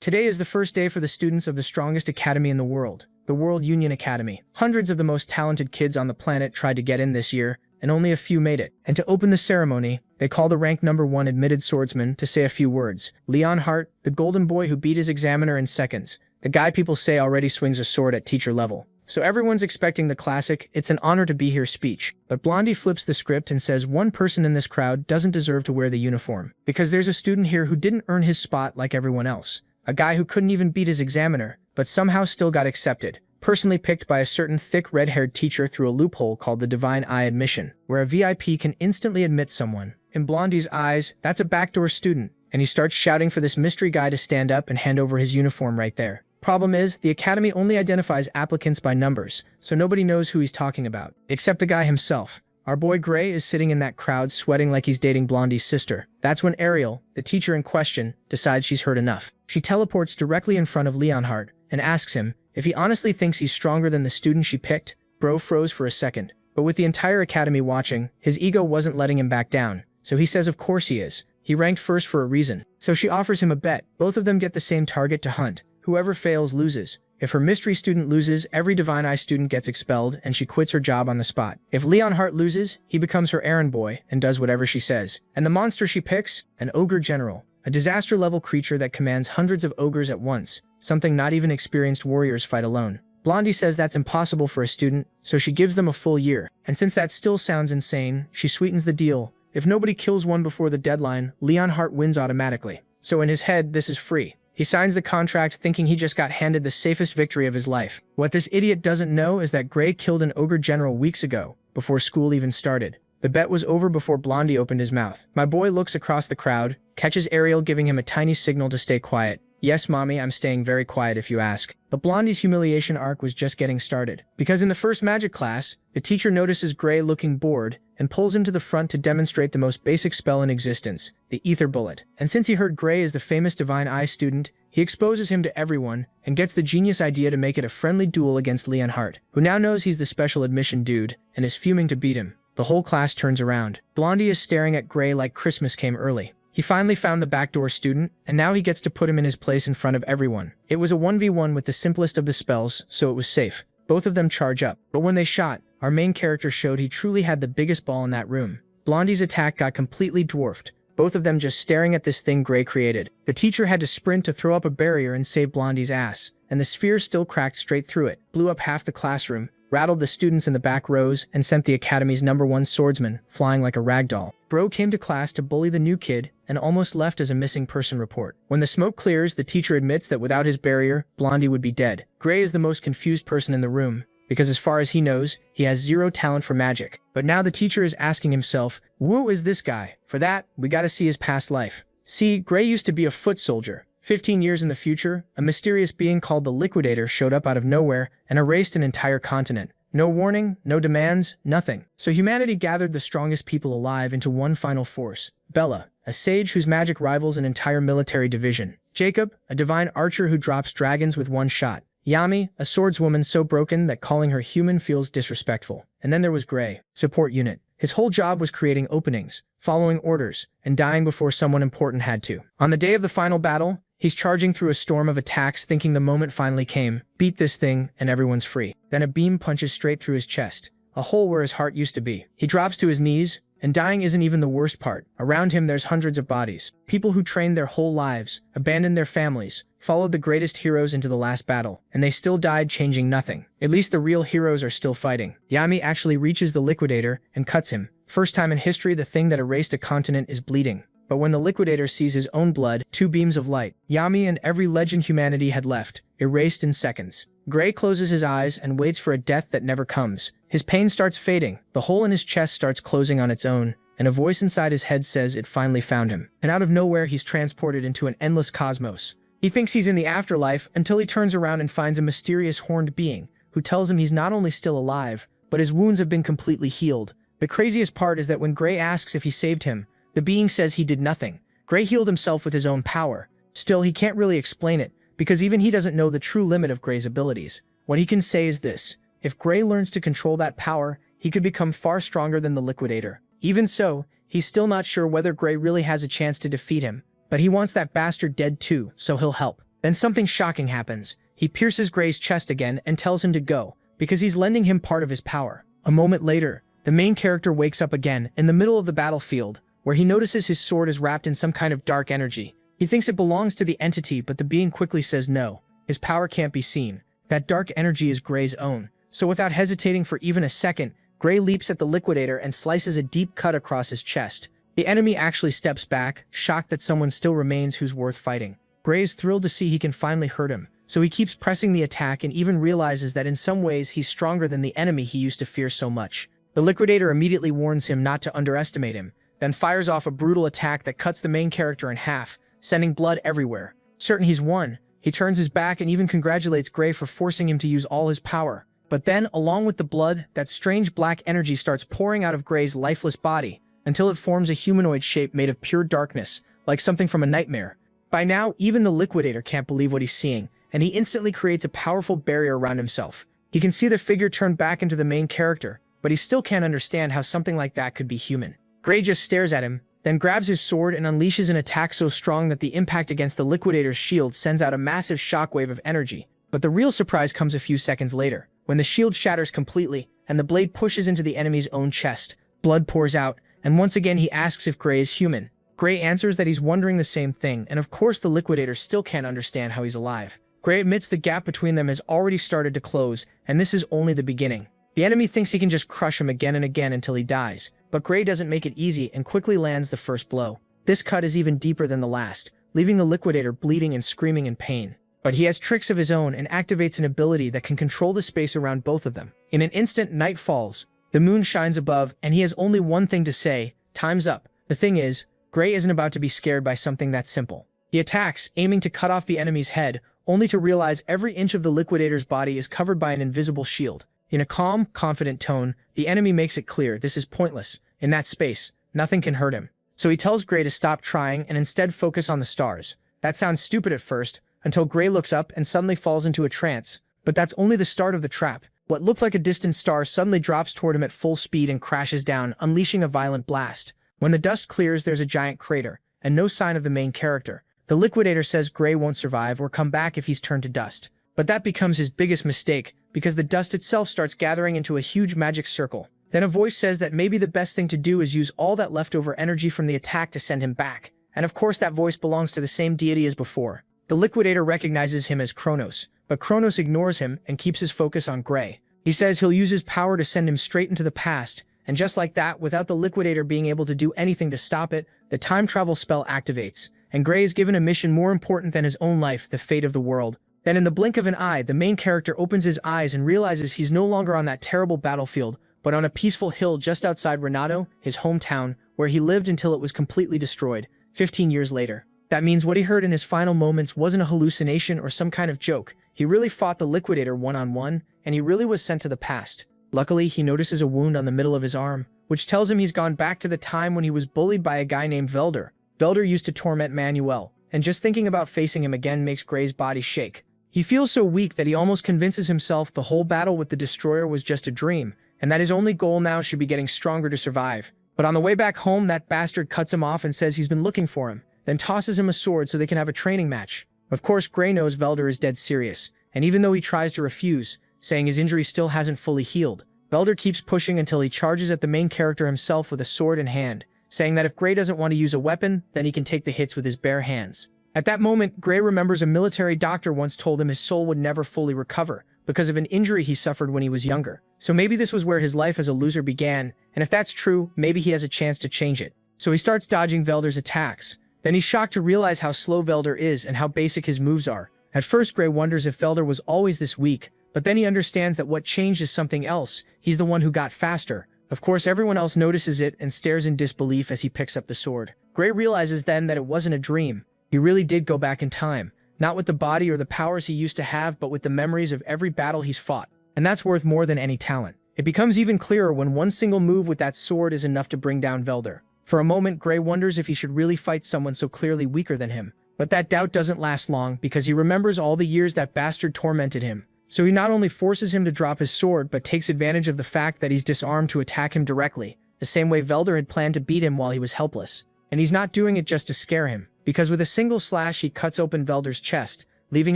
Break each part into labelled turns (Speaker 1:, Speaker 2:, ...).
Speaker 1: Today is the first day for the students of the strongest academy in the world, the World Union Academy. Hundreds of the most talented kids on the planet tried to get in this year, and only a few made it. And to open the ceremony, they call the rank #1 admitted swordsman to say a few words. Leonhardt, the golden boy who beat his examiner in seconds, the guy people say already swings a sword at teacher level. So everyone's expecting the classic, "It's an honor to be here" speech. But Blondie flips the script and says one person in this crowd doesn't deserve to wear the uniform. Because there's a student here who didn't earn his spot like everyone else. A guy who couldn't even beat his examiner, but somehow still got accepted. Personally picked by a certain thick red-haired teacher through a loophole called the Divine Eye Admission, where a VIP can instantly admit someone. In Blondie's eyes, that's a backdoor student, and he starts shouting for this mystery guy to stand up and hand over his uniform right there. Problem is, the Academy only identifies applicants by numbers, so nobody knows who he's talking about, except the guy himself. Our boy Gray is sitting in that crowd sweating like he's dating Blondie's sister. That's when Ariel, the teacher in question, decides she's heard enough. She teleports directly in front of Leonhardt and asks him if he honestly thinks he's stronger than the student she picked. Bro froze for a second, but with the entire Academy watching, his ego wasn't letting him back down, so he says of course he is. He ranked first for a reason. So she offers him a bet. Both of them get the same target to hunt. Whoever fails loses. If her mystery student loses, every Divine Eye student gets expelled and she quits her job on the spot. If Leonhardt loses, he becomes her errand boy and does whatever she says. And the monster she picks? An ogre general. A disaster-level creature that commands hundreds of ogres at once. Something not even experienced warriors fight alone. Blondie says that's impossible for a student, so she gives them a full year. And since that still sounds insane, she sweetens the deal. If nobody kills one before the deadline, Leonhardt wins automatically. So in his head, this is free. He signs the contract thinking he just got handed the safest victory of his life. What this idiot doesn't know is that Gray killed an ogre general weeks ago, before school even started. The bet was over before Blondie opened his mouth. My boy looks across the crowd, catches Ariel giving him a tiny signal to stay quiet. Yes, mommy, I'm staying very quiet if you ask. But Blondie's humiliation arc was just getting started. Because in the first magic class, the teacher notices Gray looking bored and pulls him to the front to demonstrate the most basic spell in existence, the Ether Bullet. And since he heard Gray is the famous Divine Eye student, he exposes him to everyone and gets the genius idea to make it a friendly duel against Leonhardt, who now knows he's the special admission dude and is fuming to beat him. The whole class turns around. Blondie is staring at Gray like Christmas came early. He finally found the backdoor student, and now he gets to put him in his place in front of everyone. It was a 1v1 with the simplest of the spells, so it was safe. Both of them charge up. But when they shot, our main character showed he truly had the biggest ball in that room. Blondie's attack got completely dwarfed, both of them just staring at this thing Gray created. The teacher had to sprint to throw up a barrier and save Blondie's ass, and the sphere still cracked straight through it, blew up half the classroom, rattled the students in the back rows, and sent the Academy's #1 swordsman flying like a ragdoll. Bro came to class to bully the new kid and almost left as a missing person report. When the smoke clears, the teacher admits that without his barrier, Blondie would be dead. Gray is the most confused person in the room, because as far as he knows, he has zero talent for magic. But now the teacher is asking himself, who is this guy? For that, we gotta see his past life. See, Gray used to be a foot soldier. 15 years in the future, a mysterious being called the Liquidator showed up out of nowhere and erased an entire continent. No warning, no demands, nothing. So humanity gathered the strongest people alive into one final force. Bella, a sage whose magic rivals an entire military division. Jacob, a divine archer who drops dragons with one shot. Yami, a swordswoman so broken that calling her human feels disrespectful. And then there was Gray, support unit. His whole job was creating openings, following orders, and dying before someone important had to. On the day of the final battle, he's charging through a storm of attacks thinking the moment finally came. Beat this thing and everyone's free. Then a beam punches straight through his chest, a hole where his heart used to be. He drops to his knees, and dying isn't even the worst part. Around him there's hundreds of bodies. People who trained their whole lives, abandoned their families, followed the greatest heroes into the last battle, and they still died changing nothing. At least the real heroes are still fighting. Yami actually reaches the Liquidator and cuts him. First time in history the thing that erased a continent is bleeding. But when the Liquidator sees his own blood, 2 beams of light, Yami and every legend humanity had left, erased in seconds. Gray closes his eyes and waits for a death that never comes. His pain starts fading, the hole in his chest starts closing on its own, and a voice inside his head says it finally found him. And out of nowhere he's transported into an endless cosmos. He thinks he's in the afterlife until he turns around and finds a mysterious horned being who tells him he's not only still alive, but his wounds have been completely healed. The craziest part is that when Gray asks if he saved him, the being says he did nothing. Gray healed himself with his own power. Still, he can't really explain it, because even he doesn't know the true limit of Gray's abilities. What he can say is this: if Gray learns to control that power, he could become far stronger than the Liquidator. Even so, he's still not sure whether Gray really has a chance to defeat him, but he wants that bastard dead too, so he'll help. Then something shocking happens. He pierces Gray's chest again and tells him to go, because he's lending him part of his power. A moment later, the main character wakes up again in the middle of the battlefield, where he notices his sword is wrapped in some kind of dark energy. He thinks it belongs to the entity, but the being quickly says no. His power can't be seen. That dark energy is Gray's own. So without hesitating for even a second, Gray leaps at the liquidator and slices a deep cut across his chest. The enemy actually steps back, shocked that someone still remains who's worth fighting. Gray is thrilled to see he can finally hurt him, so he keeps pressing the attack and even realizes that in some ways he's stronger than the enemy he used to fear so much. The liquidator immediately warns him not to underestimate him, then fires off a brutal attack that cuts the main character in half, sending blood everywhere. Certain he's won, he turns his back and even congratulates Gray for forcing him to use all his power. But then, along with the blood, that strange black energy starts pouring out of Gray's lifeless body, until it forms a humanoid shape made of pure darkness, like something from a nightmare. By now, even the liquidator can't believe what he's seeing, and he instantly creates a powerful barrier around himself. He can see the figure turn back into the main character, but he still can't understand how something like that could be human. Gray just stares at him, then grabs his sword and unleashes an attack so strong that the impact against the liquidator's shield sends out a massive shockwave of energy. But the real surprise comes a few seconds later, when the shield shatters completely, and the blade pushes into the enemy's own chest. Blood pours out, and once again he asks if Gray is human. Gray answers that he's wondering the same thing, and of course the liquidator still can't understand how he's alive. Gray admits the gap between them has already started to close, and this is only the beginning. The enemy thinks he can just crush him again and again until he dies, but Gray doesn't make it easy and quickly lands the first blow. This cut is even deeper than the last, leaving the liquidator bleeding and screaming in pain. But he has tricks of his own and activates an ability that can control the space around both of them. In an instant, night falls. The moon shines above, and he has only one thing to say: time's up. The thing is, Gray isn't about to be scared by something that simple. He attacks, aiming to cut off the enemy's head, only to realize every inch of the liquidator's body is covered by an invisible shield. In a calm, confident tone, the enemy makes it clear this is pointless. In that space, nothing can hurt him. So he tells Gray to stop trying and instead focus on the stars. That sounds stupid at first, until Gray looks up and suddenly falls into a trance. But that's only the start of the trap. What looked like a distant star suddenly drops toward him at full speed and crashes down, unleashing a violent blast. When the dust clears, there's a giant crater, and no sign of the main character. The liquidator says Gray won't survive or come back if he's turned to dust. But that becomes his biggest mistake, because the dust itself starts gathering into a huge magic circle. Then a voice says that maybe the best thing to do is use all that leftover energy from the attack to send him back. And of course that voice belongs to the same deity as before. The liquidator recognizes him as Kronos, but Kronos ignores him and keeps his focus on Gray. He says he'll use his power to send him straight into the past, and just like that, without the liquidator being able to do anything to stop it, the time travel spell activates, and Gray is given a mission more important than his own life, the fate of the world. Then in the blink of an eye, the main character opens his eyes and realizes he's no longer on that terrible battlefield, but on a peaceful hill just outside Renato, his hometown, where he lived until it was completely destroyed, 15 years later. That means what he heard in his final moments wasn't a hallucination or some kind of joke. He really fought the liquidator one-on-one, and he really was sent to the past. Luckily, he notices a wound on the middle of his arm, which tells him he's gone back to the time when he was bullied by a guy named Velder. Velder used to torment Manuel, and just thinking about facing him again makes Gray's body shake. He feels so weak that he almost convinces himself the whole battle with the destroyer was just a dream, and that his only goal now should be getting stronger to survive. But on the way back home, that bastard cuts him off and says he's been looking for him, then tosses him a sword so they can have a training match. Of course, Gray knows Velder is dead serious, and even though he tries to refuse, saying his injury still hasn't fully healed, Velder keeps pushing until he charges at the main character himself with a sword in hand, saying that if Gray doesn't want to use a weapon, then he can take the hits with his bare hands. At that moment, Gray remembers a military doctor once told him his soul would never fully recover because of an injury he suffered when he was younger. So maybe this was where his life as a loser began, and if that's true, maybe he has a chance to change it. So he starts dodging Velder's attacks. Then he's shocked to realize how slow Velder is and how basic his moves are. At first, Gray wonders if Velder was always this weak, but then he understands that what changed is something else. He's the one who got faster. Of course, everyone else notices it and stares in disbelief as he picks up the sword. Gray realizes then that it wasn't a dream. He really did go back in time, not with the body or the powers he used to have, but with the memories of every battle he's fought. And that's worth more than any talent. It becomes even clearer when one single move with that sword is enough to bring down Velder. For a moment, Gray wonders if he should really fight someone so clearly weaker than him. But that doubt doesn't last long, because he remembers all the years that bastard tormented him. So he not only forces him to drop his sword, but takes advantage of the fact that he's disarmed to attack him directly, the same way Velder had planned to beat him while he was helpless. And he's not doing it just to scare him, because with a single slash he cuts open Velder's chest, leaving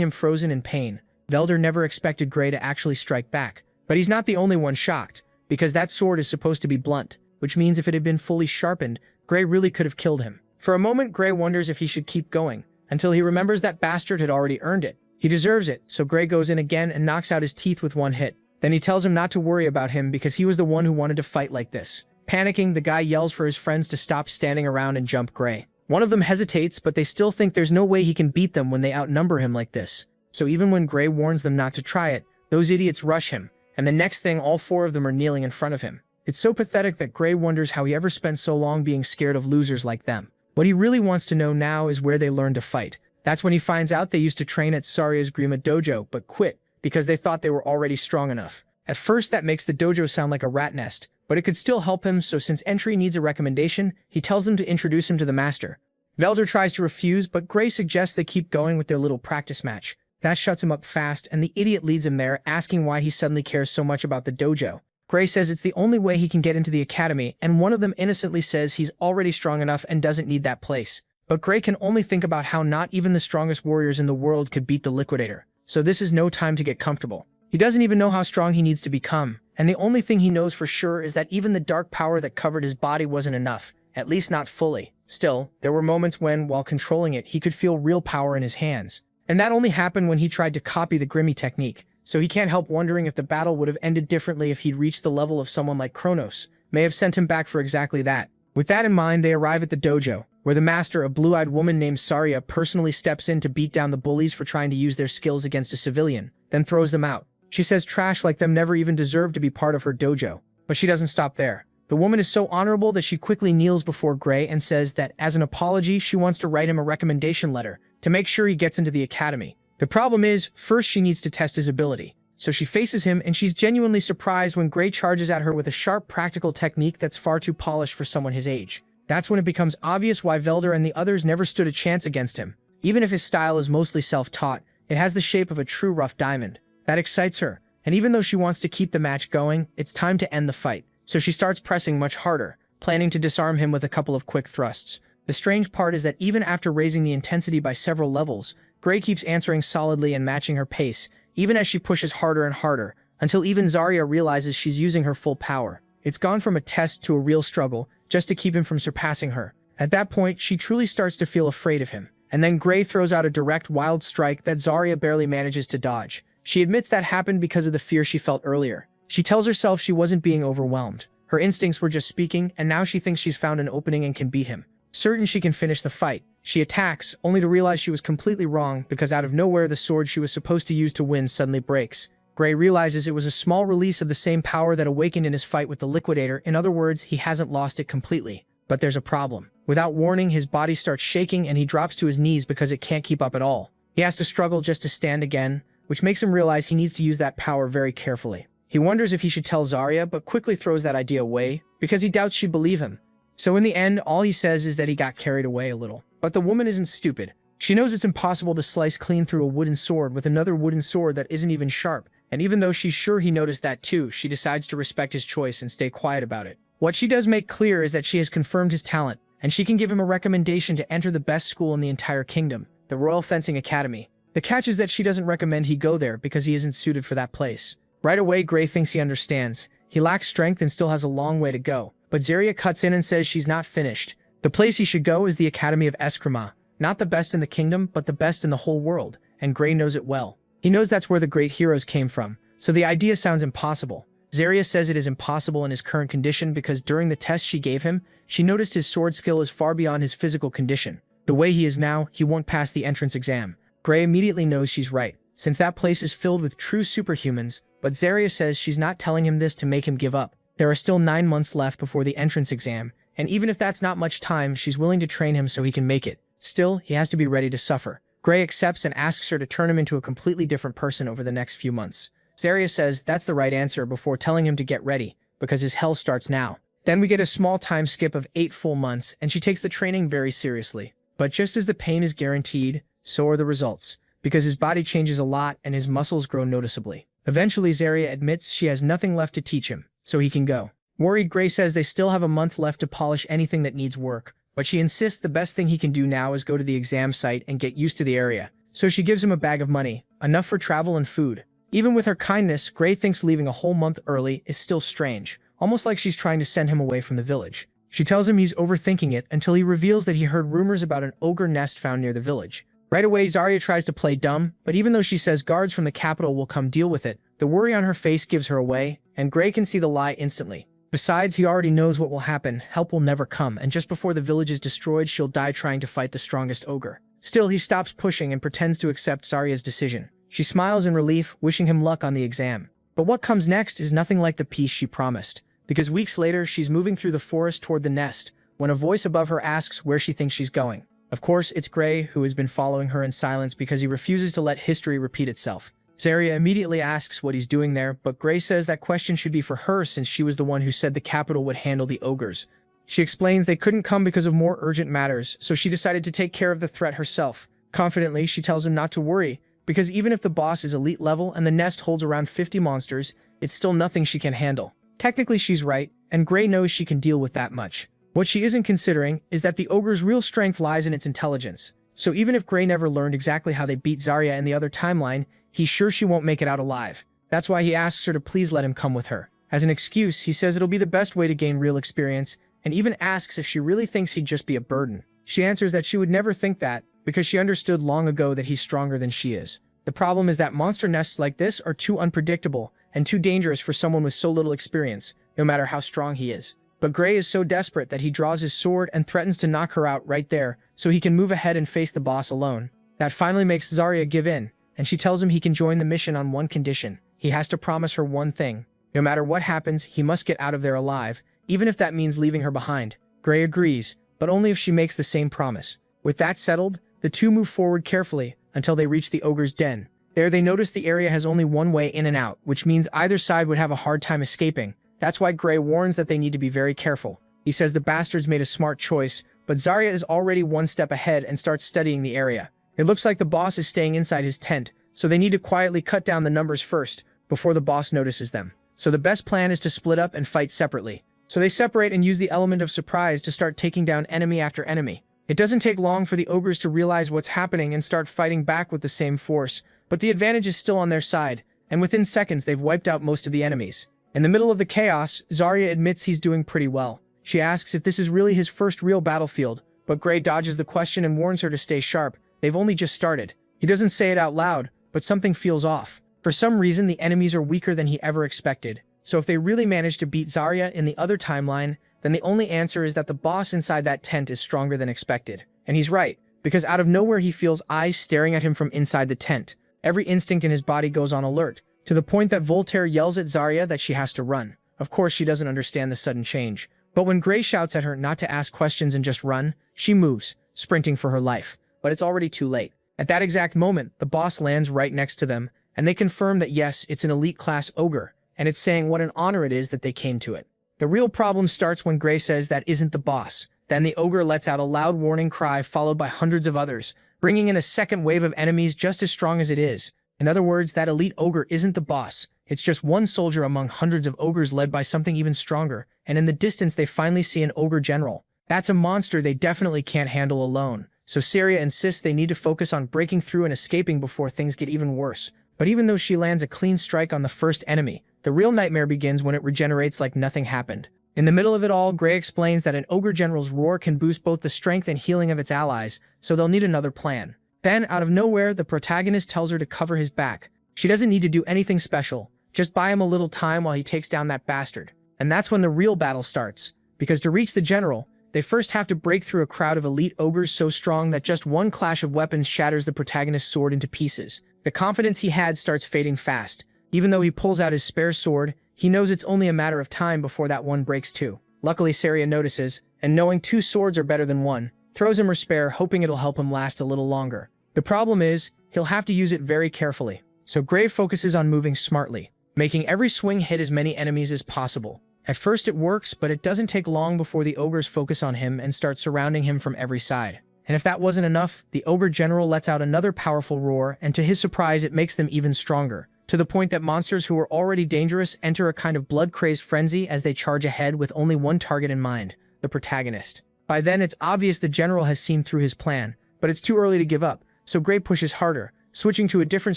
Speaker 1: him frozen in pain. Velder never expected Gray to actually strike back. But he's not the only one shocked, because that sword is supposed to be blunt, which means if it had been fully sharpened, Gray really could have killed him. For a moment, Gray wonders if he should keep going, until he remembers that bastard had already earned it. He deserves it, so Gray goes in again and knocks out his teeth with one hit. Then he tells him not to worry about him because he was the one who wanted to fight like this. Panicking, the guy yells for his friends to stop standing around and jump Gray. One of them hesitates, but they still think there's no way he can beat them when they outnumber him like this. So even when Gray warns them not to try it, those idiots rush him, and the next thing all four of them are kneeling in front of him. It's so pathetic that Gray wonders how he ever spent so long being scared of losers like them. What he really wants to know now is where they learned to fight. That's when he finds out they used to train at Saria's Grima dojo, but quit, because they thought they were already strong enough. At first that makes the dojo sound like a rat nest, but it could still help him, so since entry needs a recommendation, he tells them to introduce him to the master. Velder tries to refuse, but Gray suggests they keep going with their little practice match. That shuts him up fast, and the idiot leads him there, asking why he suddenly cares so much about the dojo. Gray says it's the only way he can get into the academy, and one of them innocently says he's already strong enough and doesn't need that place. But Gray can only think about how not even the strongest warriors in the world could beat the Liquidator, so this is no time to get comfortable. He doesn't even know how strong he needs to become, and the only thing he knows for sure is that even the dark power that covered his body wasn't enough, at least not fully. Still, there were moments when, while controlling it, he could feel real power in his hands. And that only happened when he tried to copy the Grimmy technique, so he can't help wondering if the battle would have ended differently if he'd reached the level of someone like Kronos, may have sent him back for exactly that. With that in mind, they arrive at the dojo, where the master, a blue-eyed woman named Saria, personally steps in to beat down the bullies for trying to use their skills against a civilian, then throws them out. She says trash like them never even deserved to be part of her dojo. But she doesn't stop there. The woman is so honorable that she quickly kneels before Gray and says that, as an apology, she wants to write him a recommendation letter to make sure he gets into the academy. The problem is, first she needs to test his ability. So she faces him, and she's genuinely surprised when Gray charges at her with a sharp, practical technique that's far too polished for someone his age. That's when it becomes obvious why Velder and the others never stood a chance against him. Even if his style is mostly self-taught, it has the shape of a true rough diamond. That excites her, and even though she wants to keep the match going, it's time to end the fight. So she starts pressing much harder, planning to disarm him with a couple of quick thrusts. The strange part is that even after raising the intensity by several levels, Gray keeps answering solidly and matching her pace, even as she pushes harder and harder, until even Zarya realizes she's using her full power. It's gone from a test to a real struggle, just to keep him from surpassing her. At that point, she truly starts to feel afraid of him. And then Gray throws out a direct wild strike that Zarya barely manages to dodge. She admits that happened because of the fear she felt earlier. She tells herself she wasn't being overwhelmed. Her instincts were just speaking, and now she thinks she's found an opening and can beat him. Certain she can finish the fight, she attacks, only to realize she was completely wrong because out of nowhere the sword she was supposed to use to win suddenly breaks. Gray realizes it was a small release of the same power that awakened in his fight with the Liquidator. In other words, he hasn't lost it completely. But there's a problem. Without warning, his body starts shaking and he drops to his knees because it can't keep up at all. He has to struggle just to stand again, which makes him realize he needs to use that power very carefully. He wonders if he should tell Zarya, but quickly throws that idea away because he doubts she'd believe him. So in the end, all he says is that he got carried away a little. But the woman isn't stupid. She knows it's impossible to slice clean through a wooden sword with another wooden sword that isn't even sharp. And even though she's sure he noticed that too, she decides to respect his choice and stay quiet about it. What she does make clear is that she has confirmed his talent, and she can give him a recommendation to enter the best school in the entire kingdom, the Royal Fencing Academy. The catch is that she doesn't recommend he go there because he isn't suited for that place. Right away, Gray thinks he understands. He lacks strength and still has a long way to go. But Zarya cuts in and says she's not finished. The place he should go is the Academy of Eskrima. Not the best in the kingdom, but the best in the whole world, and Gray knows it well. He knows that's where the great heroes came from, so the idea sounds impossible. Zarya says it is impossible in his current condition because during the test she gave him, she noticed his sword skill is far beyond his physical condition. The way he is now, he won't pass the entrance exam. Gray immediately knows she's right, since that place is filled with true superhumans, but Zarya says she's not telling him this to make him give up. There are still 9 months left before the entrance exam, and even if that's not much time, she's willing to train him so he can make it. Still, he has to be ready to suffer. Gray accepts and asks her to turn him into a completely different person over the next few months. Zarya says that's the right answer before telling him to get ready, because his hell starts now. Then we get a small time skip of 8 full months, and she takes the training very seriously. But just as the pain is guaranteed, so are the results, because his body changes a lot and his muscles grow noticeably. Eventually, Zarya admits she has nothing left to teach him, so he can go. Worried, Gray says they still have a month left to polish anything that needs work, but she insists the best thing he can do now is go to the exam site and get used to the area, so she gives him a bag of money, enough for travel and food. Even with her kindness, Gray thinks leaving a whole month early is still strange, almost like she's trying to send him away from the village. She tells him he's overthinking it until he reveals that he heard rumors about an ogre nest found near the village. Right away, Zarya tries to play dumb, but even though she says guards from the capital will come deal with it, the worry on her face gives her away, and Gray can see the lie instantly. Besides, he already knows what will happen. Help will never come, and just before the village is destroyed, she'll die trying to fight the strongest ogre. Still, he stops pushing and pretends to accept Zarya's decision. She smiles in relief, wishing him luck on the exam. But what comes next is nothing like the peace she promised, because weeks later, she's moving through the forest toward the nest, when a voice above her asks where she thinks she's going. Of course, it's Gray, who has been following her in silence because he refuses to let history repeat itself. Zarya immediately asks what he's doing there, but Gray says that question should be for her since she was the one who said the capital would handle the ogres. She explains they couldn't come because of more urgent matters, so she decided to take care of the threat herself. Confidently, she tells him not to worry, because even if the boss is elite level and the nest holds around 50 monsters, it's still nothing she can handle. Technically, she's right, and Gray knows she can deal with that much. What she isn't considering is that the ogre's real strength lies in its intelligence. So even if Gray never learned exactly how they beat Zarya in the other timeline, he's sure she won't make it out alive. That's why he asks her to please let him come with her. As an excuse, he says it'll be the best way to gain real experience, and even asks if she really thinks he'd just be a burden. She answers that she would never think that, because she understood long ago that he's stronger than she is. The problem is that monster nests like this are too unpredictable and too dangerous for someone with so little experience, no matter how strong he is. But Gray is so desperate that he draws his sword and threatens to knock her out right there, so he can move ahead and face the boss alone. That finally makes Zarya give in, and she tells him he can join the mission on one condition. He has to promise her one thing. No matter what happens, he must get out of there alive, even if that means leaving her behind. Gray agrees, but only if she makes the same promise. With that settled, the two move forward carefully until they reach the ogre's den. There they notice the area has only one way in and out, which means either side would have a hard time escaping. That's why Gray warns that they need to be very careful. He says the bastards made a smart choice, but Zarya is already one step ahead and starts studying the area. It looks like the boss is staying inside his tent, so they need to quietly cut down the numbers first, before the boss notices them. So the best plan is to split up and fight separately. So they separate and use the element of surprise to start taking down enemy after enemy. It doesn't take long for the ogres to realize what's happening and start fighting back with the same force, but the advantage is still on their side, and within seconds they've wiped out most of the enemies. In the middle of the chaos, Zarya admits he's doing pretty well. She asks if this is really his first real battlefield, but Gray dodges the question and warns her to stay sharp. They've only just started. He doesn't say it out loud, but something feels off. For some reason, the enemies are weaker than he ever expected. So if they really manage to beat Zarya in the other timeline, then the only answer is that the boss inside that tent is stronger than expected. And he's right, because out of nowhere he feels eyes staring at him from inside the tent. Every instinct in his body goes on alert, to the point that Voltaire yells at Zarya that she has to run. Of course, she doesn't understand the sudden change. But when Gray shouts at her not to ask questions and just run, she moves, sprinting for her life. But it's already too late. At that exact moment, the boss lands right next to them, and they confirm that yes, it's an elite-class ogre, and it's saying what an honor it is that they came to it. The real problem starts when Gray says that isn't the boss. Then the ogre lets out a loud warning cry followed by hundreds of others, bringing in a second wave of enemies just as strong as it is. In other words, that elite ogre isn't the boss. It's just one soldier among hundreds of ogres led by something even stronger, and in the distance they finally see an ogre general. That's a monster they definitely can't handle alone, so Zarya insists they need to focus on breaking through and escaping before things get even worse. But even though she lands a clean strike on the first enemy, the real nightmare begins when it regenerates like nothing happened. In the middle of it all, Gray explains that an ogre general's roar can boost both the strength and healing of its allies, so they'll need another plan. Then, out of nowhere, the protagonist tells her to cover his back. She doesn't need to do anything special, just buy him a little time while he takes down that bastard. And that's when the real battle starts, because to reach the general, they first have to break through a crowd of elite ogres so strong that just one clash of weapons shatters the protagonist's sword into pieces. The confidence he had starts fading fast. Even though he pulls out his spare sword, he knows it's only a matter of time before that one breaks too. Luckily, Zarya notices, and knowing two swords are better than one, throws him her spare, hoping it'll help him last a little longer. The problem is, he'll have to use it very carefully. So Gray focuses on moving smartly, making every swing hit as many enemies as possible. At first it works, but it doesn't take long before the ogres focus on him and start surrounding him from every side. And if that wasn't enough, the ogre general lets out another powerful roar, and to his surprise it makes them even stronger, to the point that monsters who were already dangerous enter a kind of blood-crazed frenzy as they charge ahead with only one target in mind, the protagonist. By then it's obvious the general has seen through his plan, but it's too early to give up, so Gray pushes harder, switching to a different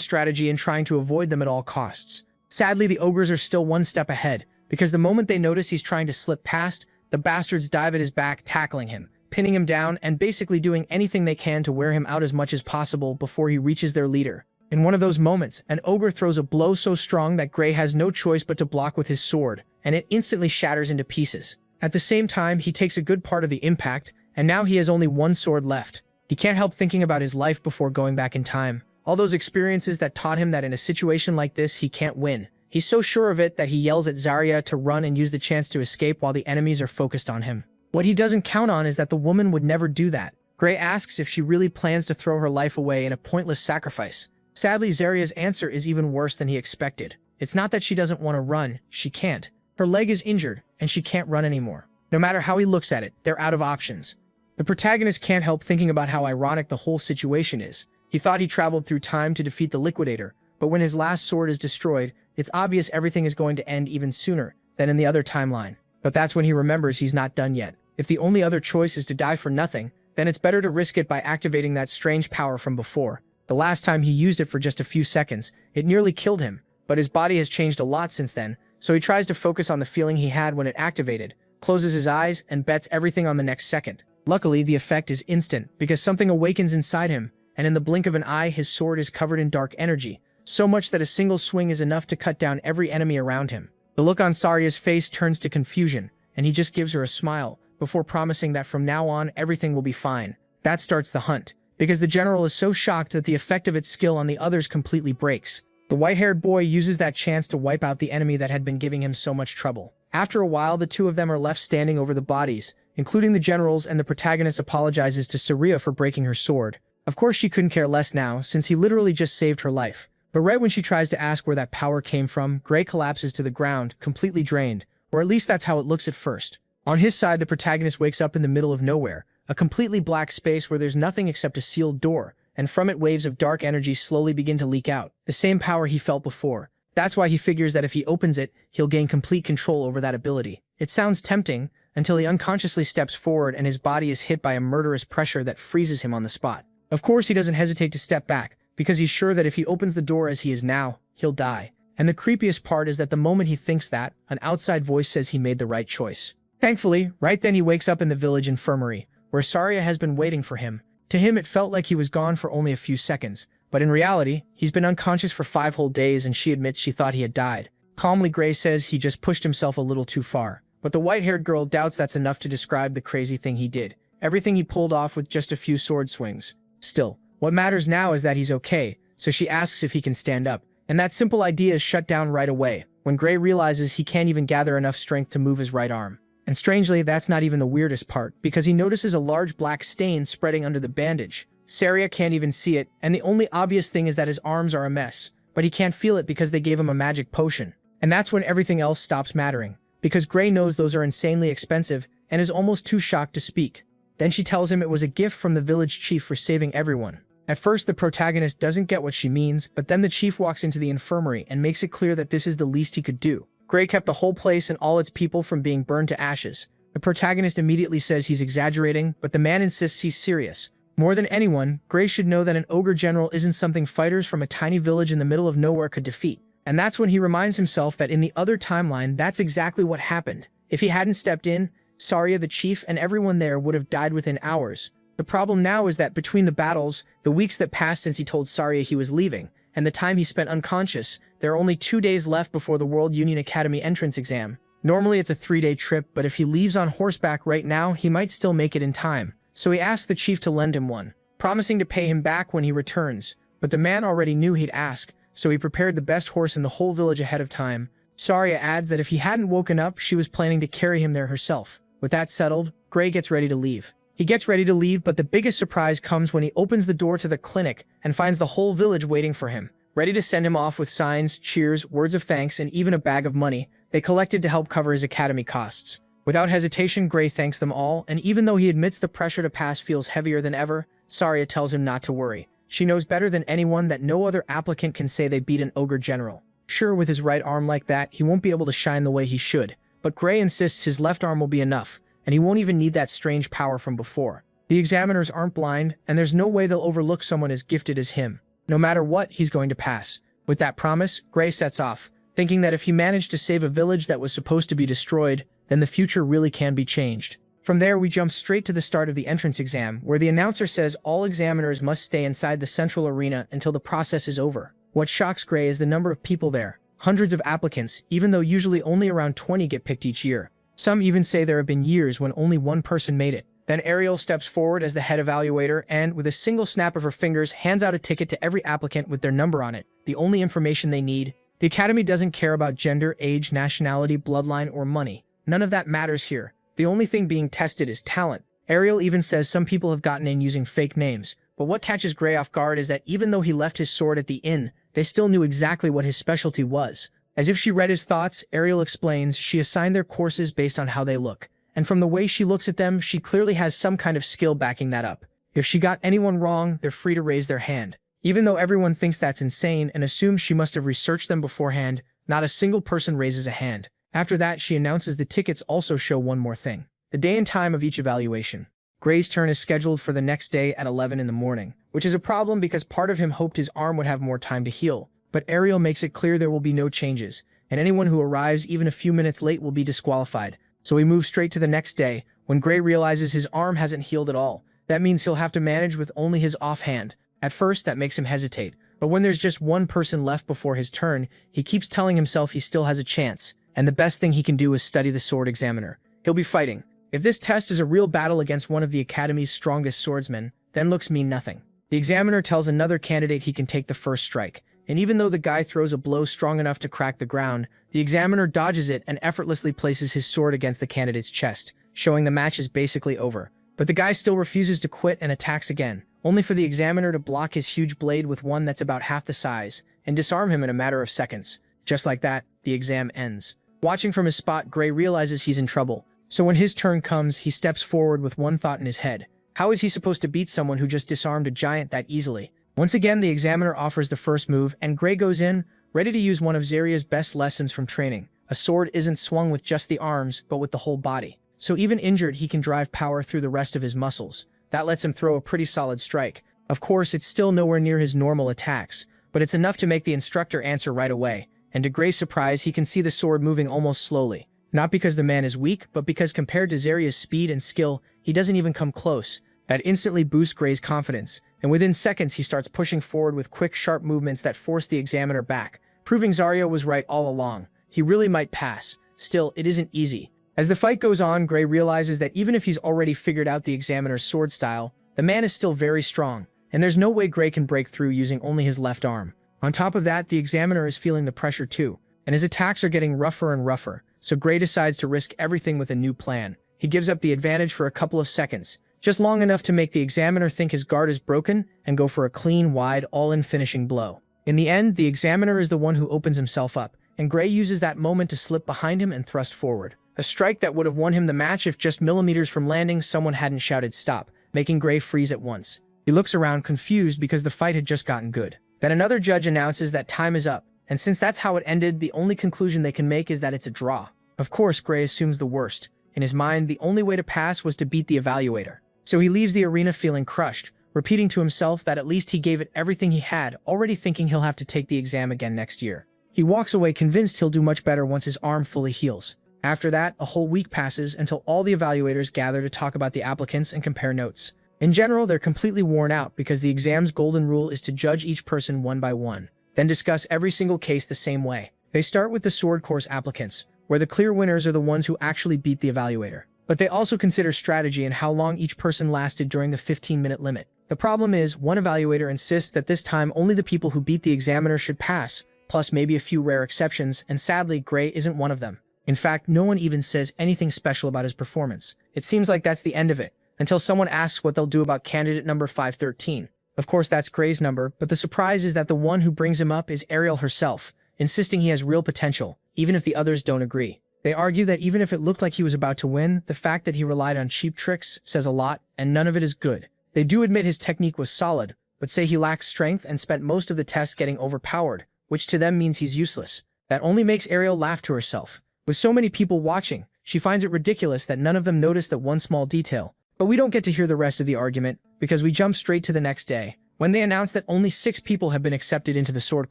Speaker 1: strategy and trying to avoid them at all costs. Sadly, the ogres are still one step ahead, because the moment they notice he's trying to slip past, the bastards dive at his back, tackling him, pinning him down, and basically doing anything they can to wear him out as much as possible before he reaches their leader. In one of those moments, an ogre throws a blow so strong that Gray has no choice but to block with his sword, and it instantly shatters into pieces. At the same time, he takes a good part of the impact, and now he has only one sword left. He can't help thinking about his life before going back in time. All those experiences that taught him that in a situation like this, he can't win. He's so sure of it that he yells at Zarya to run and use the chance to escape while the enemies are focused on him. What he doesn't count on is that the woman would never do that. Gray asks if she really plans to throw her life away in a pointless sacrifice. Sadly, Zarya's answer is even worse than he expected. It's not that she doesn't want to run, she can't. Her leg is injured, and she can't run anymore. No matter how he looks at it, they're out of options. The protagonist can't help thinking about how ironic the whole situation is. He thought he traveled through time to defeat the Liquidator, but when his last sword is destroyed, it's obvious everything is going to end even sooner than in the other timeline. But that's when he remembers he's not done yet. If the only other choice is to die for nothing, then it's better to risk it by activating that strange power from before. The last time he used it for just a few seconds, it nearly killed him, but his body has changed a lot since then, so he tries to focus on the feeling he had when it activated, closes his eyes, and bets everything on the next second. Luckily, the effect is instant, because something awakens inside him, and in the blink of an eye, his sword is covered in dark energy, so much that a single swing is enough to cut down every enemy around him. The look on Zarya's face turns to confusion, and he just gives her a smile, before promising that from now on, everything will be fine. That starts the hunt, because the general is so shocked that the effect of its skill on the others completely breaks. The white-haired boy uses that chance to wipe out the enemy that had been giving him so much trouble. After a while, the two of them are left standing over the bodies, including the generals, and the protagonist apologizes to Zarya for breaking her sword. Of course, she couldn't care less now, since he literally just saved her life. But right when she tries to ask where that power came from, Gray collapses to the ground, completely drained, or at least that's how it looks at first. On his side, the protagonist wakes up in the middle of nowhere, a completely black space where there's nothing except a sealed door, and from it waves of dark energy slowly begin to leak out, the same power he felt before. That's why he figures that if he opens it, he'll gain complete control over that ability. It sounds tempting, until he unconsciously steps forward and his body is hit by a murderous pressure that freezes him on the spot. Of course, he doesn't hesitate to step back, because he's sure that if he opens the door as he is now, he'll die. And the creepiest part is that the moment he thinks that, an outside voice says he made the right choice. Thankfully, right then he wakes up in the village infirmary, where Zarya has been waiting for him. To him, it felt like he was gone for only a few seconds, but in reality, he's been unconscious for 5 whole days and she admits she thought he had died. Calmly, Gray says he just pushed himself a little too far, but the white-haired girl doubts that's enough to describe the crazy thing he did. Everything he pulled off with just a few sword swings. Still, what matters now is that he's okay, so she asks if he can stand up, and that simple idea is shut down right away, when Gray realizes he can't even gather enough strength to move his right arm. And strangely, that's not even the weirdest part, because he notices a large black stain spreading under the bandage. Zarya can't even see it, and the only obvious thing is that his arms are a mess, but he can't feel it because they gave him a magic potion. And that's when everything else stops mattering, because Gray knows those are insanely expensive and is almost too shocked to speak. Then she tells him it was a gift from the village chief for saving everyone. At first, the protagonist doesn't get what she means, but then the chief walks into the infirmary and makes it clear that this is the least he could do. Gray kept the whole place and all its people from being burned to ashes. The protagonist immediately says he's exaggerating, but the man insists he's serious. More than anyone, Gray should know that an ogre general isn't something fighters from a tiny village in the middle of nowhere could defeat. And that's when he reminds himself that in the other timeline, that's exactly what happened. If he hadn't stepped in, Zarya, the chief, and everyone there would have died within hours. The problem now is that between the battles, the weeks that passed since he told Zarya he was leaving, and the time he spent unconscious, there are only 2 days left before the World Union Academy entrance exam. Normally it's a 3-day trip, but if he leaves on horseback right now, he might still make it in time. So he asked the chief to lend him one, promising to pay him back when he returns. But the man already knew he'd ask, so he prepared the best horse in the whole village ahead of time. Zarya adds that if he hadn't woken up, she was planning to carry him there herself. With that settled, Gray gets ready to leave. He gets ready to leave, but the biggest surprise comes when he opens the door to the clinic and finds the whole village waiting for him, ready to send him off with signs, cheers, words of thanks, and even a bag of money they collected to help cover his academy costs. Without hesitation, Gray thanks them all, and even though he admits the pressure to pass feels heavier than ever, Zarya tells him not to worry. She knows better than anyone that no other applicant can say they beat an ogre general. Sure, with his right arm like that, he won't be able to shine the way he should, but Gray insists his left arm will be enough, and he won't even need that strange power from before. The examiners aren't blind, and there's no way they'll overlook someone as gifted as him. No matter what, he's going to pass. With that promise, Gray sets off, thinking that if he managed to save a village that was supposed to be destroyed, then the future really can be changed. From there, we jump straight to the start of the entrance exam, where the announcer says all examiners must stay inside the central arena until the process is over. What shocks Gray is the number of people there. Hundreds of applicants, even though usually only around 20 get picked each year. Some even say there have been years when only one person made it. Then Ariel steps forward as the head evaluator and, with a single snap of her fingers, hands out a ticket to every applicant with their number on it, the only information they need. The Academy doesn't care about gender, age, nationality, bloodline, or money. None of that matters here. The only thing being tested is talent. Ariel even says some people have gotten in using fake names, but what catches Gray off guard is that even though he left his sword at the inn, they still knew exactly what his specialty was. As if she read his thoughts, Ariel explains she assigned their courses based on how they look. And from the way she looks at them, she clearly has some kind of skill backing that up. If she got anyone wrong, they're free to raise their hand. Even though everyone thinks that's insane and assumes she must have researched them beforehand, not a single person raises a hand. After that, she announces the tickets also show one more thing: the day and time of each evaluation. Gray's turn is scheduled for the next day at 11 in the morning, which is a problem because part of him hoped his arm would have more time to heal. But Ariel makes it clear there will be no changes, and anyone who arrives even a few minutes late will be disqualified. So he moves straight to the next day, when Gray realizes his arm hasn't healed at all. That means he'll have to manage with only his offhand. At first, that makes him hesitate, but when there's just one person left before his turn, he keeps telling himself he still has a chance, and the best thing he can do is study the sword examiner. He'll be fighting. If this test is a real battle against one of the Academy's strongest swordsmen, then looks mean nothing. The examiner tells another candidate he can take the first strike, and even though the guy throws a blow strong enough to crack the ground, the examiner dodges it and effortlessly places his sword against the candidate's chest, showing the match is basically over. But the guy still refuses to quit and attacks again, only for the examiner to block his huge blade with one that's about half the size, and disarm him in a matter of seconds. Just like that, the exam ends. Watching from his spot, Gray realizes he's in trouble, so when his turn comes, he steps forward with one thought in his head. How is he supposed to beat someone who just disarmed a giant that easily? Once again, the examiner offers the first move, and Gray goes in, ready to use one of Zeria's best lessons from training. A sword isn't swung with just the arms, but with the whole body. So even injured, he can drive power through the rest of his muscles. That lets him throw a pretty solid strike. Of course, it's still nowhere near his normal attacks, but it's enough to make the instructor answer right away. And to Gray's surprise, he can see the sword moving almost slowly. Not because the man is weak, but because compared to Zeria's speed and skill, he doesn't even come close. That instantly boosts Gray's confidence, and within seconds he starts pushing forward with quick, sharp movements that force the examiner back, proving Zarya was right all along. He really might pass. Still, it isn't easy. As the fight goes on, Gray realizes that even if he's already figured out the examiner's sword style, the man is still very strong, and there's no way Gray can break through using only his left arm. On top of that, the examiner is feeling the pressure too, and his attacks are getting rougher and rougher, so Gray decides to risk everything with a new plan. He gives up the advantage for a couple of seconds, just long enough to make the examiner think his guard is broken and go for a clean, wide, all-in finishing blow. In the end, the examiner is the one who opens himself up, and Gray uses that moment to slip behind him and thrust forward. A strike that would have won him the match if just millimeters from landing someone hadn't shouted stop, making Gray freeze at once. He looks around confused because the fight had just gotten good. Then another judge announces that time is up, and since that's how it ended, the only conclusion they can make is that it's a draw. Of course, Gray assumes the worst. In his mind, the only way to pass was to beat the evaluator. So he leaves the arena feeling crushed, repeating to himself that at least he gave it everything he had, already thinking he'll have to take the exam again next year. He walks away convinced he'll do much better once his arm fully heals. After that, a whole week passes until all the evaluators gather to talk about the applicants and compare notes. In general, they're completely worn out because the exam's golden rule is to judge each person one by one, then discuss every single case the same way. They start with the sword course applicants, where the clear winners are the ones who actually beat the evaluator. But they also consider strategy and how long each person lasted during the 15-minute limit. The problem is, one evaluator insists that this time only the people who beat the examiner should pass, plus maybe a few rare exceptions, and sadly, Gray isn't one of them. In fact, no one even says anything special about his performance. It seems like that's the end of it, until someone asks what they'll do about candidate number 513. Of course, that's Gray's number, but the surprise is that the one who brings him up is Ariel herself, insisting he has real potential, even if the others don't agree. They argue that even if it looked like he was about to win, the fact that he relied on cheap tricks says a lot, and none of it is good. They do admit his technique was solid, but say he lacks strength and spent most of the test getting overpowered, which to them means he's useless. That only makes Ariel laugh to herself. With so many people watching, she finds it ridiculous that none of them noticed that one small detail. But we don't get to hear the rest of the argument, because we jump straight to the next day, when they announce that only 6 people have been accepted into the sword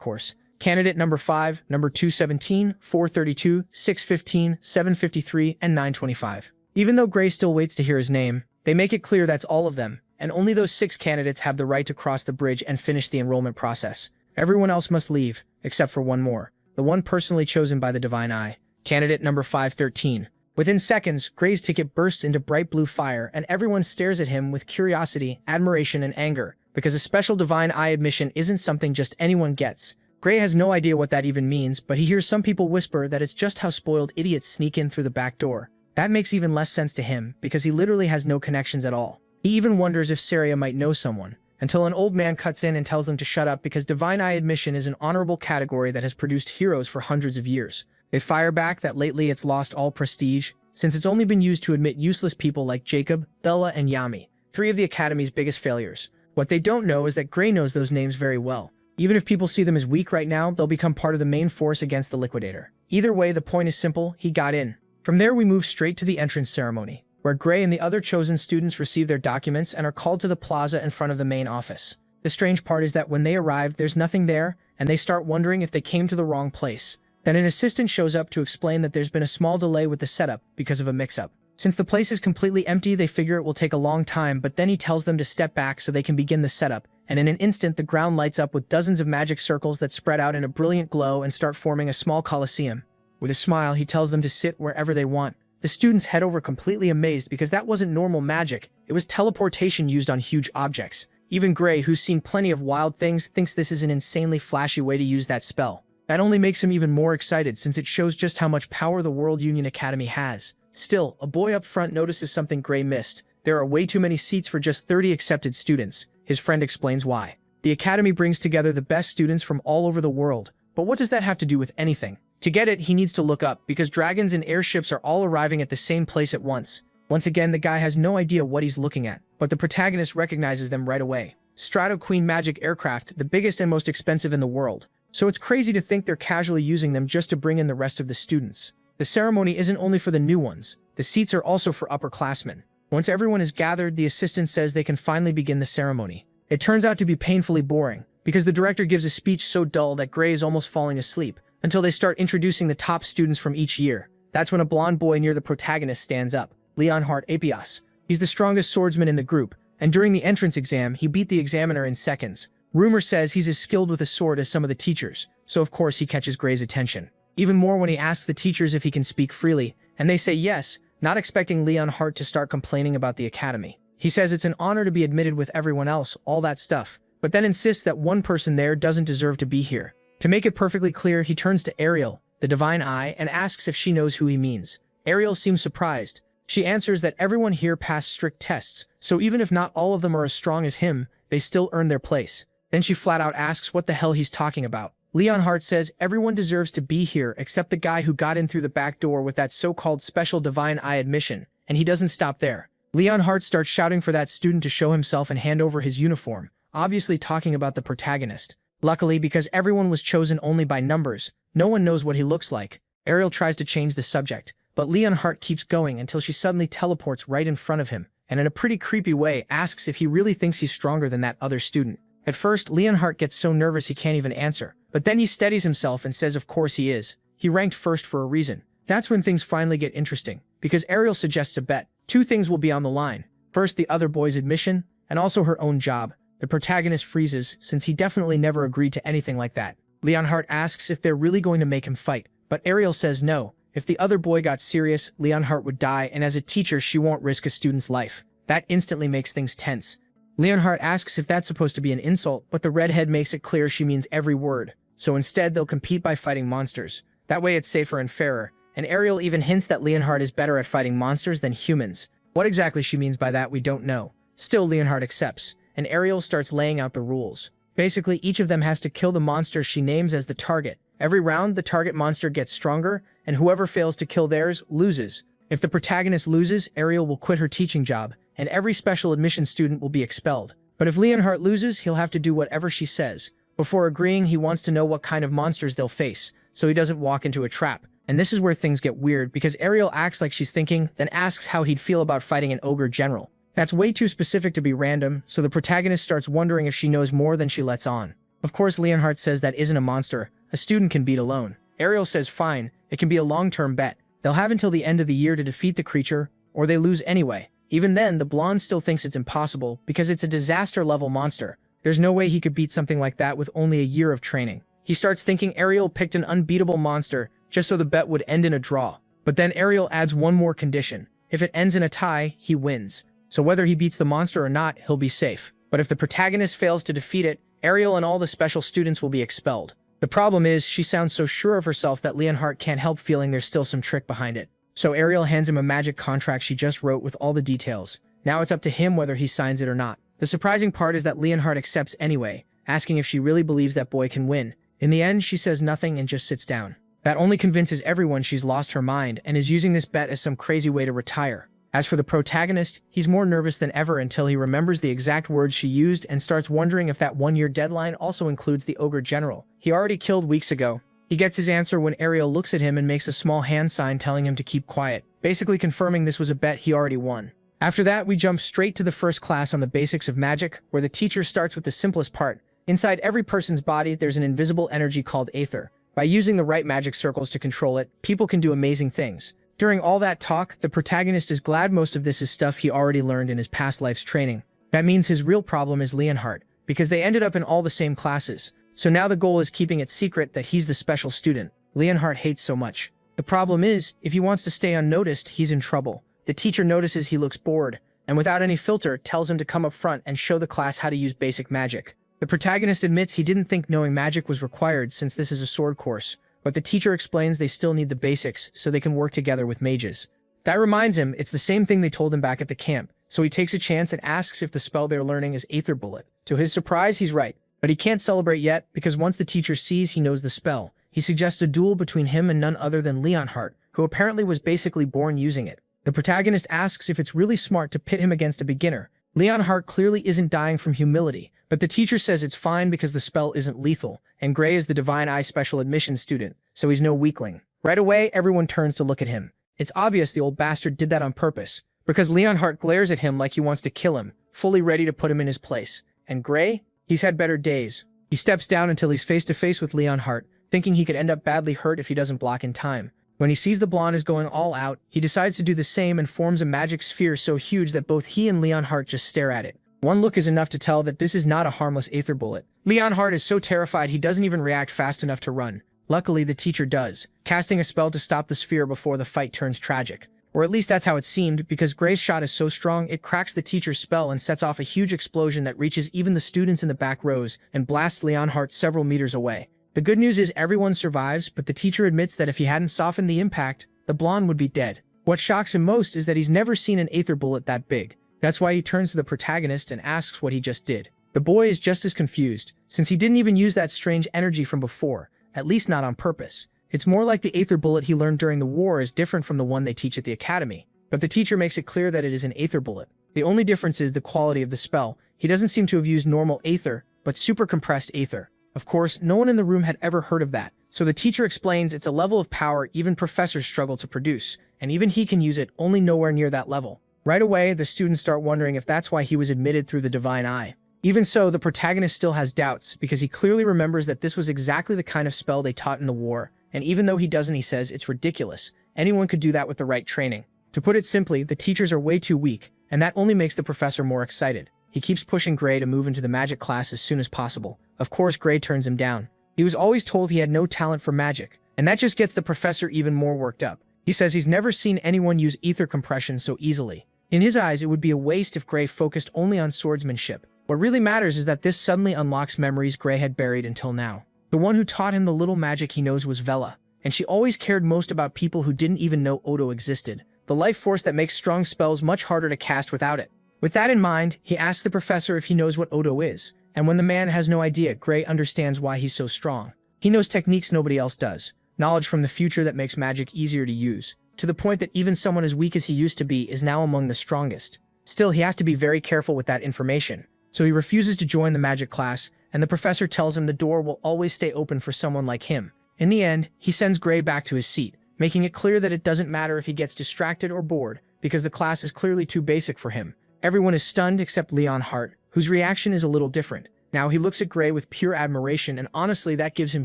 Speaker 1: course. Candidate number 5, number 217, 432, 615, 753, and 925. Even though Gray still waits to hear his name, they make it clear that's all of them, and only those 6 candidates have the right to cross the bridge and finish the enrollment process. Everyone else must leave, except for one more, the one personally chosen by the Divine Eye, candidate number 513. Within seconds, Gray's ticket bursts into bright blue fire, and everyone stares at him with curiosity, admiration, and anger, because a special Divine Eye admission isn't something just anyone gets. Gray has no idea what that even means, but he hears some people whisper that it's just how spoiled idiots sneak in through the back door. That makes even less sense to him, because he literally has no connections at all. He even wonders if Saria might know someone, until an old man cuts in and tells them to shut up because Divine Eye admission is an honorable category that has produced heroes for hundreds of years. They fire back that lately it's lost all prestige, since it's only been used to admit useless people like Jacob, Bella, and Yami, 3 of the Academy's biggest failures. What they don't know is that Gray knows those names very well. Even if people see them as weak right now, they'll become part of the main force against the Liquidator. Either way, the point is simple: he got in. From there, we move straight to the entrance ceremony, where Gray and the other chosen students receive their documents and are called to the plaza in front of the main office. The strange part is that when they arrive, there's nothing there, and they start wondering if they came to the wrong place. Then an assistant shows up to explain that there's been a small delay with the setup because of a mix-up. Since the place is completely empty, they figure it will take a long time, but then he tells them to step back so they can begin the setup, and in an instant the ground lights up with dozens of magic circles that spread out in a brilliant glow and start forming a small coliseum. With a smile, he tells them to sit wherever they want. The students head over completely amazed because that wasn't normal magic, it was teleportation used on huge objects. Even Gray, who's seen plenty of wild things, thinks this is an insanely flashy way to use that spell. That only makes him even more excited since it shows just how much power the World Union Academy has. Still, a boy up front notices something Gray missed. There are way too many seats for just 30 accepted students. His friend explains why. The Academy brings together the best students from all over the world, but what does that have to do with anything? To get it, he needs to look up, because dragons and airships are all arriving at the same place at once. Once again, the guy has no idea what he's looking at, but the protagonist recognizes them right away. Strato Queen magic aircraft, the biggest and most expensive in the world. So it's crazy to think they're casually using them just to bring in the rest of the students. The ceremony isn't only for the new ones, the seats are also for upperclassmen. Once everyone is gathered, the assistant says they can finally begin the ceremony. It turns out to be painfully boring, because the director gives a speech so dull that Gray is almost falling asleep, until they start introducing the top students from each year. That's when a blonde boy near the protagonist stands up, Leonhard Apias. He's the strongest swordsman in the group, and during the entrance exam, he beat the examiner in seconds. Rumor says he's as skilled with a sword as some of the teachers, so of course he catches Gray's attention. Even more when he asks the teachers if he can speak freely, and they say yes, not expecting Leonhard to start complaining about the academy. He says it's an honor to be admitted with everyone else, all that stuff, but then insists that one person there doesn't deserve to be here. To make it perfectly clear, he turns to Ariel, the Divine Eye, and asks if she knows who he means. Ariel seems surprised. She answers that everyone here passed strict tests, so even if not all of them are as strong as him, they still earn their place. Then she flat out asks what the hell he's talking about. Leonhard says everyone deserves to be here except the guy who got in through the back door with that so-called special Divine Eye admission, and he doesn't stop there. Leonhard starts shouting for that student to show himself and hand over his uniform, obviously talking about the protagonist. Luckily, because everyone was chosen only by numbers, no one knows what he looks like. Ariel tries to change the subject, but Leonhard keeps going until she suddenly teleports right in front of him, and in a pretty creepy way asks if he really thinks he's stronger than that other student. At first, Leonhard gets so nervous he can't even answer, but then he steadies himself and says of course he is. He ranked first for a reason. That's when things finally get interesting, because Ariel suggests a bet. 2 things will be on the line. First, the other boy's admission, and also her own job. The protagonist freezes, since he definitely never agreed to anything like that. Leonhard asks if they're really going to make him fight, but Ariel says no. If the other boy got serious, Leonhard would die, and as a teacher, she won't risk a student's life. That instantly makes things tense. Leonhard asks if that's supposed to be an insult, but the redhead makes it clear she means every word. So instead, they'll compete by fighting monsters. That way it's safer and fairer. And Ariel even hints that Leonhard is better at fighting monsters than humans. What exactly she means by that, we don't know. Still, Leonhard accepts, and Ariel starts laying out the rules. Basically, each of them has to kill the monster she names as the target. Every round, the target monster gets stronger, and whoever fails to kill theirs loses. If the protagonist loses, Ariel will quit her teaching job, and every special admission student will be expelled. But if Leonhard loses, he'll have to do whatever she says. Before agreeing, he wants to know what kind of monsters they'll face, so he doesn't walk into a trap. And this is where things get weird, because Ariel acts like she's thinking, then asks how he'd feel about fighting an ogre general. That's way too specific to be random, so the protagonist starts wondering if she knows more than she lets on. Of course, Leonhardt says that isn't a monster a student can beat alone. Ariel says fine, it can be a long-term bet. They'll have until the end of the year to defeat the creature, or they lose anyway. Even then, the blonde still thinks it's impossible because it's a disaster-level monster. There's no way he could beat something like that with only a year of training. He starts thinking Ariel picked an unbeatable monster just so the bet would end in a draw. But then Ariel adds one more condition. If it ends in a tie, he wins. So whether he beats the monster or not, he'll be safe. But if the protagonist fails to defeat it, Ariel and all the special students will be expelled. The problem is, she sounds so sure of herself that Leonhardt can't help feeling there's still some trick behind it. So Ariel hands him a magic contract she just wrote with all the details. Now it's up to him whether he signs it or not. The surprising part is that Leonhardt accepts anyway, asking if she really believes that boy can win. In the end, she says nothing and just sits down. That only convinces everyone she's lost her mind and is using this bet as some crazy way to retire. As for the protagonist, he's more nervous than ever until he remembers the exact words she used and starts wondering if that one-year deadline also includes the ogre general he already killed weeks ago. He gets his answer when Ariel looks at him and makes a small hand sign telling him to keep quiet, basically confirming this was a bet he already won. After that, we jump straight to the first class on the basics of magic, where the teacher starts with the simplest part. Inside every person's body, there's an invisible energy called aether. By using the right magic circles to control it, people can do amazing things. During all that talk, the protagonist is glad most of this is stuff he already learned in his past life's training. That means his real problem is Leonhardt, because they ended up in all the same classes. So now the goal is keeping it secret that he's the special student Leonhardt hates so much. The problem is, if he wants to stay unnoticed, he's in trouble. The teacher notices he looks bored, and without any filter, tells him to come up front and show the class how to use basic magic. The protagonist admits he didn't think knowing magic was required since this is a sword course, but the teacher explains they still need the basics so they can work together with mages. That reminds him it's the same thing they told him back at the camp, so he takes a chance and asks if the spell they're learning is Aether Bullet. To his surprise, he's right, but he can't celebrate yet because once the teacher sees he knows the spell, he suggests a duel between him and none other than Leonhardt, who apparently was basically born using it. The protagonist asks if it's really smart to pit him against a beginner. Leonhardt clearly isn't dying from humility, but the teacher says it's fine because the spell isn't lethal, and Gray is the Divine Eye special admission student, so he's no weakling. Right away, everyone turns to look at him. It's obvious the old bastard did that on purpose, because Leonhardt glares at him like he wants to kill him, fully ready to put him in his place. And Gray? He's had better days. He steps down until he's face to face with Leonhardt, thinking he could end up badly hurt if he doesn't block in time. When he sees the blonde is going all out, he decides to do the same and forms a magic sphere so huge that both he and Leonhardt just stare at it. One look is enough to tell that this is not a harmless Aether Bullet. Leonhardt is so terrified he doesn't even react fast enough to run. Luckily, the teacher does, casting a spell to stop the sphere before the fight turns tragic. Or at least that's how it seemed, because Gray's shot is so strong it cracks the teacher's spell and sets off a huge explosion that reaches even the students in the back rows and blasts Leonhardt several meters away. The good news is everyone survives, but the teacher admits that if he hadn't softened the impact, the blonde would be dead. What shocks him most is that he's never seen an Aether Bullet that big. That's why he turns to the protagonist and asks what he just did. The boy is just as confused, since he didn't even use that strange energy from before, at least not on purpose. It's more like the Aether Bullet he learned during the war is different from the one they teach at the academy. But the teacher makes it clear that it is an Aether Bullet. The only difference is the quality of the spell. He doesn't seem to have used normal Aether, but super compressed Aether. Of course, no one in the room had ever heard of that, so the teacher explains it's a level of power even professors struggle to produce, and even he can use it, only nowhere near that level. Right away, the students start wondering if that's why he was admitted through the Divine Eye. Even so, the protagonist still has doubts, because he clearly remembers that this was exactly the kind of spell they taught in the war, and even though he doesn't, he says it's ridiculous. Anyone could do that with the right training. To put it simply, the teachers are way too weak, and that only makes the professor more excited. He keeps pushing Gray to move into the magic class as soon as possible. Of course, Gray turns him down. He was always told he had no talent for magic, and that just gets the professor even more worked up. He says he's never seen anyone use ether compression so easily. In his eyes, it would be a waste if Gray focused only on swordsmanship. What really matters is that this suddenly unlocks memories Gray had buried until now. The one who taught him the little magic he knows was Vela, and she always cared most about people who didn't even know Odo existed, the life force that makes strong spells much harder to cast without it. With that in mind, he asks the professor if he knows what Odo is, and when the man has no idea, Gray understands why he's so strong. He knows techniques nobody else does, knowledge from the future that makes magic easier to use, to the point that even someone as weak as he used to be is now among the strongest. Still, he has to be very careful with that information, so he refuses to join the magic class, and the professor tells him the door will always stay open for someone like him. In the end, he sends Gray back to his seat, making it clear that it doesn't matter if he gets distracted or bored, because the class is clearly too basic for him. Everyone is stunned except Leonhardt, whose reaction is a little different. Now he looks at Gray with pure admiration, and honestly that gives him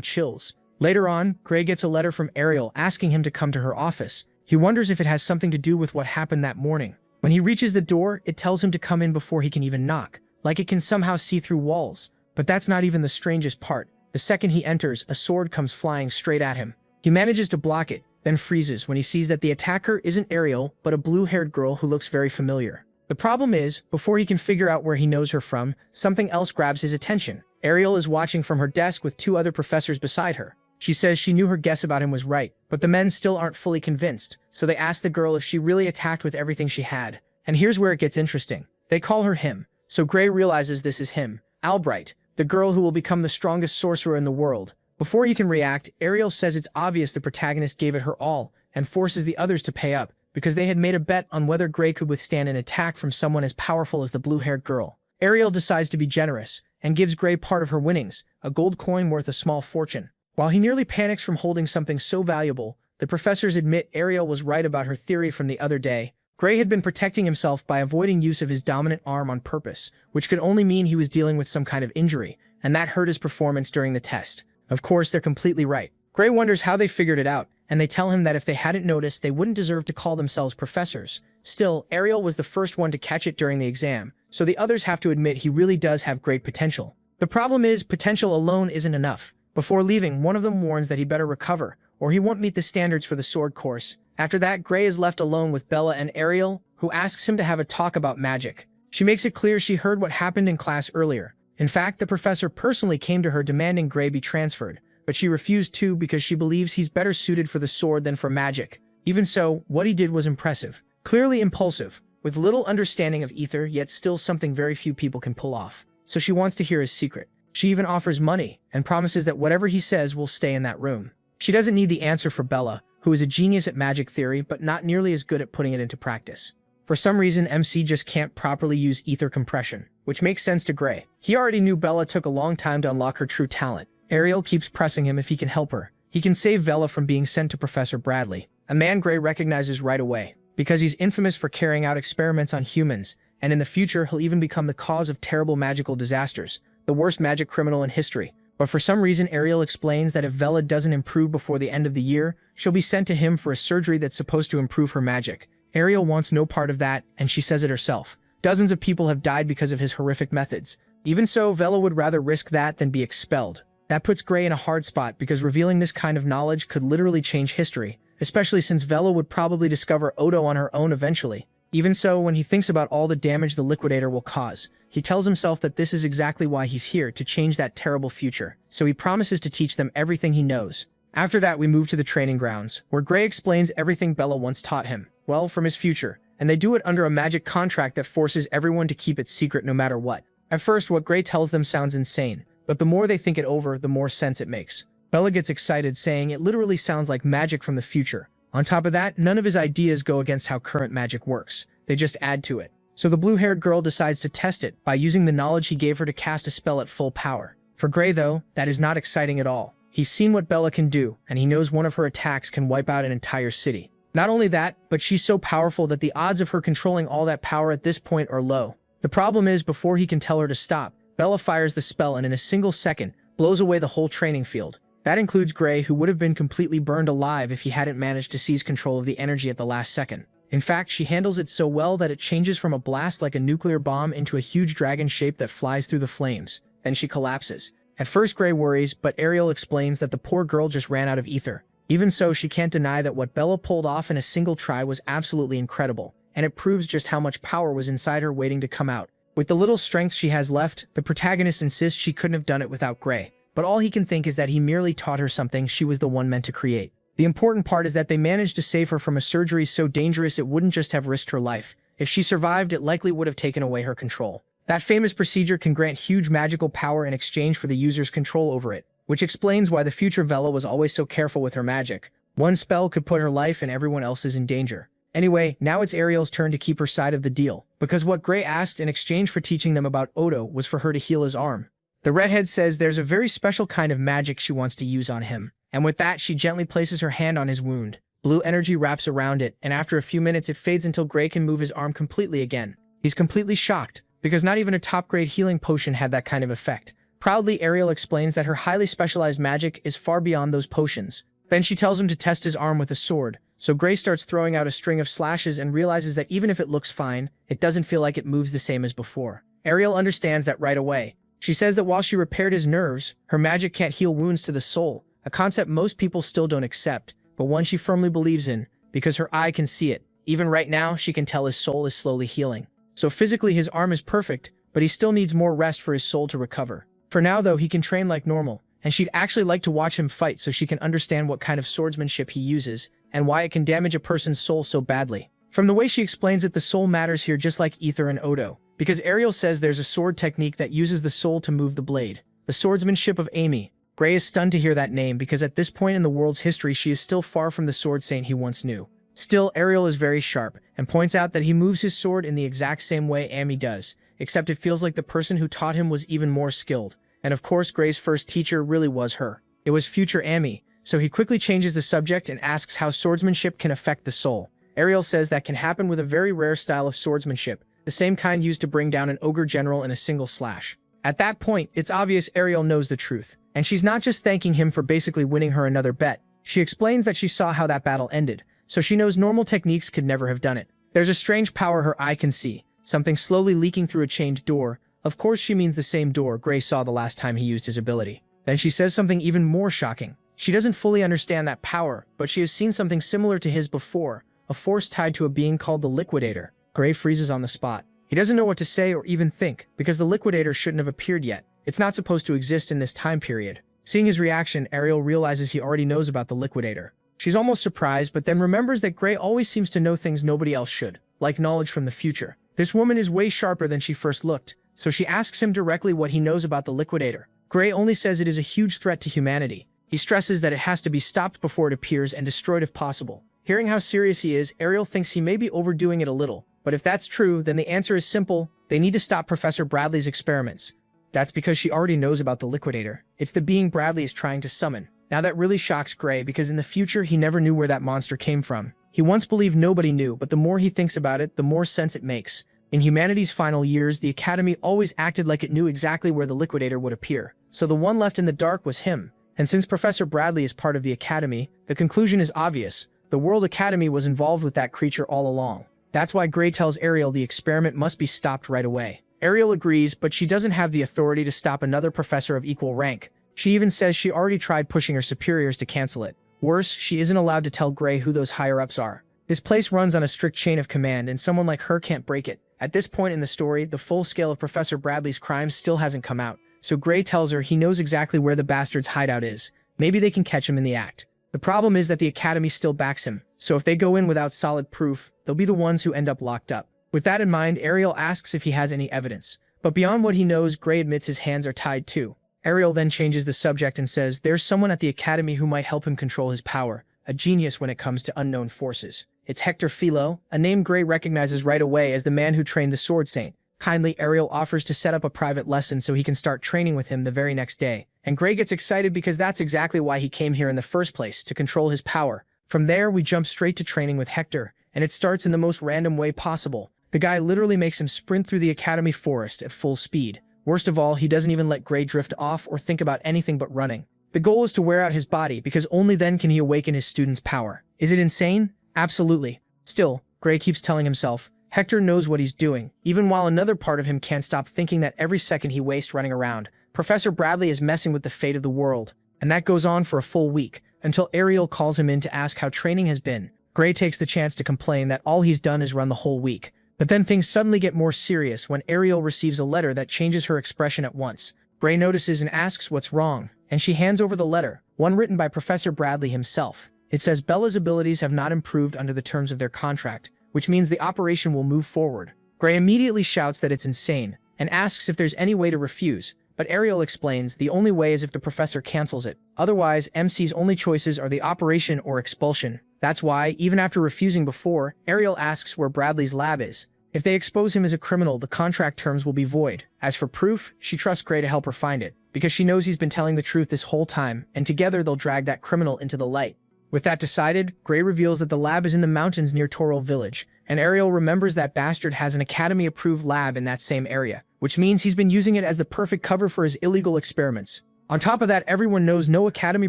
Speaker 1: chills. Later on, Gray gets a letter from Ariel asking him to come to her office. He wonders if it has something to do with what happened that morning. When he reaches the door, it tells him to come in before he can even knock, like it can somehow see through walls. But that's not even the strangest part. The second he enters, a sword comes flying straight at him. He manages to block it, then freezes when he sees that the attacker isn't Ariel, but a blue-haired girl who looks very familiar. The problem is, before he can figure out where he knows her from, something else grabs his attention. Ariel is watching from her desk with two other professors beside her. She says she knew her guess about him was right, but the men still aren't fully convinced, so they ask the girl if she really attacked with everything she had. And here's where it gets interesting. They call her him, so Gray realizes this is him, Albright, the girl who will become the strongest sorcerer in the world. Before he can react, Ariel says it's obvious the protagonist gave it her all, and forces the others to pay up, because they had made a bet on whether Gray could withstand an attack from someone as powerful as the blue-haired girl. Ariel decides to be generous, and gives Gray part of her winnings, a gold coin worth a small fortune. While he nearly panics from holding something so valuable, the professors admit Ariel was right about her theory from the other day. Gray had been protecting himself by avoiding use of his dominant arm on purpose, which could only mean he was dealing with some kind of injury, and that hurt his performance during the test. Of course, they're completely right. Gray wonders how they figured it out, and they tell him that if they hadn't noticed, they wouldn't deserve to call themselves professors. Still, Ariel was the first one to catch it during the exam, so the others have to admit he really does have great potential. The problem is, potential alone isn't enough. Before leaving, one of them warns that he better recover, or he won't meet the standards for the sword course. After that, Gray is left alone with Bella and Ariel, who asks him to have a talk about magic. She makes it clear she heard what happened in class earlier. In fact, the professor personally came to her demanding Gray be transferred, but she refused to because she believes he's better suited for the sword than for magic. Even so, what he did was impressive. Clearly impulsive, with little understanding of ether, yet still something very few people can pull off. So she wants to hear his secret. She even offers money, and promises that whatever he says will stay in that room. She doesn't need the answer for Bella, who is a genius at magic theory but not nearly as good at putting it into practice. For some reason, MC just can't properly use ether compression, which makes sense to Gray. He already knew Bella took a long time to unlock her true talent. Ariel keeps pressing him if he can help her. He can save Bella from being sent to Professor Bradley, a man Gray recognizes right away, because he's infamous for carrying out experiments on humans, and in the future he'll even become the cause of terrible magical disasters, the worst magic criminal in history. But for some reason, Ariel explains that if Vela doesn't improve before the end of the year, she'll be sent to him for a surgery that's supposed to improve her magic. Ariel wants no part of that, and she says it herself. Dozens of people have died because of his horrific methods. Even so, Vela would rather risk that than be expelled. That puts Gray in a hard spot because revealing this kind of knowledge could literally change history, especially since Vela would probably discover Odo on her own eventually. Even so, when he thinks about all the damage the Liquidator will cause, he tells himself that this is exactly why he's here, to change that terrible future. So he promises to teach them everything he knows. After that, we move to the training grounds, where Gray explains everything Bella once taught him, well, from his future, and they do it under a magic contract that forces everyone to keep it secret no matter what. At first, what Gray tells them sounds insane, but the more they think it over, the more sense it makes. Bella gets excited, saying it literally sounds like magic from the future. On top of that, none of his ideas go against how current magic works. They just add to it. So the blue-haired girl decides to test it by using the knowledge he gave her to cast a spell at full power. For Gray, though, that is not exciting at all. He's seen what Bella can do, and he knows one of her attacks can wipe out an entire city. Not only that, but she's so powerful that the odds of her controlling all that power at this point are low. The problem is, before he can tell her to stop, Bella fires the spell and in a single second, blows away the whole training field. That includes Gray, who would have been completely burned alive if he hadn't managed to seize control of the energy at the last second. In fact, she handles it so well that it changes from a blast like a nuclear bomb into a huge dragon shape that flies through the flames. Then she collapses. At first, Gray worries, but Ariel explains that the poor girl just ran out of ether. Even so, she can't deny that what Bella pulled off in a single try was absolutely incredible, and it proves just how much power was inside her waiting to come out. With the little strength she has left, the protagonist insists she couldn't have done it without Gray. But all he can think is that he merely taught her something she was the one meant to create. The important part is that they managed to save her from a surgery so dangerous it wouldn't just have risked her life. If she survived, it likely would have taken away her control. That famous procedure can grant huge magical power in exchange for the user's control over it, which explains why the future Vela was always so careful with her magic. One spell could put her life and everyone else's in danger. Anyway, now it's Ariel's turn to keep her side of the deal, because what Gray asked in exchange for teaching them about Odo was for her to heal his arm. The redhead says there's a very special kind of magic she wants to use on him, and with that, she gently places her hand on his wound. Blue energy wraps around it, and after a few minutes it fades until Gray can move his arm completely again. He's completely shocked, because not even a top-grade healing potion had that kind of effect. Proudly, Ariel explains that her highly specialized magic is far beyond those potions. Then she tells him to test his arm with a sword, so Gray starts throwing out a string of slashes and realizes that even if it looks fine, it doesn't feel like it moves the same as before. Ariel understands that right away. She says that while she repaired his nerves, her magic can't heal wounds to the soul, a concept most people still don't accept, but one she firmly believes in, because her eye can see it. Even right now, she can tell his soul is slowly healing. So physically his arm is perfect, but he still needs more rest for his soul to recover. For now though, he can train like normal, and she'd actually like to watch him fight so she can understand what kind of swordsmanship he uses, and why it can damage a person's soul so badly. From the way she explains it, the soul matters here just like ether and Odo, because Ariel says there's a sword technique that uses the soul to move the blade. The swordsmanship of Amy. Gray is stunned to hear that name because at this point in the world's history she is still far from the sword saint he once knew. Still, Ariel is very sharp, and points out that he moves his sword in the exact same way Amy does, except it feels like the person who taught him was even more skilled. And of course Gray's first teacher really was her. It was future Amy, so he quickly changes the subject and asks how swordsmanship can affect the soul. Ariel says that can happen with a very rare style of swordsmanship, the same kind used to bring down an ogre general in a single slash. At that point, it's obvious Ariel knows the truth, and she's not just thanking him for basically winning her another bet. She explains that she saw how that battle ended, so she knows normal techniques could never have done it. There's a strange power her eye can see, something slowly leaking through a chained door. Of course she means the same door Gray saw the last time he used his ability. Then she says something even more shocking. She doesn't fully understand that power, but she has seen something similar to his before, a force tied to a being called the Liquidator. Gray freezes on the spot. He doesn't know what to say or even think, because the Liquidator shouldn't have appeared yet. It's not supposed to exist in this time period. Seeing his reaction, Ariel realizes he already knows about the Liquidator. She's almost surprised, but then remembers that Gray always seems to know things nobody else should, like knowledge from the future. This woman is way sharper than she first looked, so she asks him directly what he knows about the Liquidator. Gray only says it is a huge threat to humanity. He stresses that it has to be stopped before it appears and destroyed if possible. Hearing how serious he is, Ariel thinks he may be overdoing it a little, but if that's true, then the answer is simple. They need to stop Professor Bradley's experiments. That's because she already knows about the Liquidator. It's the being Bradley is trying to summon. Now that really shocks Gray because in the future he never knew where that monster came from. He once believed nobody knew, but the more he thinks about it, the more sense it makes. In humanity's final years, the Academy always acted like it knew exactly where the Liquidator would appear. So the one left in the dark was him. And since Professor Bradley is part of the Academy, the conclusion is obvious. The World Academy was involved with that creature all along. That's why Gray tells Ariel the experiment must be stopped right away. Ariel agrees, but she doesn't have the authority to stop another professor of equal rank. She even says she already tried pushing her superiors to cancel it. Worse, she isn't allowed to tell Gray who those higher-ups are. This place runs on a strict chain of command, and someone like her can't break it. At this point in the story, the full scale of Professor Bradley's crimes still hasn't come out, so Gray tells her he knows exactly where the bastard's hideout is. Maybe they can catch him in the act. The problem is that the Academy still backs him, so if they go in without solid proof, they'll be the ones who end up locked up. With that in mind, Ariel asks if he has any evidence. But beyond what he knows, Gray admits his hands are tied too. Ariel then changes the subject and says there's someone at the Academy who might help him control his power, a genius when it comes to unknown forces. It's Hector Philo, a name Gray recognizes right away as the man who trained the Sword Saint. Kindly, Ariel offers to set up a private lesson so he can start training with him the very next day. And Gray gets excited because that's exactly why he came here in the first place, to control his power. From there, we jump straight to training with Hector, and it starts in the most random way possible. The guy literally makes him sprint through the Academy forest at full speed. Worst of all, he doesn't even let Gray drift off or think about anything but running. The goal is to wear out his body because only then can he awaken his student's power. Is it insane? Absolutely. Still, Gray keeps telling himself, Hector knows what he's doing, even while another part of him can't stop thinking that every second he wastes running around, Professor Bradley is messing with the fate of the world. And that goes on for a full week, until Ariel calls him in to ask how training has been. Gray takes the chance to complain that all he's done is run the whole week. But then things suddenly get more serious when Ariel receives a letter that changes her expression at once. Gray notices and asks what's wrong, and she hands over the letter, one written by Professor Bradley himself. It says Bella's abilities have not improved under the terms of their contract, which means the operation will move forward. Gray immediately shouts that it's insane, and asks if there's any way to refuse, but Ariel explains the only way is if the professor cancels it. Otherwise, MC's only choices are the operation or expulsion. That's why, even after refusing before, Ariel asks where Bradley's lab is. If they expose him as a criminal, the contract terms will be void. As for proof, she trusts Gray to help her find it, because she knows he's been telling the truth this whole time, and together they'll drag that criminal into the light. With that decided, Gray reveals that the lab is in the mountains near Toril Village, and Ariel remembers that bastard has an Academy-approved lab in that same area, which means he's been using it as the perfect cover for his illegal experiments. On top of that, everyone knows no Academy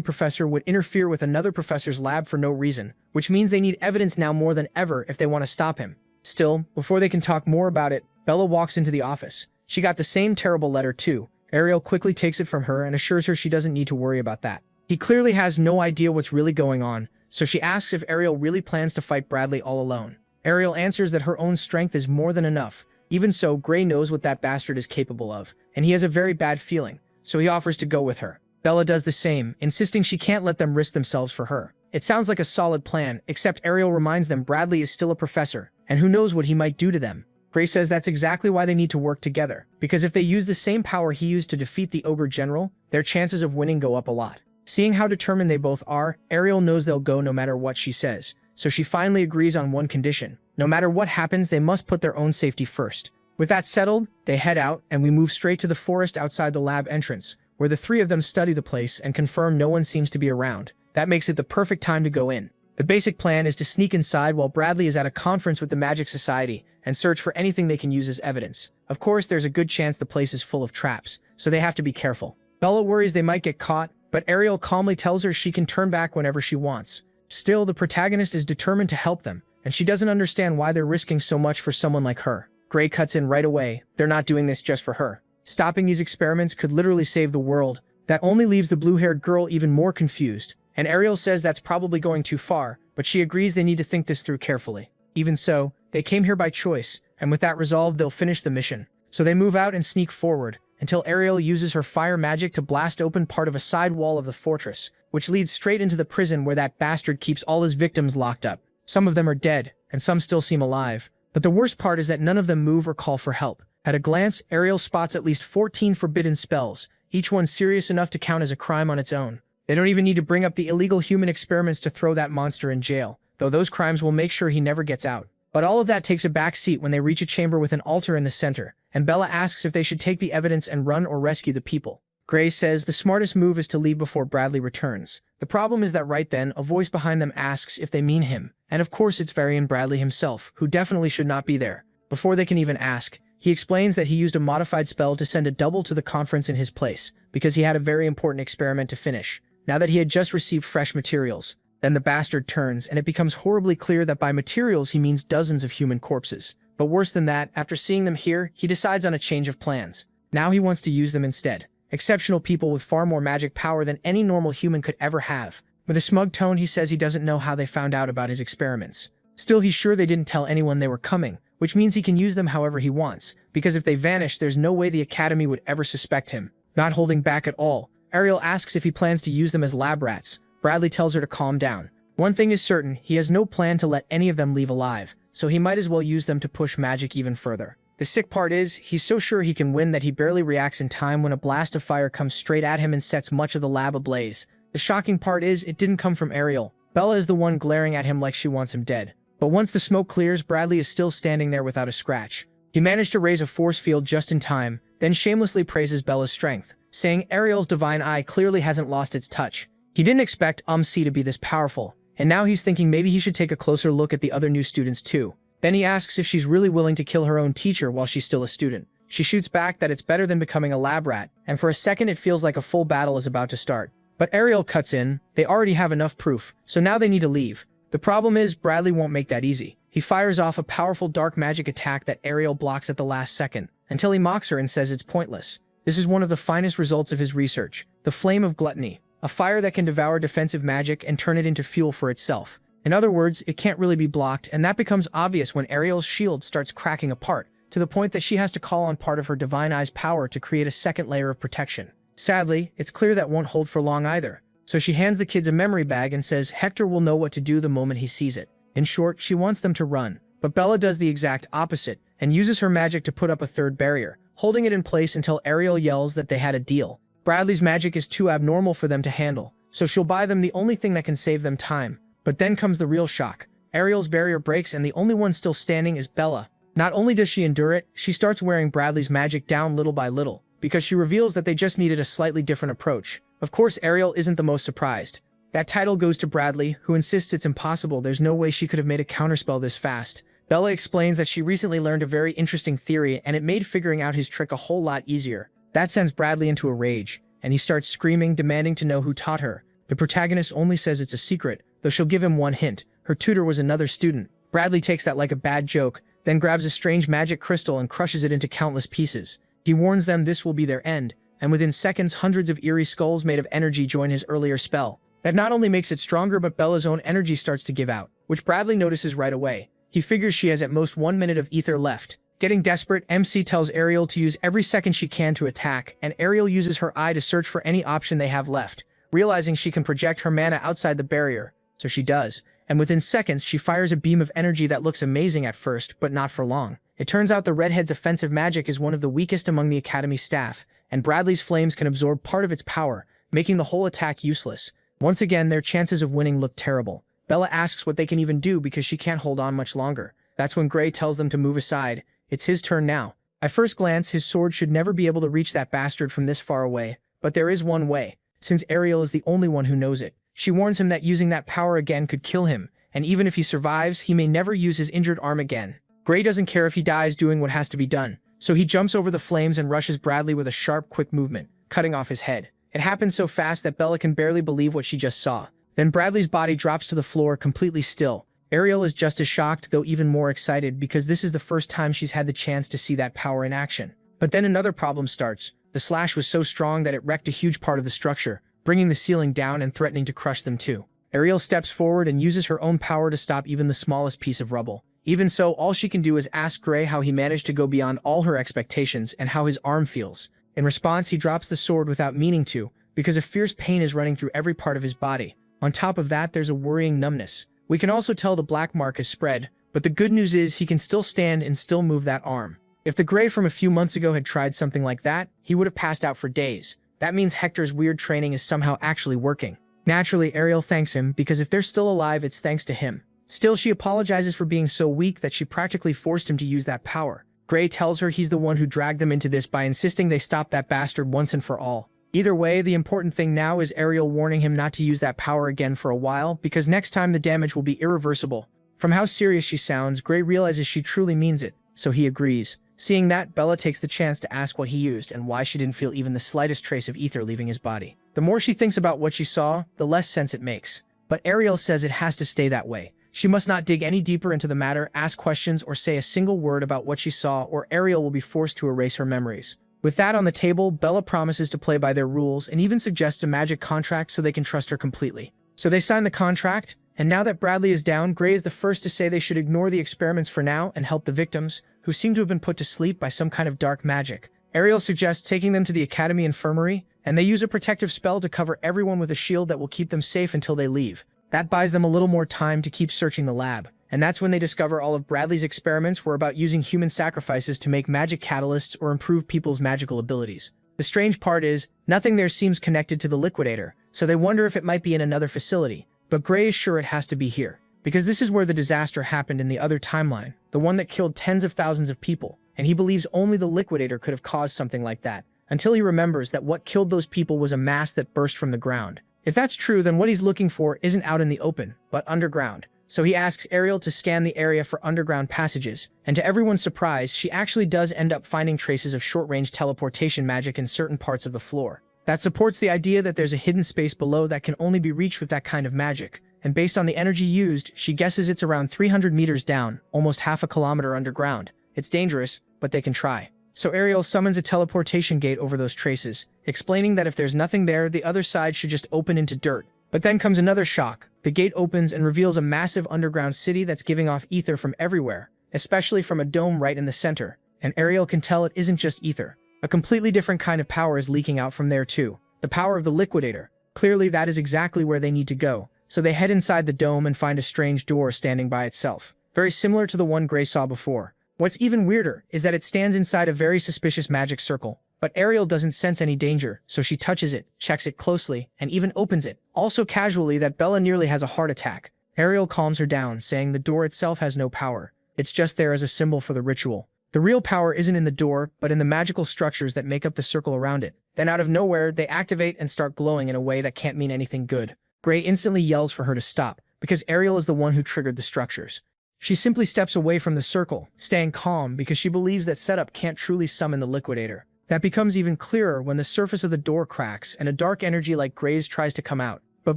Speaker 1: professor would interfere with another professor's lab for no reason, which means they need evidence now more than ever if they want to stop him. Still, before they can talk more about it, Bella walks into the office. She got the same terrible letter too. Ariel quickly takes it from her and assures her she doesn't need to worry about that. He clearly has no idea what's really going on, so she asks if Ariel really plans to fight Bradley all alone. Ariel answers that her own strength is more than enough. Even so, Gray knows what that bastard is capable of, and he has a very bad feeling, so he offers to go with her. Bella does the same, insisting she can't let them risk themselves for her. It sounds like a solid plan, except Ariel reminds them Bradley is still a professor, and who knows what he might do to them. Gray says that's exactly why they need to work together, because if they use the same power he used to defeat the Ogre General, their chances of winning go up a lot. Seeing how determined they both are, Ariel knows they'll go no matter what she says, so she finally agrees on one condition. No matter what happens, they must put their own safety first. With that settled, they head out, and we move straight to the forest outside the lab entrance, where the three of them study the place and confirm no one seems to be around. That makes it the perfect time to go in. The basic plan is to sneak inside while Bradley is at a conference with the Magic Society and search for anything they can use as evidence. Of course, there's a good chance the place is full of traps, so they have to be careful. Bella worries they might get caught, but Ariel calmly tells her she can turn back whenever she wants. Still, the protagonist is determined to help them, and she doesn't understand why they're risking so much for someone like her. Gray cuts in right away. They're not doing this just for her. Stopping these experiments could literally save the world. That only leaves the blue-haired girl even more confused, and Ariel says that's probably going too far, but she agrees they need to think this through carefully. Even so, they came here by choice, and with that resolve they'll finish the mission. So they move out and sneak forward, until Ariel uses her fire magic to blast open part of a side wall of the fortress, which leads straight into the prison where that bastard keeps all his victims locked up. Some of them are dead, and some still seem alive. But the worst part is that none of them move or call for help. At a glance, Ariel spots at least 14 forbidden spells, each one serious enough to count as a crime on its own. They don't even need to bring up the illegal human experiments to throw that monster in jail, though those crimes will make sure he never gets out. But all of that takes a back seat when they reach a chamber with an altar in the center, and Bella asks if they should take the evidence and run or rescue the people. Gray says the smartest move is to leave before Bradley returns. The problem is that right then, a voice behind them asks if they mean him, and of course it's Frieren Bradley himself, who definitely should not be there. Before they can even ask, he explains that he used a modified spell to send a double to the conference in his place, because he had a very important experiment to finish, now that he had just received fresh materials. Then the bastard turns, and it becomes horribly clear that by materials he means dozens of human corpses. But worse than that, after seeing them here, he decides on a change of plans. Now he wants to use them instead. Exceptional people with far more magic power than any normal human could ever have. With a smug tone, he says he doesn't know how they found out about his experiments. Still, he's sure they didn't tell anyone they were coming, which means he can use them however he wants, because if they vanish, there's no way the Academy would ever suspect him. Not holding back at all, Ariel asks if he plans to use them as lab rats. Bradley tells her to calm down. One thing is certain, he has no plan to let any of them leave alive, so he might as well use them to push magic even further. The sick part is, he's so sure he can win that he barely reacts in time when a blast of fire comes straight at him and sets much of the lab ablaze. The shocking part is, it didn't come from Ariel. Bella is the one glaring at him like she wants him dead. But once the smoke clears, Bradley is still standing there without a scratch. He managed to raise a force field just in time, then shamelessly praises Bella's strength, saying Ariel's divine eye clearly hasn't lost its touch. He didn't expect C to be this powerful, and now he's thinking maybe he should take a closer look at the other new students too. Then he asks if she's really willing to kill her own teacher while she's still a student. She shoots back that it's better than becoming a lab rat, and for a second it feels like a full battle is about to start. But Ariel cuts in. They already have enough proof, so now they need to leave. The problem is, Bradley won't make that easy. He fires off a powerful dark magic attack that Ariel blocks at the last second, until he mocks her and says it's pointless. This is one of the finest results of his research, the Flame of Gluttony, a fire that can devour defensive magic and turn it into fuel for itself. In other words, it can't really be blocked, and that becomes obvious when Ariel's shield starts cracking apart, to the point that she has to call on part of her divine eye's power to create a second layer of protection. Sadly, it's clear that won't hold for long either, so she hands the kids a memory bag and says Hector will know what to do the moment he sees it. In short, she wants them to run, but Bella does the exact opposite, and uses her magic to put up a third barrier, holding it in place until Ariel yells that they had a deal. Bradley's magic is too abnormal for them to handle, so she'll buy them the only thing that can save them time. But then comes the real shock. Ariel's barrier breaks and the only one still standing is Bella. Not only does she endure it, she starts wearing Bradley's magic down little by little, because she reveals that they just needed a slightly different approach. Of course, Ariel isn't the most surprised. That title goes to Bradley, who insists it's impossible, there's no way she could have made a counterspell this fast. Bella explains that she recently learned a very interesting theory and it made figuring out his trick a whole lot easier. That sends Bradley into a rage, and he starts screaming, demanding to know who taught her. The protagonist only says it's a secret, though she'll give him one hint. Her tutor was another student. Bradley takes that like a bad joke, then grabs a strange magic crystal and crushes it into countless pieces. He warns them this will be their end, and within seconds hundreds of eerie skulls made of energy join his earlier spell. That not only makes it stronger, but Bella's own energy starts to give out, which Bradley notices right away. He figures she has at most 1 minute of ether left. Getting desperate, MC tells Ariel to use every second she can to attack, and Ariel uses her eye to search for any option they have left. Realizing she can project her mana outside the barrier, so she does, and within seconds she fires a beam of energy that looks amazing at first, but not for long. It turns out the redhead's offensive magic is one of the weakest among the Academy staff, and Bradley's flames can absorb part of its power, making the whole attack useless. Once again, their chances of winning look terrible. Bella asks what they can even do because she can't hold on much longer. That's when Gray tells them to move aside. It's his turn now. At first glance, his sword should never be able to reach that bastard from this far away, but there is one way, since Ariel is the only one who knows it. She warns him that using that power again could kill him, and even if he survives, he may never use his injured arm again. Gray doesn't care if he dies doing what has to be done, so he jumps over the flames and rushes Bradley with a sharp, quick movement, cutting off his head. It happens so fast that Bella can barely believe what she just saw. Then Bradley's body drops to the floor, completely still. Ariel is just as shocked, though even more excited, because this is the first time she's had the chance to see that power in action. But then another problem starts. The slash was so strong that it wrecked a huge part of the structure, bringing the ceiling down and threatening to crush them too. Ariel steps forward and uses her own power to stop even the smallest piece of rubble. Even so, all she can do is ask Gray how he managed to go beyond all her expectations and how his arm feels. In response, he drops the sword without meaning to, because a fierce pain is running through every part of his body. On top of that, there's a worrying numbness. We can also tell the black mark has spread, but the good news is he can still stand and still move that arm. If the Gray from a few months ago had tried something like that, he would have passed out for days. That means Hector's weird training is somehow actually working. Naturally, Ariel thanks him, because if they're still alive, it's thanks to him. Still, she apologizes for being so weak that she practically forced him to use that power. Gray tells her he's the one who dragged them into this by insisting they stop that bastard once and for all. Either way, the important thing now is Ariel warning him not to use that power again for a while, because next time the damage will be irreversible. From how serious she sounds, Gray realizes she truly means it, so he agrees. Seeing that, Bella takes the chance to ask what he used and why she didn't feel even the slightest trace of ether leaving his body. The more she thinks about what she saw, the less sense it makes. But Ariel says it has to stay that way. She must not dig any deeper into the matter, ask questions, or say a single word about what she saw, or Ariel will be forced to erase her memories. With that on the table, Bella promises to play by their rules and even suggests a magic contract so they can trust her completely. So they sign the contract, and now that Bradley is down, Gray is the first to say they should ignore the experiments for now and help the victims, who seem to have been put to sleep by some kind of dark magic. Ariel suggests taking them to the Academy Infirmary, and they use a protective spell to cover everyone with a shield that will keep them safe until they leave. That buys them a little more time to keep searching the lab. And that's when they discover all of Bradley's experiments were about using human sacrifices to make magic catalysts or improve people's magical abilities. The strange part is, nothing there seems connected to the liquidator, so they wonder if it might be in another facility. But Gray is sure it has to be here, because this is where the disaster happened in the other timeline, the one that killed tens of thousands of people, and he believes only the liquidator could have caused something like that, until he remembers that what killed those people was a mass that burst from the ground. If that's true, then what he's looking for isn't out in the open, but underground. So he asks Ariel to scan the area for underground passages, and to everyone's surprise, she actually does end up finding traces of short-range teleportation magic in certain parts of the floor. That supports the idea that there's a hidden space below that can only be reached with that kind of magic, and based on the energy used, she guesses it's around 300 meters down, almost half a kilometer underground. It's dangerous, but they can try. So Ariel summons a teleportation gate over those traces, explaining that if there's nothing there, the other side should just open into dirt. But then comes another shock. The gate opens and reveals a massive underground city that's giving off ether from everywhere, especially from a dome right in the center. And Ariel can tell it isn't just ether. A completely different kind of power is leaking out from there too. The power of the liquidator. Clearly that is exactly where they need to go. So they head inside the dome and find a strange door standing by itself. Very similar to the one Gray saw before. What's even weirder is that it stands inside a very suspicious magic circle. But Ariel doesn't sense any danger, so she touches it, checks it closely, and even opens it, also casually that Bella nearly has a heart attack. Ariel calms her down, saying the door itself has no power. It's just there as a symbol for the ritual. The real power isn't in the door, but in the magical structures that make up the circle around it. Then out of nowhere, they activate and start glowing in a way that can't mean anything good. Gray instantly yells for her to stop, because Ariel is the one who triggered the structures. She simply steps away from the circle, staying calm because she believes that setup can't truly summon the liquidator. That becomes even clearer when the surface of the door cracks and a dark energy like Gray's tries to come out. But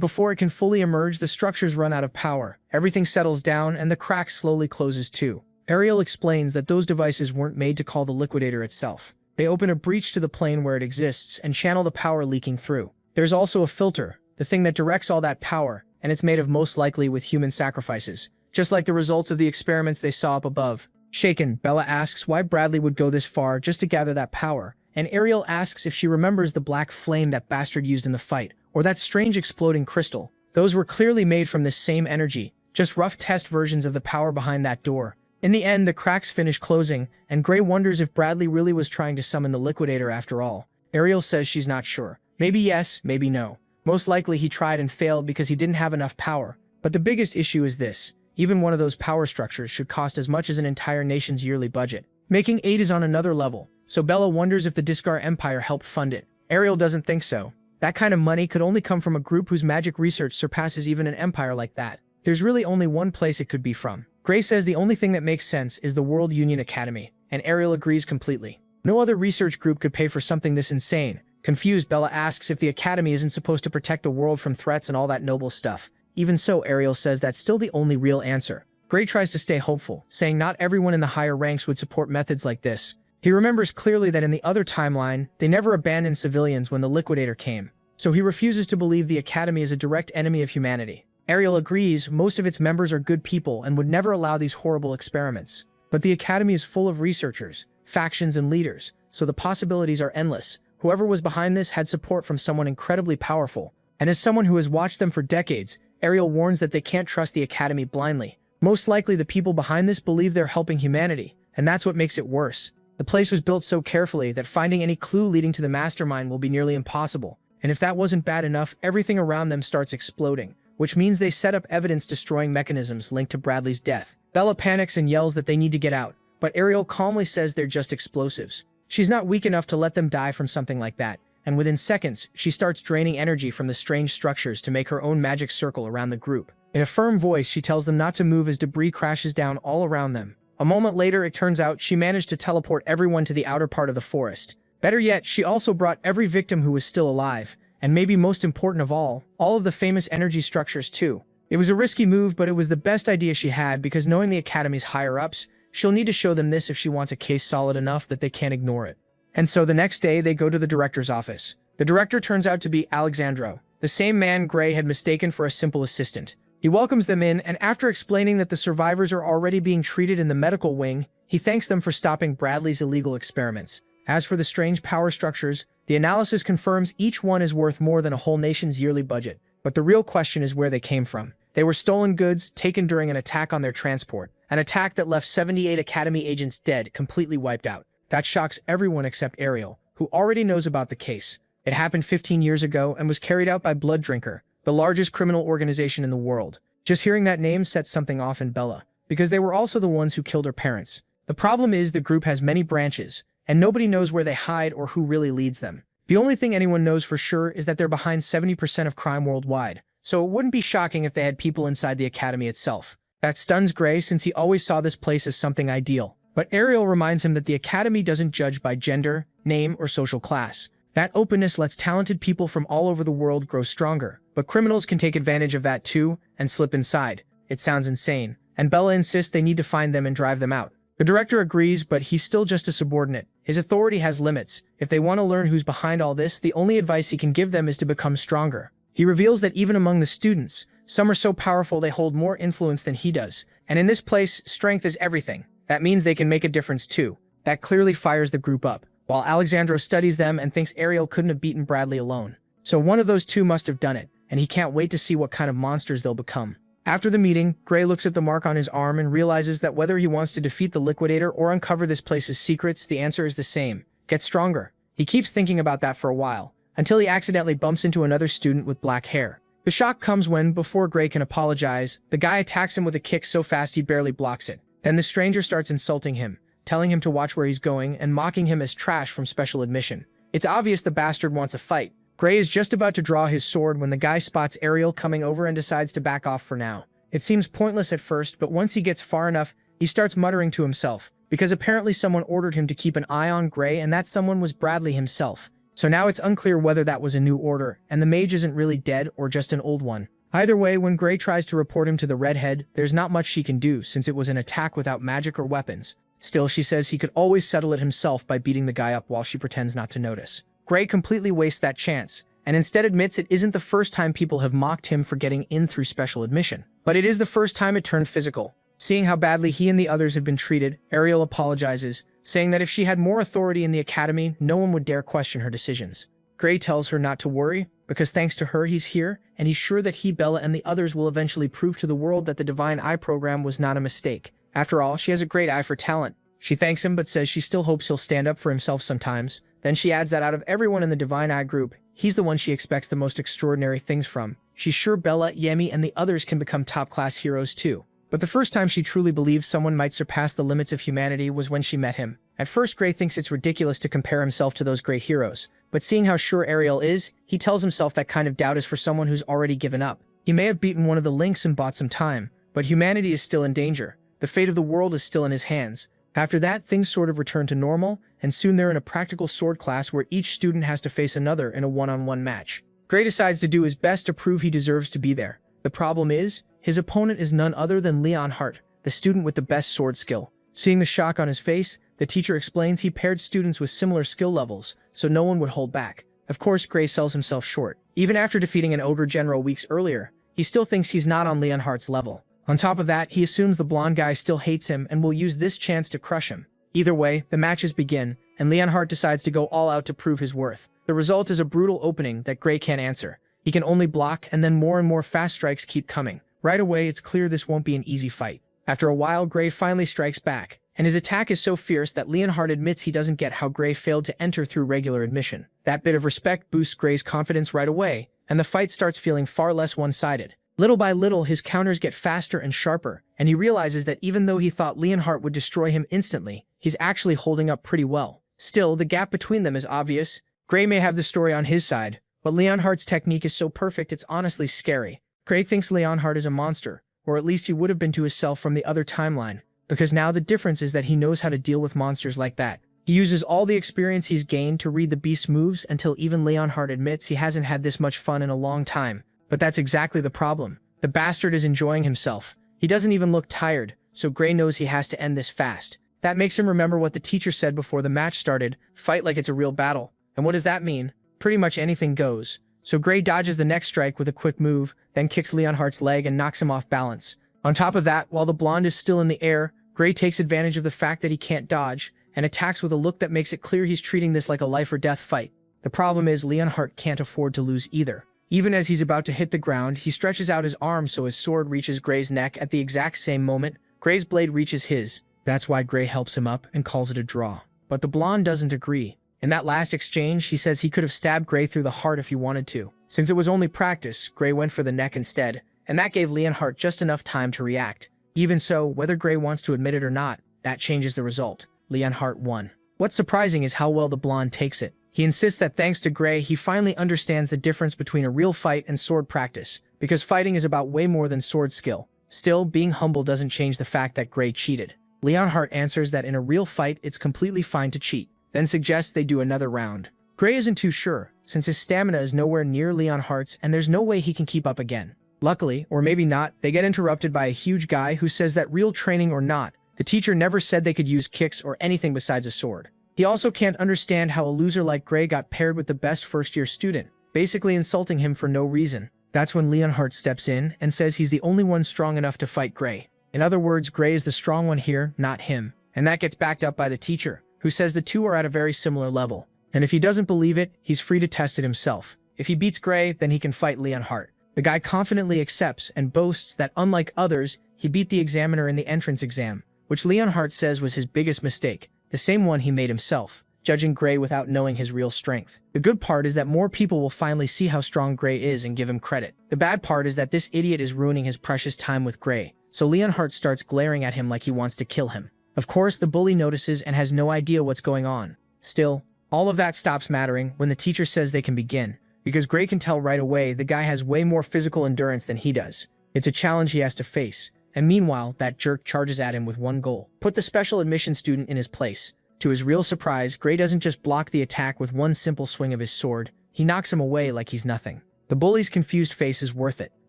Speaker 1: before it can fully emerge, the structures run out of power. Everything settles down and the crack slowly closes too. Ariel explains that those devices weren't made to call the liquidator itself. They open a breach to the plane where it exists and channel the power leaking through. There's also a filter, the thing that directs all that power, and it's made of most likely with human sacrifices. Just like the results of the experiments they saw up above. Shaken, Bella asks why Bradley would go this far just to gather that power, and Ariel asks if she remembers the black flame that bastard used in the fight, or that strange exploding crystal. Those were clearly made from this same energy, just rough test versions of the power behind that door. In the end, the cracks finish closing, and Gray wonders if Bradley really was trying to summon the liquidator after all. Ariel says she's not sure. Maybe yes, maybe no. Most likely he tried and failed because he didn't have enough power. But the biggest issue is this. Even one of those power structures should cost as much as an entire nation's yearly budget. Making 8 is on another level, so Bella wonders if the Discar Empire helped fund it. Ariel doesn't think so. That kind of money could only come from a group whose magic research surpasses even an empire like that. There's really only one place it could be from. Gray says the only thing that makes sense is the World Union Academy, and Ariel agrees completely. No other research group could pay for something this insane. Confused, Bella asks if the Academy isn't supposed to protect the world from threats and all that noble stuff. Even so, Ariel says that's still the only real answer. Gray tries to stay hopeful, saying not everyone in the higher ranks would support methods like this. He remembers clearly that in the other timeline, they never abandoned civilians when the liquidator came. So he refuses to believe the Academy is a direct enemy of humanity. Ariel agrees most of its members are good people and would never allow these horrible experiments. But the Academy is full of researchers, factions, and leaders, so the possibilities are endless. Whoever was behind this had support from someone incredibly powerful. And as someone who has watched them for decades, Ariel warns that they can't trust the Academy blindly. Most likely the people behind this believe they're helping humanity, and that's what makes it worse. The place was built so carefully that finding any clue leading to the mastermind will be nearly impossible. And if that wasn't bad enough, everything around them starts exploding, which means they set up evidence-destroying mechanisms linked to Bradley's death. Bella panics and yells that they need to get out, but Ariel calmly says they're just explosives. She's not weak enough to let them die from something like that, and within seconds, she starts draining energy from the strange structures to make her own magic circle around the group. In a firm voice, she tells them not to move as debris crashes down all around them. A moment later, it turns out she managed to teleport everyone to the outer part of the forest. Better yet, she also brought every victim who was still alive, and maybe most important of all of the famous energy structures too. It was a risky move, but it was the best idea she had because knowing the Academy's higher-ups, she'll need to show them this if she wants a case solid enough that they can't ignore it. And so the next day, they go to the director's office. The director turns out to be Alexandro, the same man Gray had mistaken for a simple assistant. He welcomes them in, and after explaining that the survivors are already being treated in the medical wing, he thanks them for stopping Bradley's illegal experiments. As for the strange power structures, the analysis confirms each one is worth more than a whole nation's yearly budget. But the real question is where they came from. They were stolen goods taken during an attack on their transport, an attack that left 78 Academy agents dead, completely wiped out. That shocks everyone except Ariel, who already knows about the case. It happened 15 years ago and was carried out by Blood Drinker, the largest criminal organization in the world. Just hearing that name sets something off in Bella, because they were also the ones who killed her parents. The problem is the group has many branches, and nobody knows where they hide or who really leads them. The only thing anyone knows for sure is that they're behind 70% of crime worldwide, so it wouldn't be shocking if they had people inside the Academy itself. That stuns Gray since he always saw this place as something ideal. But Ariel reminds him that the Academy doesn't judge by gender, name, or social class. That openness lets talented people from all over the world grow stronger, but criminals can take advantage of that too and slip inside. It sounds insane, and Bella insists they need to find them and drive them out. The director agrees, but he's still just a subordinate. His authority has limits. If they want to learn who's behind all this, the only advice he can give them is to become stronger. He reveals that even among the students, some are so powerful they hold more influence than he does. And in this place, strength is everything. That means they can make a difference too. That clearly fires the group up, while Alexandro studies them and thinks Ariel couldn't have beaten Bradley alone. So one of those two must have done it, and he can't wait to see what kind of monsters they'll become. After the meeting, Gray looks at the mark on his arm and realizes that whether he wants to defeat the liquidator or uncover this place's secrets, the answer is the same. Get stronger. He keeps thinking about that for a while, until he accidentally bumps into another student with black hair. The shock comes when, before Gray can apologize, the guy attacks him with a kick so fast he barely blocks it. Then the stranger starts insulting him, telling him to watch where he's going and mocking him as trash from special admission. It's obvious the bastard wants a fight. Gray is just about to draw his sword when the guy spots Ariel coming over and decides to back off for now. It seems pointless at first, but once he gets far enough, he starts muttering to himself, because apparently someone ordered him to keep an eye on Gray, and that someone was Bradley himself. So now it's unclear whether that was a new order, and the mage isn't really dead or just an old one. Either way, when Gray tries to report him to the redhead, there's not much she can do since it was an attack without magic or weapons. Still, she says he could always settle it himself by beating the guy up while she pretends not to notice. Gray completely wastes that chance, and instead admits it isn't the first time people have mocked him for getting in through special admission. But it is the first time it turned physical. Seeing how badly he and the others had been treated, Ariel apologizes, saying that if she had more authority in the academy, no one would dare question her decisions. Gray tells her not to worry, because thanks to her he's here, and he's sure that he, Bella, and the others will eventually prove to the world that the Divine Eye program was not a mistake. After all, she has a great eye for talent. She thanks him but says she still hopes he'll stand up for himself sometimes. Then she adds that out of everyone in the Divine Eye group, he's the one she expects the most extraordinary things from. She's sure Bella, Yemi, and the others can become top-class heroes too. But the first time she truly believes someone might surpass the limits of humanity was when she met him. At first, Gray thinks it's ridiculous to compare himself to those great heroes, but seeing how sure Ariel is, he tells himself that kind of doubt is for someone who's already given up. He may have beaten one of the Lynx and bought some time, but humanity is still in danger. The fate of the world is still in his hands. After that, things sort of return to normal, and soon they're in a practical sword class where each student has to face another in a one-on-one match. Gray decides to do his best to prove he deserves to be there. The problem is, his opponent is none other than Leon Hart, the student with the best sword skill. Seeing the shock on his face, the teacher explains he paired students with similar skill levels, so no one would hold back. Of course, Gray sells himself short. Even after defeating an ogre general weeks earlier, he still thinks he's not on Leon Hart's level. On top of that, he assumes the blonde guy still hates him and will use this chance to crush him. Either way, the matches begin, and Leon Hart decides to go all out to prove his worth. The result is a brutal opening that Gray can't answer. He can only block, and then more and more fast strikes keep coming. Right away, it's clear this won't be an easy fight. After a while, Gray finally strikes back, and his attack is so fierce that Leon Hart admits he doesn't get how Gray failed to enter through regular admission. That bit of respect boosts Gray's confidence right away, and the fight starts feeling far less one-sided. Little by little, his counters get faster and sharper, and he realizes that even though he thought Leon Hart would destroy him instantly, he's actually holding up pretty well. Still, the gap between them is obvious. Gray may have the story on his side, but Leon Hart's technique is so perfect it's honestly scary. Gray thinks Leon Hart is a monster, or at least he would have been to himself from the other timeline, because now the difference is that he knows how to deal with monsters like that. He uses all the experience he's gained to read the beast's moves until even Leon Hart admits he hasn't had this much fun in a long time. But that's exactly the problem. The bastard is enjoying himself. He doesn't even look tired, so Gray knows he has to end this fast. That makes him remember what the teacher said before the match started, fight like it's a real battle. And what does that mean? Pretty much anything goes. So Gray dodges the next strike with a quick move, then kicks Leon Hart's leg and knocks him off balance. On top of that, while the blonde is still in the air, Gray takes advantage of the fact that he can't dodge, and attacks with a look that makes it clear he's treating this like a life-or-death fight. The problem is Leon Hart can't afford to lose either. Even as he's about to hit the ground, he stretches out his arm so his sword reaches Gray's neck at the exact same moment. Gray's blade reaches his. That's why Gray helps him up and calls it a draw. But the blonde doesn't agree. In that last exchange, he says he could have stabbed Gray through the heart if he wanted to. Since it was only practice, Gray went for the neck instead, and that gave Leon Hart just enough time to react. Even so, whether Gray wants to admit it or not, that changes the result. Leon Hart won. What's surprising is how well the blonde takes it. He insists that thanks to Gray, he finally understands the difference between a real fight and sword practice, because fighting is about way more than sword skill. Still, being humble doesn't change the fact that Gray cheated. Leon Hart answers that in a real fight, it's completely fine to cheat, then suggests they do another round. Gray isn't too sure, since his stamina is nowhere near Leon Hart's and there's no way he can keep up again. Luckily, or maybe not, they get interrupted by a huge guy who says that real training or not, the teacher never said they could use kicks or anything besides a sword. He also can't understand how a loser like Gray got paired with the best first-year student, basically insulting him for no reason. That's when Leon Hart steps in and says he's the only one strong enough to fight Gray. In other words, Gray is the strong one here, not him. And that gets backed up by the teacher, who says the two are at a very similar level. And if he doesn't believe it, he's free to test it himself. If he beats Gray, then he can fight Leon Hart. The guy confidently accepts and boasts that unlike others, he beat the examiner in the entrance exam, which Leon Hart says was his biggest mistake, the same one he made himself, judging Gray without knowing his real strength. The good part is that more people will finally see how strong Gray is and give him credit. The bad part is that this idiot is ruining his precious time with Gray, so Leon Hart starts glaring at him like he wants to kill him. Of course, the bully notices and has no idea what's going on. Still, all of that stops mattering when the teacher says they can begin. because Gray can tell right away the guy has way more physical endurance than he does. It's a challenge he has to face, and meanwhile, that jerk charges at him with one goal: put the special admission student in his place. To his real surprise, Gray doesn't just block the attack with one simple swing of his sword, he knocks him away like he's nothing. The bully's confused face is worth it,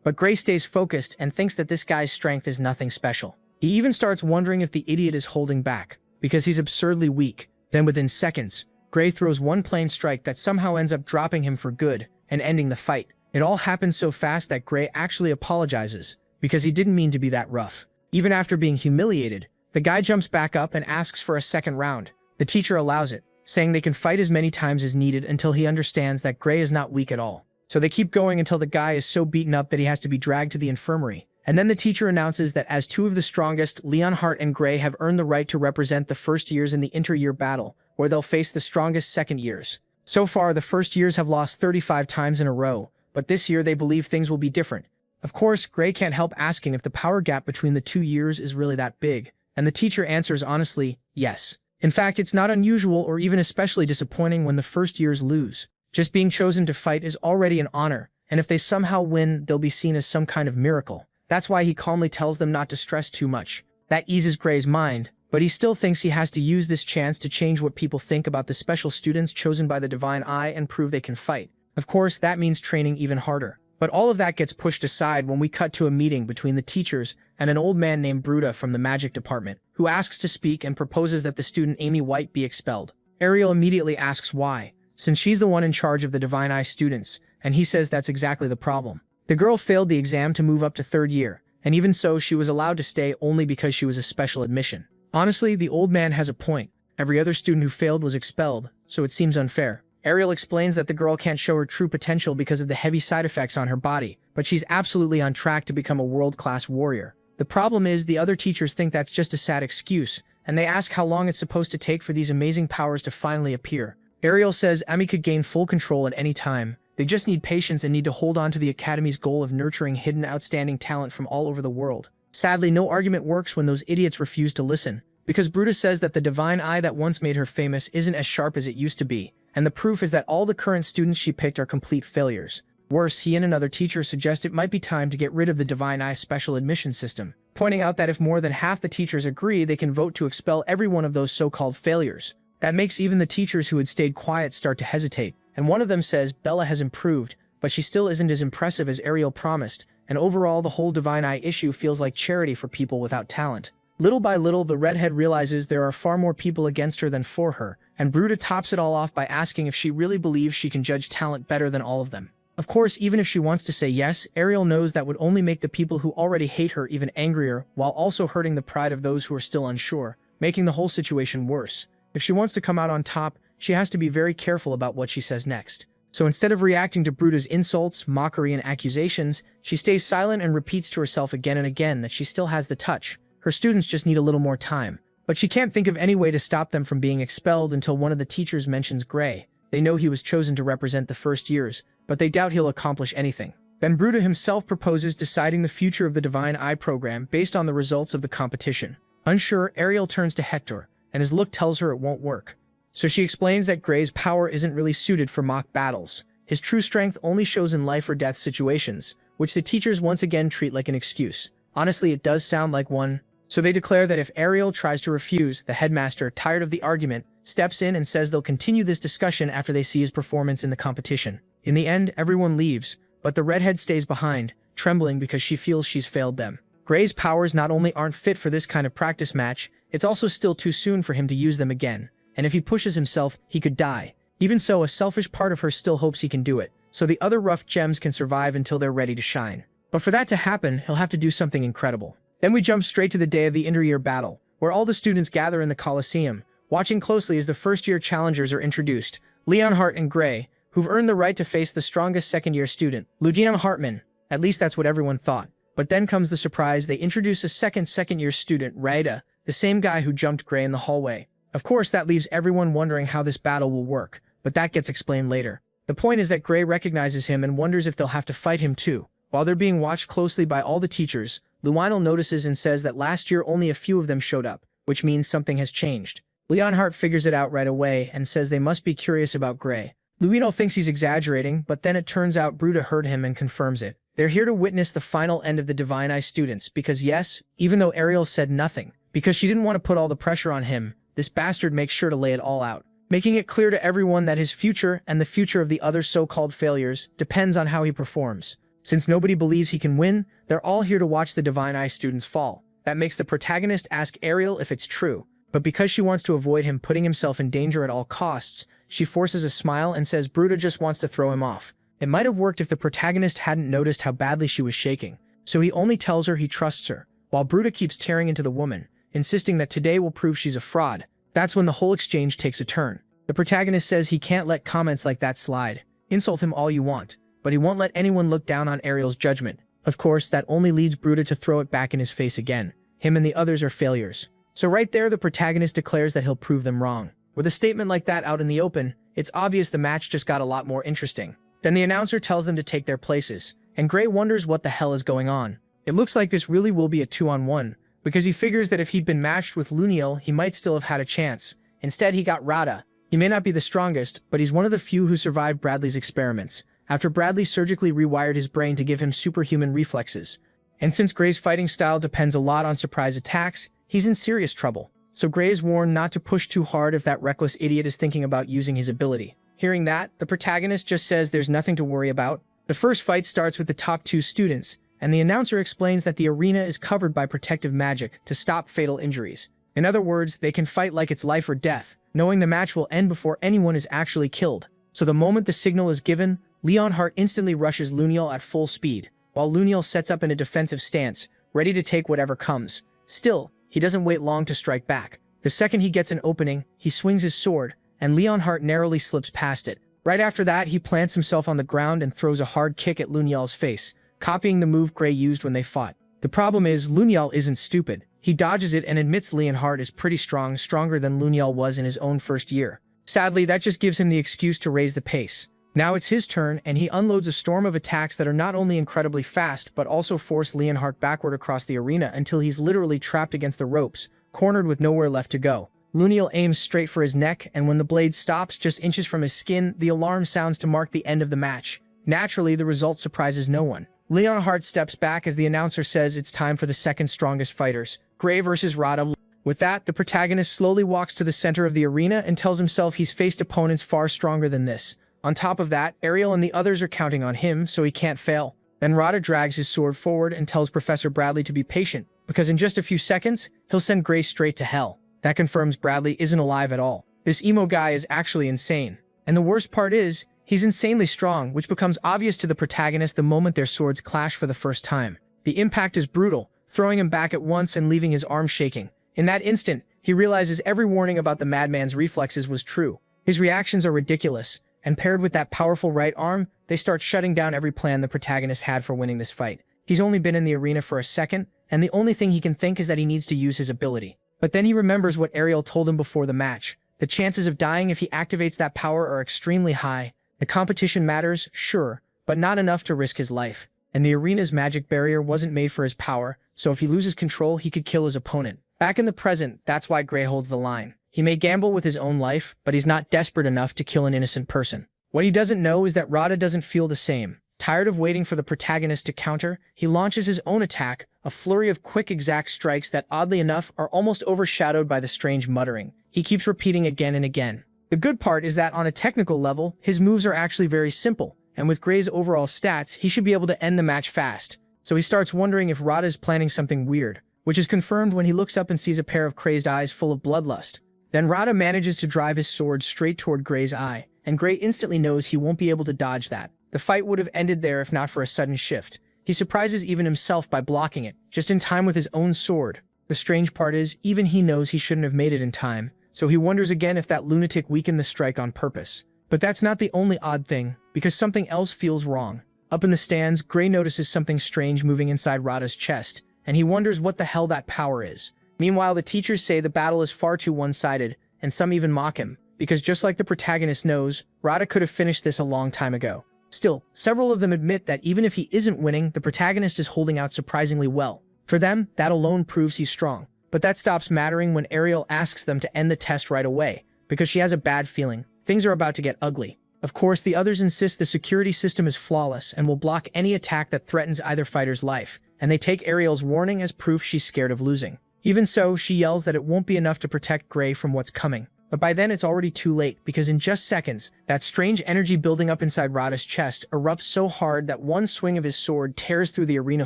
Speaker 1: but Gray stays focused and thinks that this guy's strength is nothing special. He even starts wondering if the idiot is holding back, because he's absurdly weak. Then within seconds, Gray throws one plain strike that somehow ends up dropping him for good and ending the fight. It all happens so fast that Gray actually apologizes, because he didn't mean to be that rough. Even after being humiliated, the guy jumps back up and asks for a second round. The teacher allows it, saying they can fight as many times as needed until he understands that Gray is not weak at all. So they keep going until the guy is so beaten up that he has to be dragged to the infirmary. And then the teacher announces that as two of the strongest, Leonhardt and Gray have earned the right to represent the first years in the inter-year battle, where they'll face the strongest second years. So far, the first years have lost 35 times in a row, but this year they believe things will be different. Of course, Gray can't help asking if the power gap between the 2 years is really that big, and the teacher answers honestly, yes. In fact, it's not unusual or even especially disappointing when the first years lose. Just being chosen to fight is already an honor, and if they somehow win, they'll be seen as some kind of miracle. That's why he calmly tells them not to stress too much. That eases Gray's mind, but he still thinks he has to use this chance to change what people think about the special students chosen by the Divine Eye and prove they can fight. Of course, that means training even harder. But all of that gets pushed aside when we cut to a meeting between the teachers and an old man named Bruta from the magic department, who asks to speak and proposes that the student Amy White be expelled. Ariel immediately asks why, since she's the one in charge of the Divine Eye students, and he says that's exactly the problem. The girl failed the exam to move up to 3rd year, and even so, she was allowed to stay only because she was a special admission. Honestly, the old man has a point. Every other student who failed was expelled, so it seems unfair. Ariel explains that the girl can't show her true potential because of the heavy side effects on her body, but she's absolutely on track to become a world-class warrior. The problem is the other teachers think that's just a sad excuse, and they ask how long it's supposed to take for these amazing powers to finally appear. Ariel says Amy could gain full control at any time. They just need patience and need to hold on to the Academy's goal of nurturing hidden outstanding talent from all over the world. Sadly, no argument works when those idiots refuse to listen, because Brutus says that the Divine Eye that once made her famous isn't as sharp as it used to be, and the proof is that all the current students she picked are complete failures. Worse, he and another teacher suggest it might be time to get rid of the Divine Eye special admission system, pointing out that if more than half the teachers agree, they can vote to expel every one of those so-called failures. That makes even the teachers who had stayed quiet start to hesitate, and one of them says Bella has improved, but she still isn't as impressive as Ariel promised, and overall the whole Divine Eye issue feels like charity for people without talent. Little by little, the redhead realizes there are far more people against her than for her, and Bruta tops it all off by asking if she really believes she can judge talent better than all of them. Of course, even if she wants to say yes, Ariel knows that would only make the people who already hate her even angrier, while also hurting the pride of those who are still unsure, making the whole situation worse. If she wants to come out on top, she has to be very careful about what she says next. So instead of reacting to Bruta's insults, mockery, and accusations, she stays silent and repeats to herself again and again that she still has the touch. Her students just need a little more time. But she can't think of any way to stop them from being expelled until one of the teachers mentions Gray. They know he was chosen to represent the first years, but they doubt he'll accomplish anything. Then Bruta himself proposes deciding the future of the Divine Eye program based on the results of the competition. Unsure, Ariel turns to Hector, and his look tells her it won't work. So she explains that Gray's power isn't really suited for mock battles. His true strength only shows in life or death situations, which the teachers once again treat like an excuse. Honestly, it does sound like one. So they declare that if Ariel tries to refuse, the headmaster, tired of the argument, steps in and says they'll continue this discussion after they see his performance in the competition. In the end, everyone leaves, but the redhead stays behind, trembling because she feels she's failed them. Gray's powers not only aren't fit for this kind of practice match, it's also still too soon for him to use them again. And if he pushes himself, he could die. Even so, a selfish part of her still hopes he can do it, so the other rough gems can survive until they're ready to shine. But for that to happen, he'll have to do something incredible. Then we jump straight to the day of the inter-year battle, where all the students gather in the Coliseum, watching closely as the first-year challengers are introduced, Leonhardt and Gray, who've earned the right to face the strongest second-year student, Lugian Hartman. At least that's what everyone thought. But then comes the surprise: they introduce a second-year student, Raida, the same guy who jumped Gray in the hallway. Of course, that leaves everyone wondering how this battle will work, but that gets explained later. The point is that Gray recognizes him and wonders if they'll have to fight him too. While they're being watched closely by all the teachers, Lionel notices and says that last year only a few of them showed up, which means something has changed. Leonhardt figures it out right away and says they must be curious about Gray. Luino thinks he's exaggerating, but then it turns out Bruta heard him and confirms it. They're here to witness the final end of the Divine Eye students because yes, even though Ariel said nothing, because she didn't want to put all the pressure on him, this bastard makes sure to lay it all out, making it clear to everyone that his future and the future of the other so-called failures depends on how he performs. Since nobody believes he can win, they're all here to watch the Divine Eye students fall. That makes the protagonist ask Ariel if it's true, but because she wants to avoid him putting himself in danger at all costs, she forces a smile and says Bruta just wants to throw him off. It might have worked if the protagonist hadn't noticed how badly she was shaking, so he only tells her he trusts her, while Bruta keeps tearing into the woman, insisting that today will prove she's a fraud. That's when the whole exchange takes a turn. The protagonist says he can't let comments like that slide. Insult him all you want, but he won't let anyone look down on Ariel's judgment. Of course, that only leads Bruta to throw it back in his face again. Him and the others are failures. So right there, the protagonist declares that he'll prove them wrong. With a statement like that out in the open, it's obvious the match just got a lot more interesting. Then the announcer tells them to take their places, and Gray wonders what the hell is going on. It looks like this really will be a 2-on-1, because he figures that if he'd been matched with Luniel, he might still have had a chance. Instead, he got Rada. He may not be the strongest, but he's one of the few who survived Bradley's experiments, after Bradley surgically rewired his brain to give him superhuman reflexes. And since Gray's fighting style depends a lot on surprise attacks, he's in serious trouble. So Gray is warned not to push too hard if that reckless idiot is thinking about using his ability. Hearing that, the protagonist just says there's nothing to worry about. The first fight starts with the top 2 students, and the announcer explains that the arena is covered by protective magic to stop fatal injuries. In other words, they can fight like it's life or death, knowing the match will end before anyone is actually killed. So the moment the signal is given, Leonhardt instantly rushes Luniel at full speed, while Luniel sets up in a defensive stance, ready to take whatever comes. Still, he doesn't wait long to strike back. The second he gets an opening, he swings his sword, and Leonhardt narrowly slips past it. Right after that, he plants himself on the ground and throws a hard kick at Luniel's face, copying the move Gray used when they fought. The problem is, Luniel isn't stupid. He dodges it and admits Leonhardt is pretty strong, stronger than Luniel was in his own first year. Sadly, that just gives him the excuse to raise the pace. Now it's his turn, and he unloads a storm of attacks that are not only incredibly fast, but also force Leonhardt backward across the arena until he's literally trapped against the ropes, cornered with nowhere left to go. Luniel aims straight for his neck, and when the blade stops just inches from his skin, the alarm sounds to mark the end of the match. Naturally, the result surprises no one. Leonhardt steps back as the announcer says it's time for the second strongest fighters, Gray versus Rada. With that, the protagonist slowly walks to the center of the arena and tells himself he's faced opponents far stronger than this. On top of that, Ariel and the others are counting on him, so he can't fail. Then Rada drags his sword forward and tells Professor Bradley to be patient, because in just a few seconds, he'll send Gray straight to hell. That confirms Bradley isn't alive at all. This emo guy is actually insane. And the worst part is, he's insanely strong, which becomes obvious to the protagonist the moment their swords clash for the first time. The impact is brutal, throwing him back at once and leaving his arm shaking. In that instant, he realizes every warning about the madman's reflexes was true. His reactions are ridiculous, and paired with that powerful right arm, they start shutting down every plan the protagonist had for winning this fight. He's only been in the arena for a second, and the only thing he can think is that he needs to use his ability. But then he remembers what Ariel told him before the match. The chances of dying if he activates that power are extremely high. The competition matters, sure, but not enough to risk his life. And the arena's magic barrier wasn't made for his power, so if he loses control, he could kill his opponent. Back in the present, that's why Gray holds the line. He may gamble with his own life, but he's not desperate enough to kill an innocent person. What he doesn't know is that Rada doesn't feel the same. Tired of waiting for the protagonist to counter, he launches his own attack, a flurry of quick exact strikes that, oddly enough, are almost overshadowed by the strange muttering. He keeps repeating again and again. The good part is that on a technical level, his moves are actually very simple, and with Gray's overall stats, he should be able to end the match fast. So he starts wondering if Rada is planning something weird, which is confirmed when he looks up and sees a pair of crazed eyes full of bloodlust. Then Rada manages to drive his sword straight toward Gray's eye, and Gray instantly knows he won't be able to dodge that. The fight would have ended there if not for a sudden shift. He surprises even himself by blocking it, just in time with his own sword. The strange part is, even he knows he shouldn't have made it in time, so he wonders again if that lunatic weakened the strike on purpose. But that's not the only odd thing, because something else feels wrong. Up in the stands, Gray notices something strange moving inside Rada's chest, and he wonders what the hell that power is. Meanwhile, the teachers say the battle is far too one-sided, and some even mock him, because just like the protagonist knows, Rada could have finished this a long time ago. Still, several of them admit that even if he isn't winning, the protagonist is holding out surprisingly well. For them, that alone proves he's strong. But that stops mattering when Ariel asks them to end the test right away, because she has a bad feeling. Things are about to get ugly. Of course, the others insist the security system is flawless and will block any attack that threatens either fighter's life, and they take Ariel's warning as proof she's scared of losing. Even so, she yells that it won't be enough to protect Gray from what's coming. But by then it's already too late, because in just seconds, that strange energy building up inside Rada's chest erupts so hard that one swing of his sword tears through the arena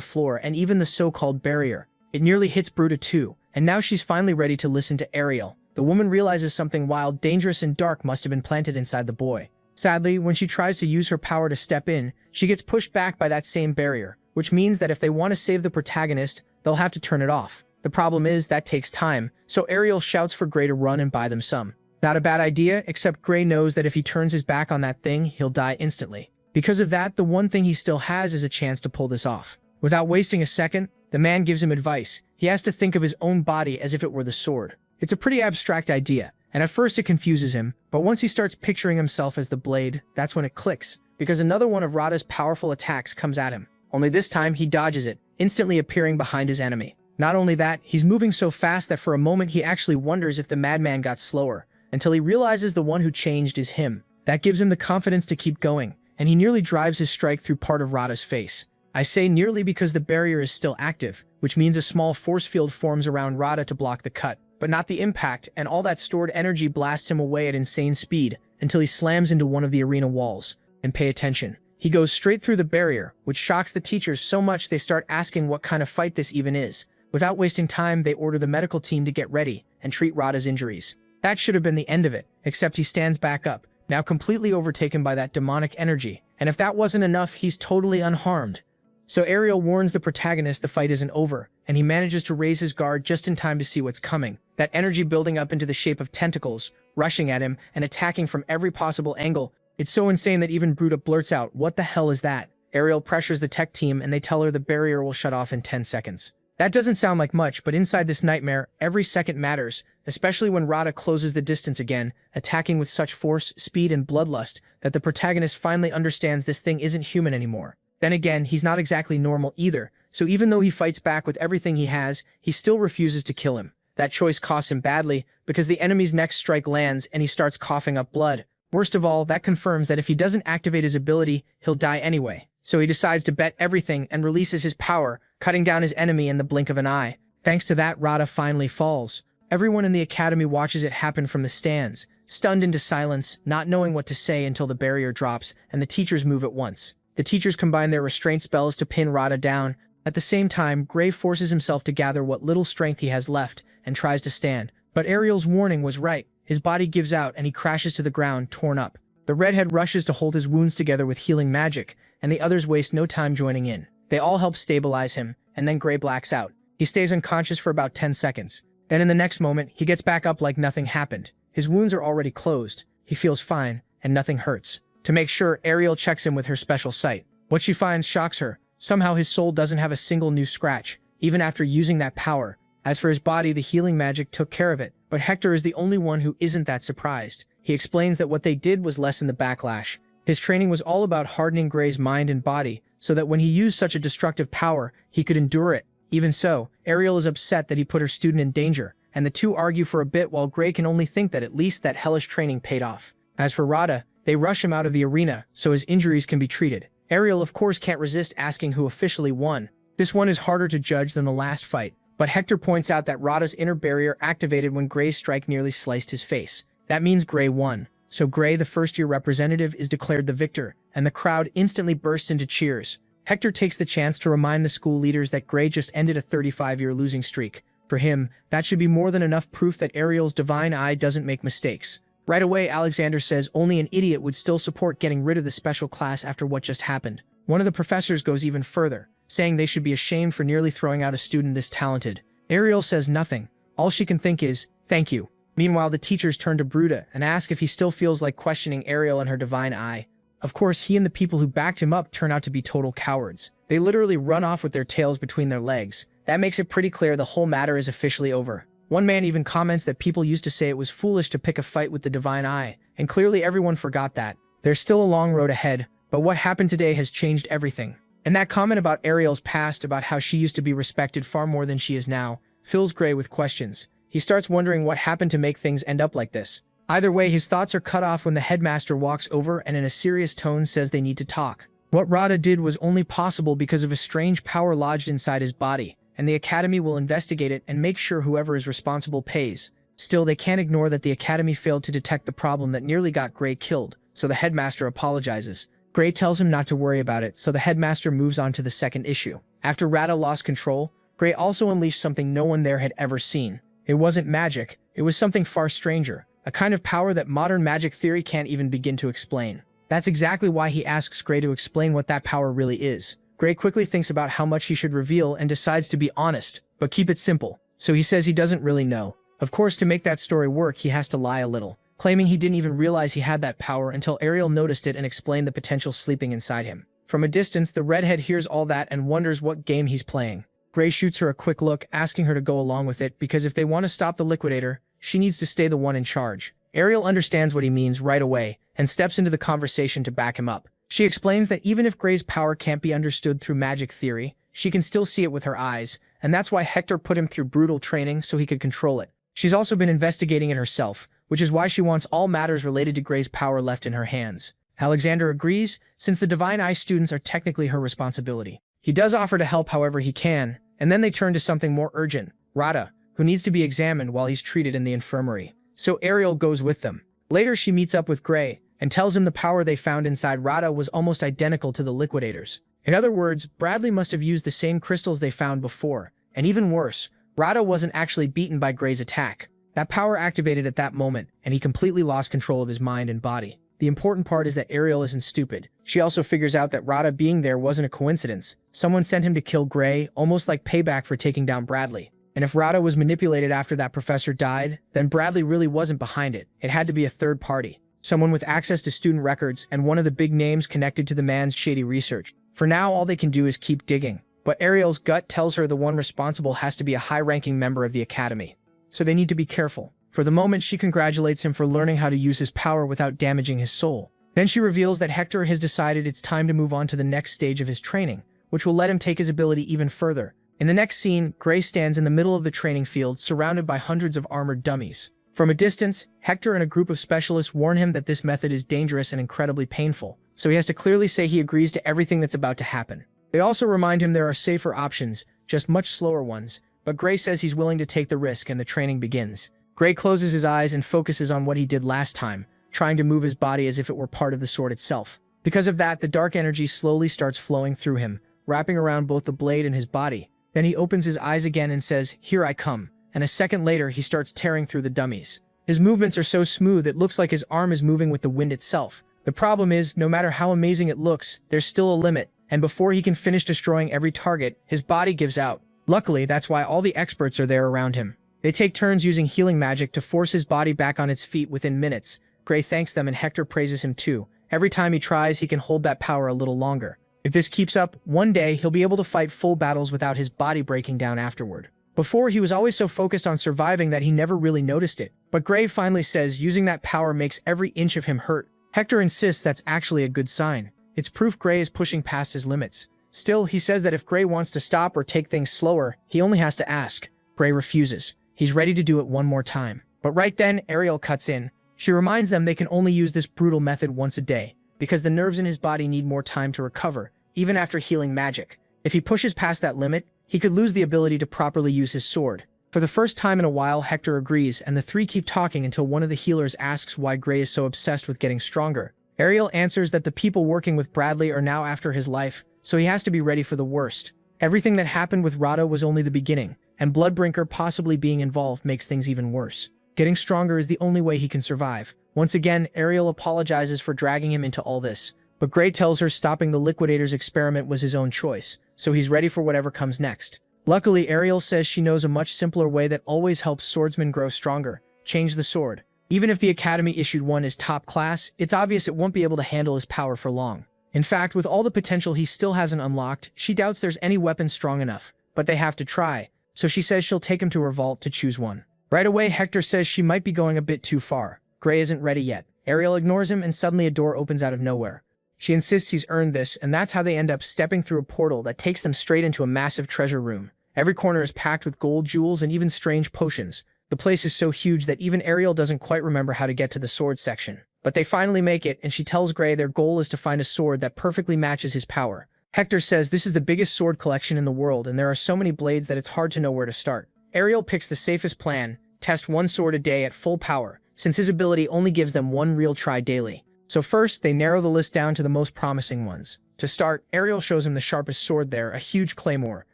Speaker 1: floor and even the so-called barrier. It nearly hits Bruta too, and now she's finally ready to listen to Ariel. The woman realizes something wild, dangerous, and dark must have been planted inside the boy. Sadly, when she tries to use her power to step in, she gets pushed back by that same barrier, which means that if they want to save the protagonist, they'll have to turn it off. The problem is that takes time, so Ariel shouts for Gray to run and buy them some. Not a bad idea, except Gray knows that if he turns his back on that thing, he'll die instantly. Because of that, the one thing he still has is a chance to pull this off. Without wasting a second, the man gives him advice. He has to think of his own body as if it were the sword. It's a pretty abstract idea, and at first it confuses him, but once he starts picturing himself as the blade, that's when it clicks, because another one of Rada's powerful attacks comes at him. Only this time, he dodges it, instantly appearing behind his enemy. Not only that, he's moving so fast that for a moment he actually wonders if the madman got slower, until he realizes the one who changed is him. That gives him the confidence to keep going, and he nearly drives his strike through part of Rada's face. I say nearly because the barrier is still active, which means a small force field forms around Rada to block the cut, but not the impact, and all that stored energy blasts him away at insane speed until he slams into one of the arena walls. And pay attention. He goes straight through the barrier, which shocks the teachers so much they start asking what kind of fight this even is. Without wasting time, they order the medical team to get ready and treat Rada's injuries. That should have been the end of it, except he stands back up, now completely overtaken by that demonic energy, and if that wasn't enough, he's totally unharmed. So Ariel warns the protagonist the fight isn't over, and he manages to raise his guard just in time to see what's coming. That energy building up into the shape of tentacles, rushing at him and attacking from every possible angle. It's so insane that even Bruta blurts out, "What the hell is that?" Ariel pressures the tech team and they tell her the barrier will shut off in 10 seconds. That doesn't sound like much, but inside this nightmare, every second matters, especially when Rada closes the distance again, attacking with such force, speed, and bloodlust that the protagonist finally understands this thing isn't human anymore. Then again, he's not exactly normal either, so even though he fights back with everything he has, he still refuses to kill him. That choice costs him badly, because the enemy's next strike lands and he starts coughing up blood. Worst of all, that confirms that if he doesn't activate his ability, he'll die anyway. So he decides to bet everything and releases his power, cutting down his enemy in the blink of an eye. Thanks to that, Rada finally falls. Everyone in the academy watches it happen from the stands, stunned into silence, not knowing what to say until the barrier drops and the teachers move at once. The teachers combine their restraint spells to pin Rada down. At the same time, Gray forces himself to gather what little strength he has left and tries to stand. But Ariel's warning was right. His body gives out and he crashes to the ground, torn up. The redhead rushes to hold his wounds together with healing magic, and the others waste no time joining in. They all help stabilize him, and then Gray blacks out. He stays unconscious for about 10 seconds. Then in the next moment, he gets back up like nothing happened. His wounds are already closed. He feels fine, and nothing hurts. To make sure, Ariel checks him with her special sight. What she finds shocks her. Somehow his soul doesn't have a single new scratch, even after using that power. As for his body, the healing magic took care of it, but Hector is the only one who isn't that surprised. He explains that what they did was lessen the backlash. His training was all about hardening Gray's mind and body, so that when he used such a destructive power, he could endure it. Even so, Ariel is upset that he put her student in danger, and the two argue for a bit while Gray can only think that at least that hellish training paid off. As for Rada, they rush him out of the arena so his injuries can be treated. Ariel of course can't resist asking who officially won. This one is harder to judge than the last fight, but Hector points out that Rada's inner barrier activated when Gray's strike nearly sliced his face. That means Gray won. So Gray, the first-year representative, is declared the victor, and the crowd instantly bursts into cheers. Hector takes the chance to remind the school leaders that Gray just ended a 35-year losing streak. For him, that should be more than enough proof that Ariel's divine eye doesn't make mistakes. Right away, Alexander says only an idiot would still support getting rid of the special class after what just happened. One of the professors goes even further, saying they should be ashamed for nearly throwing out a student this talented. Ariel says nothing. All she can think is, "Thank you." Meanwhile, the teachers turn to Bruta and ask if he still feels like questioning Ariel and her divine eye. Of course, he and the people who backed him up turn out to be total cowards. They literally run off with their tails between their legs. That makes it pretty clear the whole matter is officially over. One man even comments that people used to say it was foolish to pick a fight with the divine eye, and clearly everyone forgot that. There's still a long road ahead, but what happened today has changed everything. And that comment about Ariel's past, about how she used to be respected far more than she is now, fills Gray with questions. He starts wondering what happened to make things end up like this. Either way, his thoughts are cut off when the headmaster walks over and in a serious tone says they need to talk. What Rada did was only possible because of a strange power lodged inside his body, and the Academy will investigate it and make sure whoever is responsible pays. Still, they can't ignore that the Academy failed to detect the problem that nearly got Gray killed, so the headmaster apologizes. Gray tells him not to worry about it, so the headmaster moves on to the second issue. After Rada lost control, Gray also unleashed something no one there had ever seen. It wasn't magic, it was something far stranger, a kind of power that modern magic theory can't even begin to explain. That's exactly why he asks Gray to explain what that power really is. Gray quickly thinks about how much he should reveal and decides to be honest, but keep it simple. So he says he doesn't really know. Of course, to make that story work, he has to lie a little, claiming he didn't even realize he had that power until Ariel noticed it and explained the potential sleeping inside him. From a distance, the redhead hears all that and wonders what game he's playing. Gray shoots her a quick look, asking her to go along with it because if they want to stop the liquidator, she needs to stay the one in charge. Ariel understands what he means right away and steps into the conversation to back him up. She explains that even if Gray's power can't be understood through magic theory, she can still see it with her eyes, and that's why Hector put him through brutal training so he could control it. She's also been investigating it herself, which is why she wants all matters related to Gray's power left in her hands. Alexander agrees, since the Divine Eye students are technically her responsibility. He does offer to help however he can, and then they turn to something more urgent, Rada, who needs to be examined while he's treated in the infirmary. So Ariel goes with them. Later she meets up with Gray, and tells him the power they found inside Rada was almost identical to the liquidators. In other words, Bradley must have used the same crystals they found before, and even worse, Rada wasn't actually beaten by Gray's attack. That power activated at that moment, and he completely lost control of his mind and body. The important part is that Ariel isn't stupid. She also figures out that Rada being there wasn't a coincidence. Someone sent him to kill Gray, almost like payback for taking down Bradley. And if Rada was manipulated after that professor died, then Bradley really wasn't behind it. It had to be a third party. Someone with access to student records and one of the big names connected to the man's shady research. For now, all they can do is keep digging. But Ariel's gut tells her the one responsible has to be a high-ranking member of the Academy. So they need to be careful. For the moment, she congratulates him for learning how to use his power without damaging his soul. Then she reveals that Hector has decided it's time to move on to the next stage of his training, which will let him take his ability even further. In the next scene, Gray stands in the middle of the training field surrounded by hundreds of armored dummies. From a distance, Hector and a group of specialists warn him that this method is dangerous and incredibly painful, so he has to clearly say he agrees to everything that's about to happen. They also remind him there are safer options, just much slower ones, but Gray says he's willing to take the risk and the training begins. Gray closes his eyes and focuses on what he did last time, trying to move his body as if it were part of the sword itself. Because of that, the dark energy slowly starts flowing through him, wrapping around both the blade and his body. Then he opens his eyes again and says, "Here I come," and a second later he starts tearing through the dummies. His movements are so smooth it looks like his arm is moving with the wind itself. The problem is, no matter how amazing it looks, there's still a limit, and before he can finish destroying every target, his body gives out. Luckily, that's why all the experts are there around him. They take turns using healing magic to force his body back on its feet within minutes. Gray thanks them and Hector praises him too. Every time he tries, he can hold that power a little longer. If this keeps up, one day he'll be able to fight full battles without his body breaking down afterward. Before, he was always so focused on surviving that he never really noticed it. But Gray finally says using that power makes every inch of him hurt. Hector insists that's actually a good sign. It's proof Gray is pushing past his limits. Still, he says that if Gray wants to stop or take things slower, he only has to ask. Gray refuses. He's ready to do it one more time. But right then, Ariel cuts in. She reminds them they can only use this brutal method once a day, because the nerves in his body need more time to recover, even after healing magic. If he pushes past that limit, he could lose the ability to properly use his sword. For the first time in a while, Hector agrees, and the three keep talking until one of the healers asks why Gray is so obsessed with getting stronger. Ariel answers that the people working with Bradley are now after his life, so he has to be ready for the worst. Everything that happened with Rada was only the beginning, and Bloodbrinker possibly being involved makes things even worse. Getting stronger is the only way he can survive. Once again, Ariel apologizes for dragging him into all this, but Gray tells her stopping the Liquidator's experiment was his own choice, so he's ready for whatever comes next. Luckily, Ariel says she knows a much simpler way that always helps swordsmen grow stronger: change the sword. Even if the Academy issued one is top class, it's obvious it won't be able to handle his power for long. In fact, with all the potential he still hasn't unlocked, she doubts there's any weapon strong enough, but they have to try, so she says she'll take him to her vault to choose one. Right away, Hector says she might be going a bit too far. Gray isn't ready yet. Ariel ignores him and suddenly a door opens out of nowhere. She insists he's earned this, and that's how they end up stepping through a portal that takes them straight into a massive treasure room. Every corner is packed with gold, jewels, and even strange potions. The place is so huge that even Ariel doesn't quite remember how to get to the sword section. But they finally make it, and she tells Gray their goal is to find a sword that perfectly matches his power. Hector says this is the biggest sword collection in the world, and there are so many blades that it's hard to know where to start. Ariel picks the safest plan: test one sword a day at full power, since his ability only gives them one real try daily. So first, they narrow the list down to the most promising ones. To start, Ariel shows him the sharpest sword there, a huge claymore.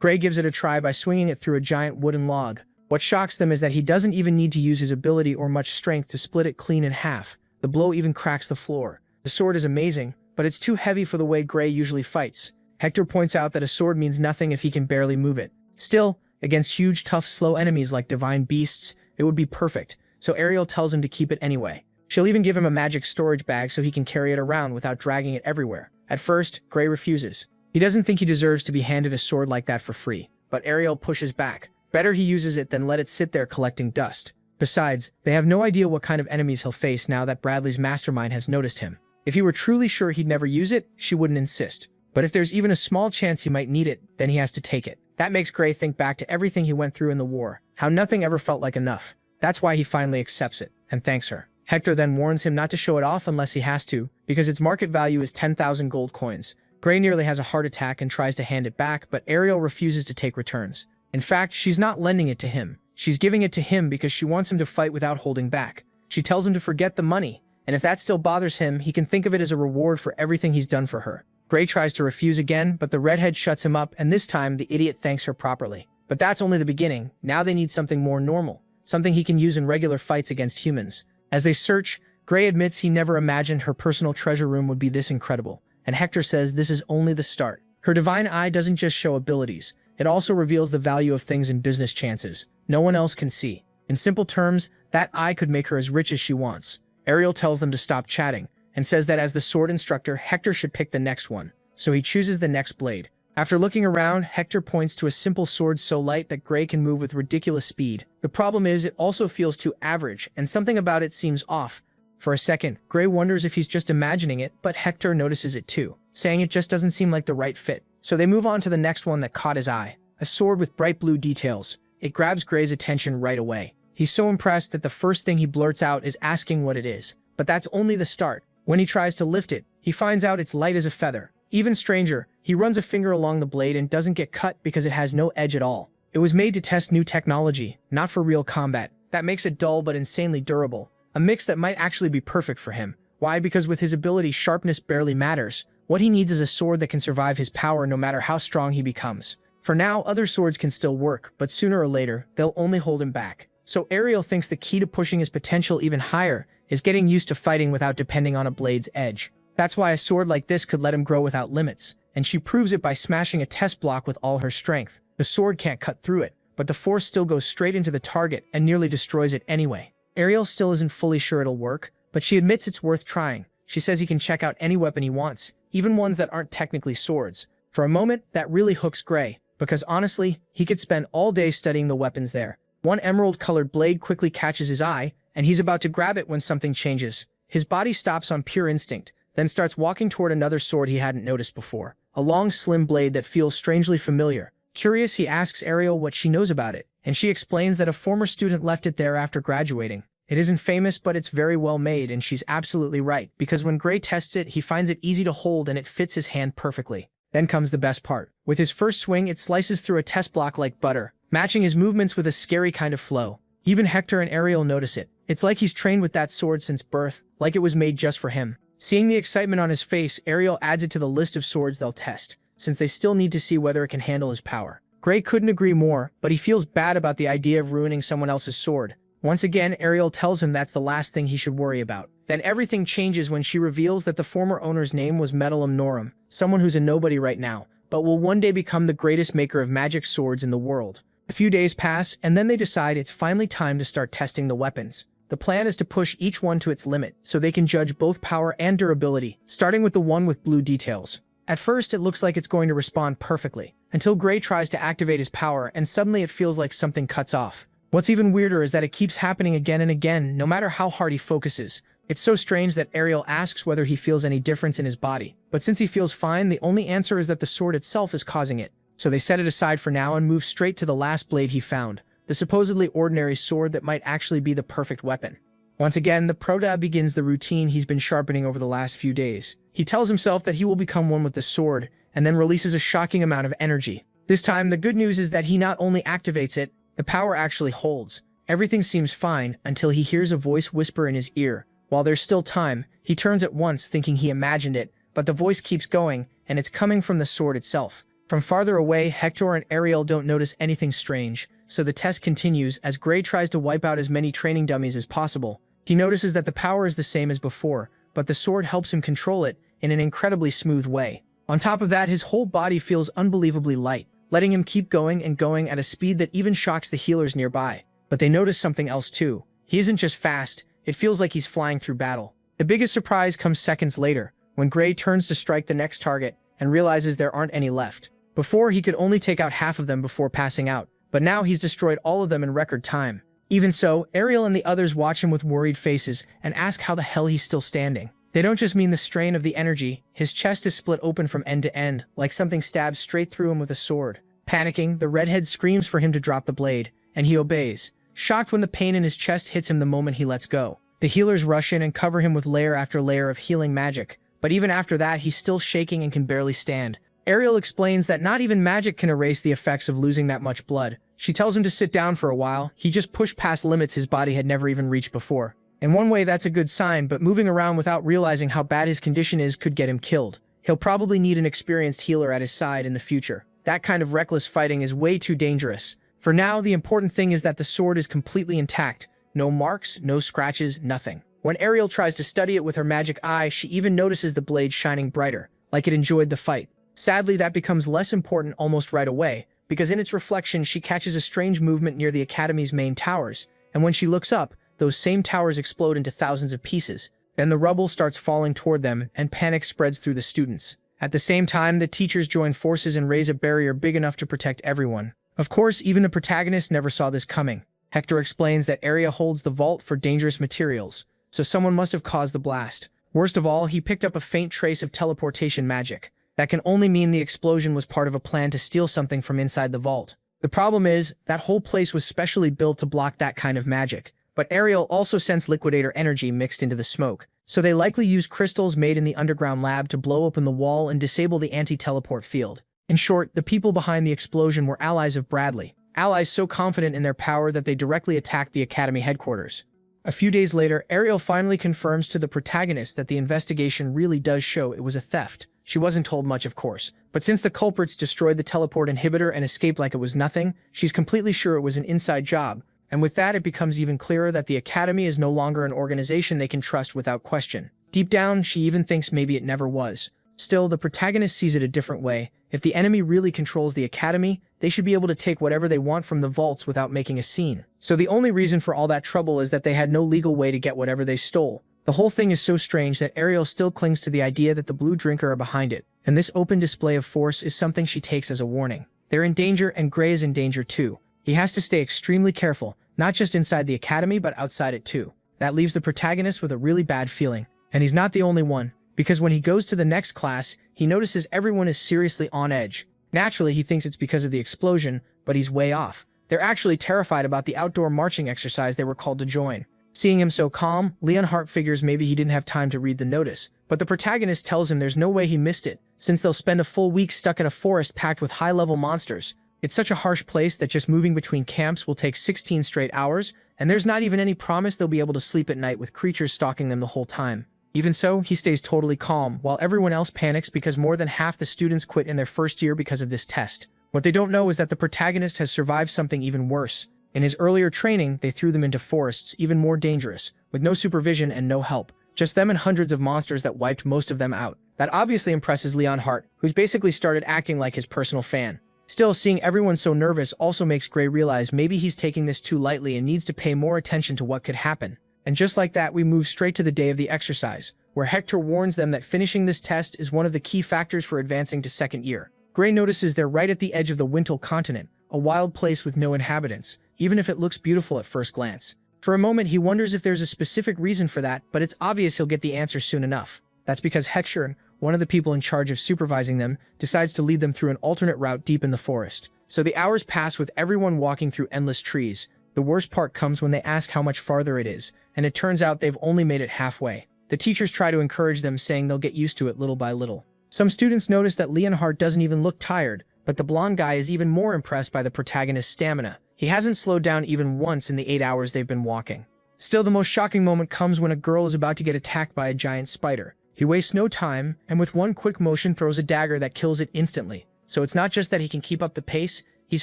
Speaker 1: Gray gives it a try by swinging it through a giant wooden log. What shocks them is that he doesn't even need to use his ability or much strength to split it clean in half. The blow even cracks the floor. The sword is amazing, but it's too heavy for the way Gray usually fights. Hector points out that a sword means nothing if he can barely move it. Still, against huge, tough, slow enemies like divine beasts, it would be perfect, so Ariel tells him to keep it anyway. She'll even give him a magic storage bag so he can carry it around without dragging it everywhere. At first, Gray refuses. He doesn't think he deserves to be handed a sword like that for free, but Ariel pushes back. Better he uses it than let it sit there collecting dust. Besides, they have no idea what kind of enemies he'll face now that Bradley's mastermind has noticed him. If he were truly sure he'd never use it, she wouldn't insist. But if there's even a small chance he might need it, then he has to take it. That makes Gray think back to everything he went through in the war, how nothing ever felt like enough. That's why he finally accepts it, and thanks her. Hector then warns him not to show it off unless he has to, because its market value is 10,000 gold coins. Gray nearly has a heart attack and tries to hand it back, but Ariel refuses to take returns. In fact, she's not lending it to him. She's giving it to him because she wants him to fight without holding back. She tells him to forget the money, and if that still bothers him, he can think of it as a reward for everything he's done for her. Gray tries to refuse again, but the redhead shuts him up, and this time the idiot thanks her properly. But that's only the beginning. Now they need something more normal, something he can use in regular fights against humans. As they search, Gray admits he never imagined her personal treasure room would be this incredible, and Hector says this is only the start. Her divine eye doesn't just show abilities, it also reveals the value of things and business chances no one else can see. In simple terms, that eye could make her as rich as she wants. Ariel tells them to stop chatting, and says that as the sword instructor, Hector should pick the next one, so he chooses the next blade. After looking around, Hector points to a simple sword so light that Gray can move with ridiculous speed. The problem is, it also feels too average, and something about it seems off. For a second, Gray wonders if he's just imagining it, but Hector notices it too, saying it just doesn't seem like the right fit. So they move on to the next one that caught his eye, a sword with bright blue details. It grabs Gray's attention right away. He's so impressed that the first thing he blurts out is asking what it is. But that's only the start. When he tries to lift it, he finds out it's light as a feather. Even stranger, he runs a finger along the blade and doesn't get cut because it has no edge at all. It was made to test new technology, not for real combat. That makes it dull but insanely durable. A mix that might actually be perfect for him. Why? Because with his ability, sharpness barely matters. What he needs is a sword that can survive his power no matter how strong he becomes. For now, other swords can still work, but sooner or later, they'll only hold him back. So Ariel thinks the key to pushing his potential even higher is getting used to fighting without depending on a blade's edge. That's why a sword like this could let him grow without limits, and she proves it by smashing a test block with all her strength. The sword can't cut through it, but the force still goes straight into the target and nearly destroys it anyway. Ariel still isn't fully sure it'll work, but she admits it's worth trying. She says he can check out any weapon he wants, even ones that aren't technically swords. For a moment, that really hooks Gray, because honestly, he could spend all day studying the weapons there. One emerald-colored blade quickly catches his eye, and he's about to grab it when something changes. His body stops on pure instinct, then starts walking toward another sword he hadn't noticed before. A long, slim blade that feels strangely familiar. Curious, he asks Ariel what she knows about it, and she explains that a former student left it there after graduating. It isn't famous, but it's very well made, and she's absolutely right, because when Gray tests it, he finds it easy to hold and it fits his hand perfectly. Then comes the best part. With his first swing, it slices through a test block like butter, matching his movements with a scary kind of flow. Even Hector and Ariel notice it. It's like he's trained with that sword since birth, like it was made just for him. Seeing the excitement on his face, Ariel adds it to the list of swords they'll test, since they still need to see whether it can handle his power. Gray couldn't agree more, but he feels bad about the idea of ruining someone else's sword. Once again, Ariel tells him that's the last thing he should worry about. Then everything changes when she reveals that the former owner's name was Medalum Norum, someone who's a nobody right now, but will one day become the greatest maker of magic swords in the world. A few days pass, and then they decide it's finally time to start testing the weapons. The plan is to push each one to its limit, so they can judge both power and durability, starting with the one with blue details. At first, it looks like it's going to respond perfectly, until Gray tries to activate his power, and suddenly it feels like something cuts off. What's even weirder is that it keeps happening again and again, no matter how hard he focuses. It's so strange that Ariel asks whether he feels any difference in his body, but since he feels fine, the only answer is that the sword itself is causing it. So they set it aside for now and move straight to the last blade he found, the supposedly ordinary sword that might actually be the perfect weapon. Once again, the prota begins the routine he's been sharpening over the last few days. He tells himself that he will become one with the sword, and then releases a shocking amount of energy. This time, the good news is that he not only activates it, the power actually holds. Everything seems fine until he hears a voice whisper in his ear. While there's still time, he turns at once thinking he imagined it, but the voice keeps going, and it's coming from the sword itself. From farther away, Hector and Ariel don't notice anything strange, so the test continues as Gray tries to wipe out as many training dummies as possible. He notices that the power is the same as before, but the sword helps him control it in an incredibly smooth way. On top of that, his whole body feels unbelievably light, letting him keep going and going at a speed that even shocks the healers nearby. But they notice something else too. He isn't just fast, it feels like he's flying through battle. The biggest surprise comes seconds later, when Gray turns to strike the next target and realizes there aren't any left. Before, he could only take out half of them before passing out, but now he's destroyed all of them in record time. Even so, Ariel and the others watch him with worried faces and ask how the hell he's still standing. They don't just mean the strain of the energy, his chest is split open from end to end, like something stabs straight through him with a sword. Panicking, the redhead screams for him to drop the blade, and he obeys, shocked when the pain in his chest hits him the moment he lets go. The healers rush in and cover him with layer after layer of healing magic, but even after that he's still shaking and can barely stand. Ariel explains that not even magic can erase the effects of losing that much blood. She tells him to sit down for a while. He just pushed past limits his body had never even reached before. In one way, that's a good sign, but moving around without realizing how bad his condition is could get him killed. He'll probably need an experienced healer at his side in the future. That kind of reckless fighting is way too dangerous. For now, the important thing is that the sword is completely intact. No marks, no scratches, nothing. When Ariel tries to study it with her magic eye, she even notices the blade shining brighter, like it enjoyed the fight. Sadly, that becomes less important almost right away, because in its reflection she catches a strange movement near the Academy's main towers, and when she looks up, those same towers explode into thousands of pieces. Then the rubble starts falling toward them, and panic spreads through the students. At the same time, the teachers join forces and raise a barrier big enough to protect everyone. Of course, even the protagonist never saw this coming. Hector explains that Area holds the vault for dangerous materials, so someone must have caused the blast. Worst of all, he picked up a faint trace of teleportation magic. That can only mean the explosion was part of a plan to steal something from inside the vault. The problem is, that whole place was specially built to block that kind of magic. But Ariel also sensed liquidator energy mixed into the smoke, so they likely used crystals made in the underground lab to blow open the wall and disable the anti-teleport field. In short, the people behind the explosion were allies of Bradley, allies so confident in their power that they directly attacked the Academy headquarters. A few days later, Ariel finally confirms to the protagonist that the investigation really does show it was a theft. She wasn't told much, of course, but since the culprits destroyed the teleport inhibitor and escaped like it was nothing, she's completely sure it was an inside job, and with that it becomes even clearer that the Academy is no longer an organization they can trust without question. Deep down, she even thinks maybe it never was. Still, the protagonist sees it a different way. If the enemy really controls the Academy, they should be able to take whatever they want from the vaults without making a scene. So the only reason for all that trouble is that they had no legal way to get whatever they stole. The whole thing is so strange that Ariel still clings to the idea that the Blue Drinker are behind it, and this open display of force is something she takes as a warning. They're in danger, and Gray is in danger too. He has to stay extremely careful, not just inside the Academy but outside it too. That leaves the protagonist with a really bad feeling. And he's not the only one, because when he goes to the next class, he notices everyone is seriously on edge. Naturally, he thinks it's because of the explosion, but he's way off. They're actually terrified about the outdoor marching exercise they were called to join. Seeing him so calm, Leonhardt figures maybe he didn't have time to read the notice, but the protagonist tells him there's no way he missed it, since they'll spend a full week stuck in a forest packed with high-level monsters. It's such a harsh place that just moving between camps will take 16 straight hours, and there's not even any promise they'll be able to sleep at night with creatures stalking them the whole time. Even so, he stays totally calm, while everyone else panics because more than half the students quit in their first year because of this test. What they don't know is that the protagonist has survived something even worse. In his earlier training, they threw them into forests even more dangerous, with no supervision and no help. Just them and hundreds of monsters that wiped most of them out. That obviously impresses Leonhardt, who's basically started acting like his personal fan. Still, seeing everyone so nervous also makes Gray realize maybe he's taking this too lightly and needs to pay more attention to what could happen. And just like that, we move straight to the day of the exercise, where Hector warns them that finishing this test is one of the key factors for advancing to second year. Gray notices they're right at the edge of the Wintle continent, a wild place with no inhabitants, even if it looks beautiful at first glance. For a moment, he wonders if there's a specific reason for that, but it's obvious he'll get the answer soon enough. That's because Hector, one of the people in charge of supervising them, decides to lead them through an alternate route deep in the forest. So the hours pass with everyone walking through endless trees. The worst part comes when they ask how much farther it is, and it turns out they've only made it halfway. The teachers try to encourage them, saying they'll get used to it little by little. Some students notice that Leonhardt doesn't even look tired, but the blonde guy is even more impressed by the protagonist's stamina. He hasn't slowed down even once in the 8 hours they've been walking. Still, the most shocking moment comes when a girl is about to get attacked by a giant spider. He wastes no time, and with one quick motion throws a dagger that kills it instantly. So it's not just that he can keep up the pace, he's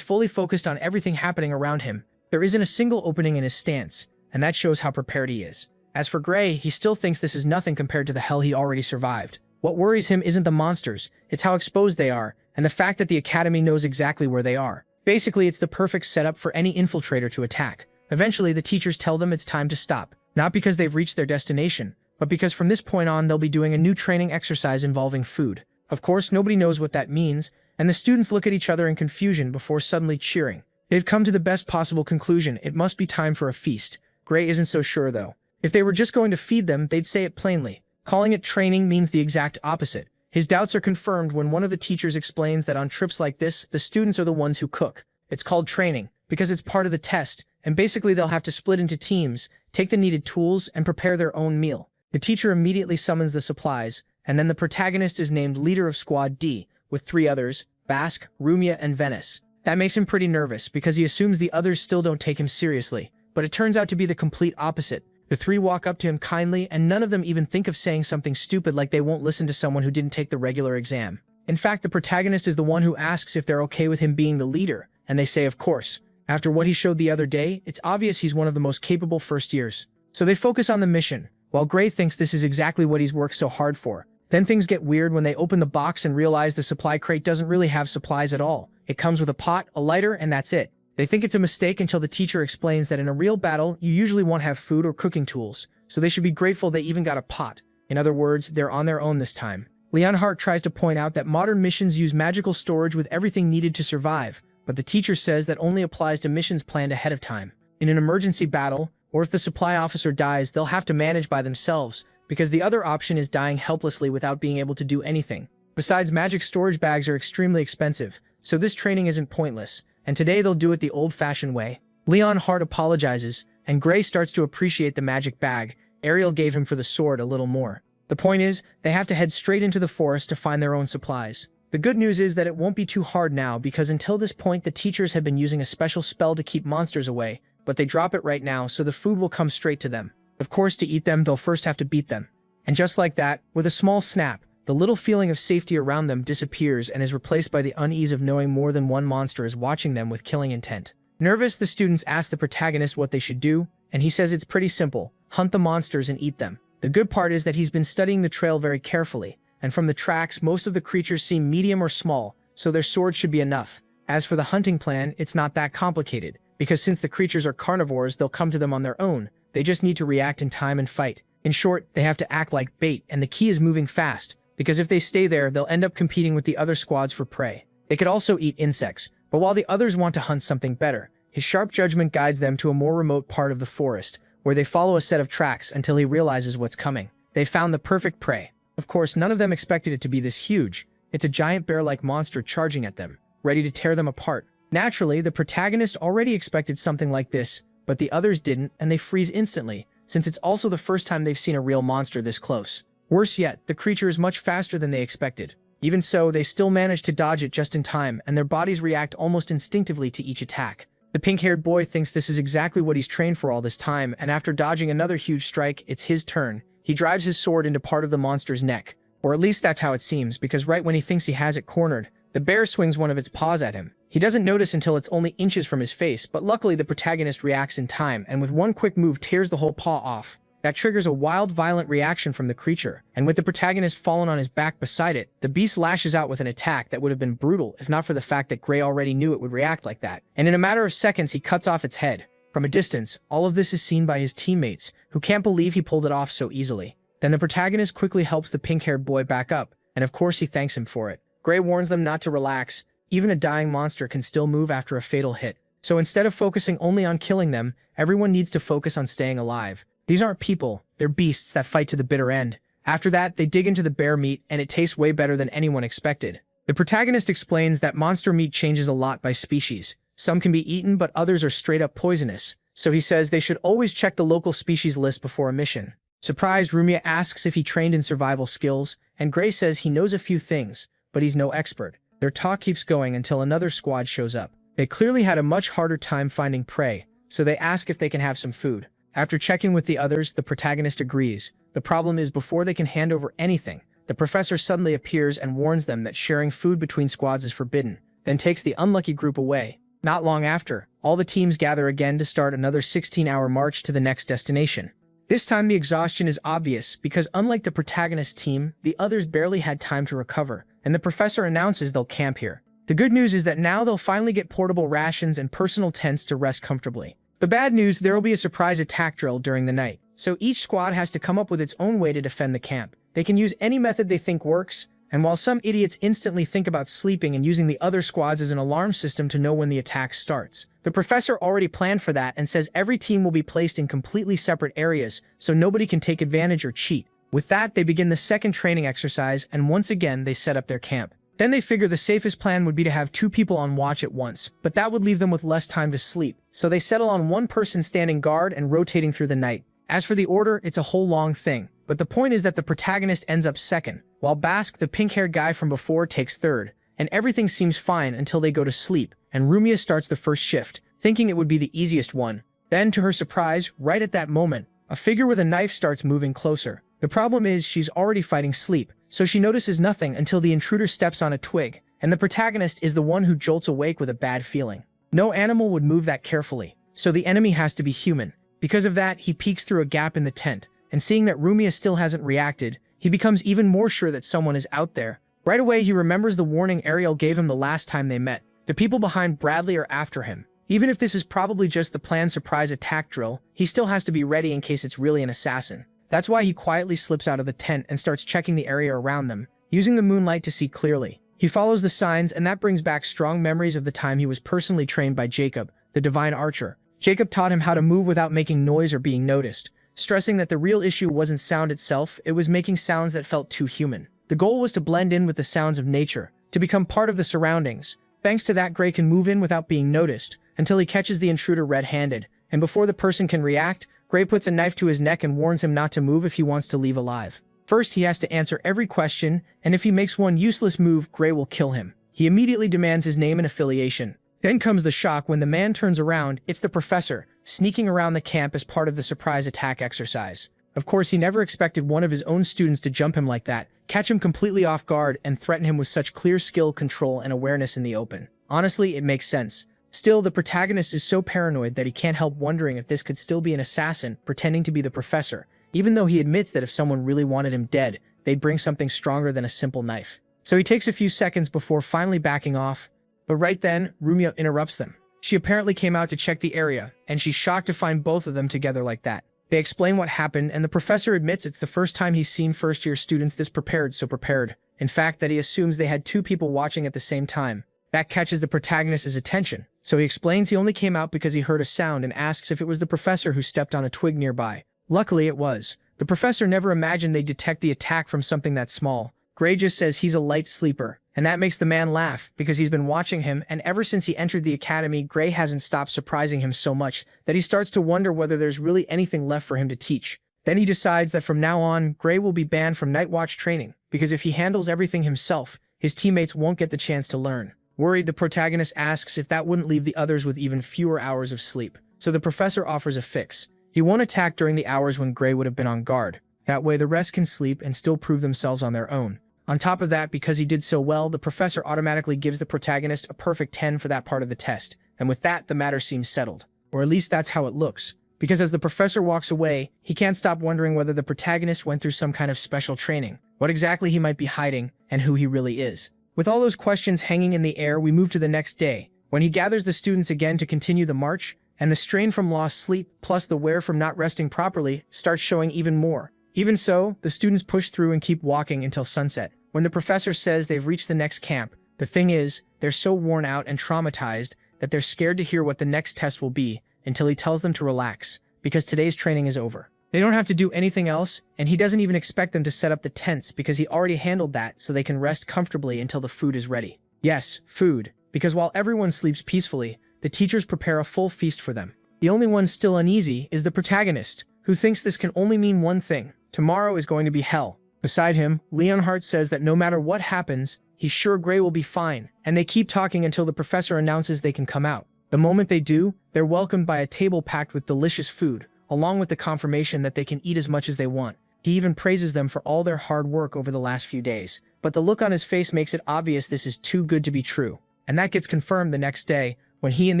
Speaker 1: fully focused on everything happening around him. There isn't a single opening in his stance, and that shows how prepared he is. As for Gray, he still thinks this is nothing compared to the hell he already survived. What worries him isn't the monsters, it's how exposed they are, and the fact that the Academy knows exactly where they are. Basically, it's the perfect setup for any infiltrator to attack. Eventually, the teachers tell them it's time to stop, not because they've reached their destination, but because from this point on they'll be doing a new training exercise involving food. Of course, nobody knows what that means, and the students look at each other in confusion before suddenly cheering. They've come to the best possible conclusion: it must be time for a feast. Gray isn't so sure though. If they were just going to feed them, they'd say it plainly. Calling it training means the exact opposite. His doubts are confirmed when one of the teachers explains that on trips like this, the students are the ones who cook. It's called training because it's part of the test, and basically they'll have to split into teams, take the needed tools, and prepare their own meal. The teacher immediately summons the supplies, and then the protagonist is named leader of Squad D, with 3 others, Basque, Rumia, and Venice. That makes him pretty nervous because he assumes the others still don't take him seriously, but it turns out to be the complete opposite. The 3 walk up to him kindly, and none of them even think of saying something stupid like they won't listen to someone who didn't take the regular exam. In fact, the protagonist is the one who asks if they're okay with him being the leader, and they say of course. After what he showed the other day, it's obvious he's one of the most capable first years. So they focus on the mission, while Gray thinks this is exactly what he's worked so hard for. Then things get weird when they open the box and realize the supply crate doesn't really have supplies at all. It comes with a pot, a lighter, and that's it. They think it's a mistake until the teacher explains that in a real battle, you usually won't have food or cooking tools, so they should be grateful they even got a pot. In other words, they're on their own this time. Leonhardt tries to point out that modern missions use magical storage with everything needed to survive, but the teacher says that only applies to missions planned ahead of time. In an emergency battle, or if the supply officer dies, they'll have to manage by themselves, because the other option is dying helplessly without being able to do anything. Besides, magic storage bags are extremely expensive, so this training isn't pointless, and today they'll do it the old-fashioned way. Leonhardt apologizes, and Gray starts to appreciate the magic bag Ariel gave him for the sword a little more. The point is, they have to head straight into the forest to find their own supplies. The good news is that it won't be too hard now, because until this point the teachers have been using a special spell to keep monsters away, but they drop it right now so the food will come straight to them. Of course, to eat them, they'll first have to beat them. And just like that, with a small snap, the little feeling of safety around them disappears and is replaced by the unease of knowing more than one monster is watching them with killing intent. Nervous, the students ask the protagonist what they should do, and he says it's pretty simple: hunt the monsters and eat them. The good part is that he's been studying the trail very carefully, and from the tracks most of the creatures seem medium or small, so their swords should be enough. As for the hunting plan, it's not that complicated, because since the creatures are carnivores, they'll come to them on their own. They just need to react in time and fight. In short, they have to act like bait, and the key is moving fast, because if they stay there, they'll end up competing with the other squads for prey. They could also eat insects, but while the others want to hunt something better, his sharp judgment guides them to a more remote part of the forest, where they follow a set of tracks until he realizes what's coming. They found the perfect prey. Of course, none of them expected it to be this huge. It's a giant bear-like monster charging at them, ready to tear them apart. Naturally, the protagonist already expected something like this, but the others didn't, and they freeze instantly, since it's also the first time they've seen a real monster this close. Worse yet, the creature is much faster than they expected. Even so, they still manage to dodge it just in time, and their bodies react almost instinctively to each attack. The pink-haired boy thinks this is exactly what he's trained for all this time, and after dodging another huge strike, it's his turn. He drives his sword into part of the monster's neck. Or at least that's how it seems, because right when he thinks he has it cornered, the bear swings one of its paws at him. He doesn't notice until it's only inches from his face, but luckily the protagonist reacts in time, and with one quick move tears the whole paw off. That triggers a wild, violent reaction from the creature, and with the protagonist fallen on his back beside it, the beast lashes out with an attack that would have been brutal if not for the fact that Gray already knew it would react like that. And in a matter of seconds, he cuts off its head. From a distance, all of this is seen by his teammates, who can't believe he pulled it off so easily. Then the protagonist quickly helps the pink-haired boy back up, and of course he thanks him for it. Gray warns them not to relax. Even a dying monster can still move after a fatal hit. So instead of focusing only on killing them, everyone needs to focus on staying alive. These aren't people, they're beasts that fight to the bitter end. After that, they dig into the bear meat, and it tastes way better than anyone expected. The protagonist explains that monster meat changes a lot by species. Some can be eaten, but others are straight up poisonous. So he says they should always check the local species list before a mission. Surprised, Rumia asks if he trained in survival skills, and Gray says he knows a few things, but he's no expert. Their talk keeps going until another squad shows up. They clearly had a much harder time finding prey, so they ask if they can have some food. After checking with the others, the protagonist agrees. The problem is, before they can hand over anything, the professor suddenly appears and warns them that sharing food between squads is forbidden, then takes the unlucky group away. Not long after, all the teams gather again to start another 16-hour march to the next destination. This time the exhaustion is obvious because unlike the protagonist team, the others barely had time to recover, and the professor announces they'll camp here. The good news is that now they'll finally get portable rations and personal tents to rest comfortably. The bad news, there will be a surprise attack drill during the night, so each squad has to come up with its own way to defend the camp. They can use any method they think works, and while some idiots instantly think about sleeping and using the other squads as an alarm system to know when the attack starts, the professor already planned for that and says every team will be placed in completely separate areas so nobody can take advantage or cheat. With that, they begin the second training exercise, and once again they set up their camp. Then they figure the safest plan would be to have 2 people on watch at once, but that would leave them with less time to sleep, so they settle on 1 person standing guard and rotating through the night. As for the order, it's a whole long thing, but the point is that the protagonist ends up second, while Bask, the pink-haired guy from before, takes third, and everything seems fine until they go to sleep, and Rumia starts the first shift, thinking it would be the easiest one. Then, to her surprise, right at that moment, a figure with a knife starts moving closer. The problem is she's already fighting sleep, so she notices nothing until the intruder steps on a twig, and the protagonist is the one who jolts awake with a bad feeling. No animal would move that carefully, so the enemy has to be human. Because of that, he peeks through a gap in the tent, and seeing that Rumia still hasn't reacted, he becomes even more sure that someone is out there. Right away, he remembers the warning Ariel gave him the last time they met. The people behind Bradley are after him. Even if this is probably just the planned surprise attack drill, he still has to be ready in case it's really an assassin. That's why he quietly slips out of the tent and starts checking the area around them, using the moonlight to see clearly. He follows the signs, and that brings back strong memories of the time he was personally trained by Jacob, the divine archer. Jacob taught him how to move without making noise or being noticed, stressing that the real issue wasn't sound itself, it was making sounds that felt too human. The goal was to blend in with the sounds of nature, to become part of the surroundings. Thanks to that, Gray can move in without being noticed, until he catches the intruder red-handed, and before the person can react, Gray puts a knife to his neck and warns him not to move if he wants to leave alive. First, he has to answer every question, and if he makes one useless move, Gray will kill him. He immediately demands his name and affiliation. Then comes the shock when the man turns around. It's the professor, sneaking around the camp as part of the surprise attack exercise. Of course, he never expected one of his own students to jump him like that, catch him completely off guard, and threaten him with such clear skill, control, and awareness in the open. Honestly, it makes sense. Still, the protagonist is so paranoid that he can't help wondering if this could still be an assassin pretending to be the professor, even though he admits that if someone really wanted him dead, they'd bring something stronger than a simple knife. So he takes a few seconds before finally backing off, but right then, Rumia interrupts them. She apparently came out to check the area, and she's shocked to find both of them together like that. They explain what happened, and the professor admits it's the first time he's seen first-year students this prepared. In fact, that he assumes they had 2 people watching at the same time. That catches the protagonist's attention, so he explains he only came out because he heard a sound and asks if it was the professor who stepped on a twig nearby. Luckily, it was. The professor never imagined they'd detect the attack from something that small. Gray just says he's a light sleeper, and that makes the man laugh because he's been watching him, and ever since he entered the academy, Gray hasn't stopped surprising him so much that he starts to wonder whether there's really anything left for him to teach. Then he decides that from now on, Gray will be banned from night watch training because if he handles everything himself, his teammates won't get the chance to learn. Worried, the protagonist asks if that wouldn't leave the others with even fewer hours of sleep. So the professor offers a fix. He won't attack during the hours when Gray would have been on guard. That way the rest can sleep and still prove themselves on their own. On top of that, because he did so well, the professor automatically gives the protagonist a perfect 10 for that part of the test. And with that, the matter seems settled. Or at least that's how it looks. Because as the professor walks away, he can't stop wondering whether the protagonist went through some kind of special training, what exactly he might be hiding, and who he really is. With all those questions hanging in the air, we move to the next day, when he gathers the students again to continue the march, and the strain from lost sleep, plus the wear from not resting properly, starts showing even more. Even so, the students push through and keep walking until sunset, when the professor says they've reached the next camp. The thing is, they're so worn out and traumatized that they're scared to hear what the next test will be until he tells them to relax, because today's training is over. They don't have to do anything else, and he doesn't even expect them to set up the tents because he already handled that so they can rest comfortably until the food is ready. Yes, food, because while everyone sleeps peacefully, the teachers prepare a full feast for them. The only one still uneasy is the protagonist, who thinks this can only mean one thing: tomorrow is going to be hell. Beside him, Leonhardt says that no matter what happens, he's sure Gray will be fine, and they keep talking until the professor announces they can come out. The moment they do, they're welcomed by a table packed with delicious food, along with the confirmation that they can eat as much as they want. He even praises them for all their hard work over the last few days, but the look on his face makes it obvious this is too good to be true. And that gets confirmed the next day, when he and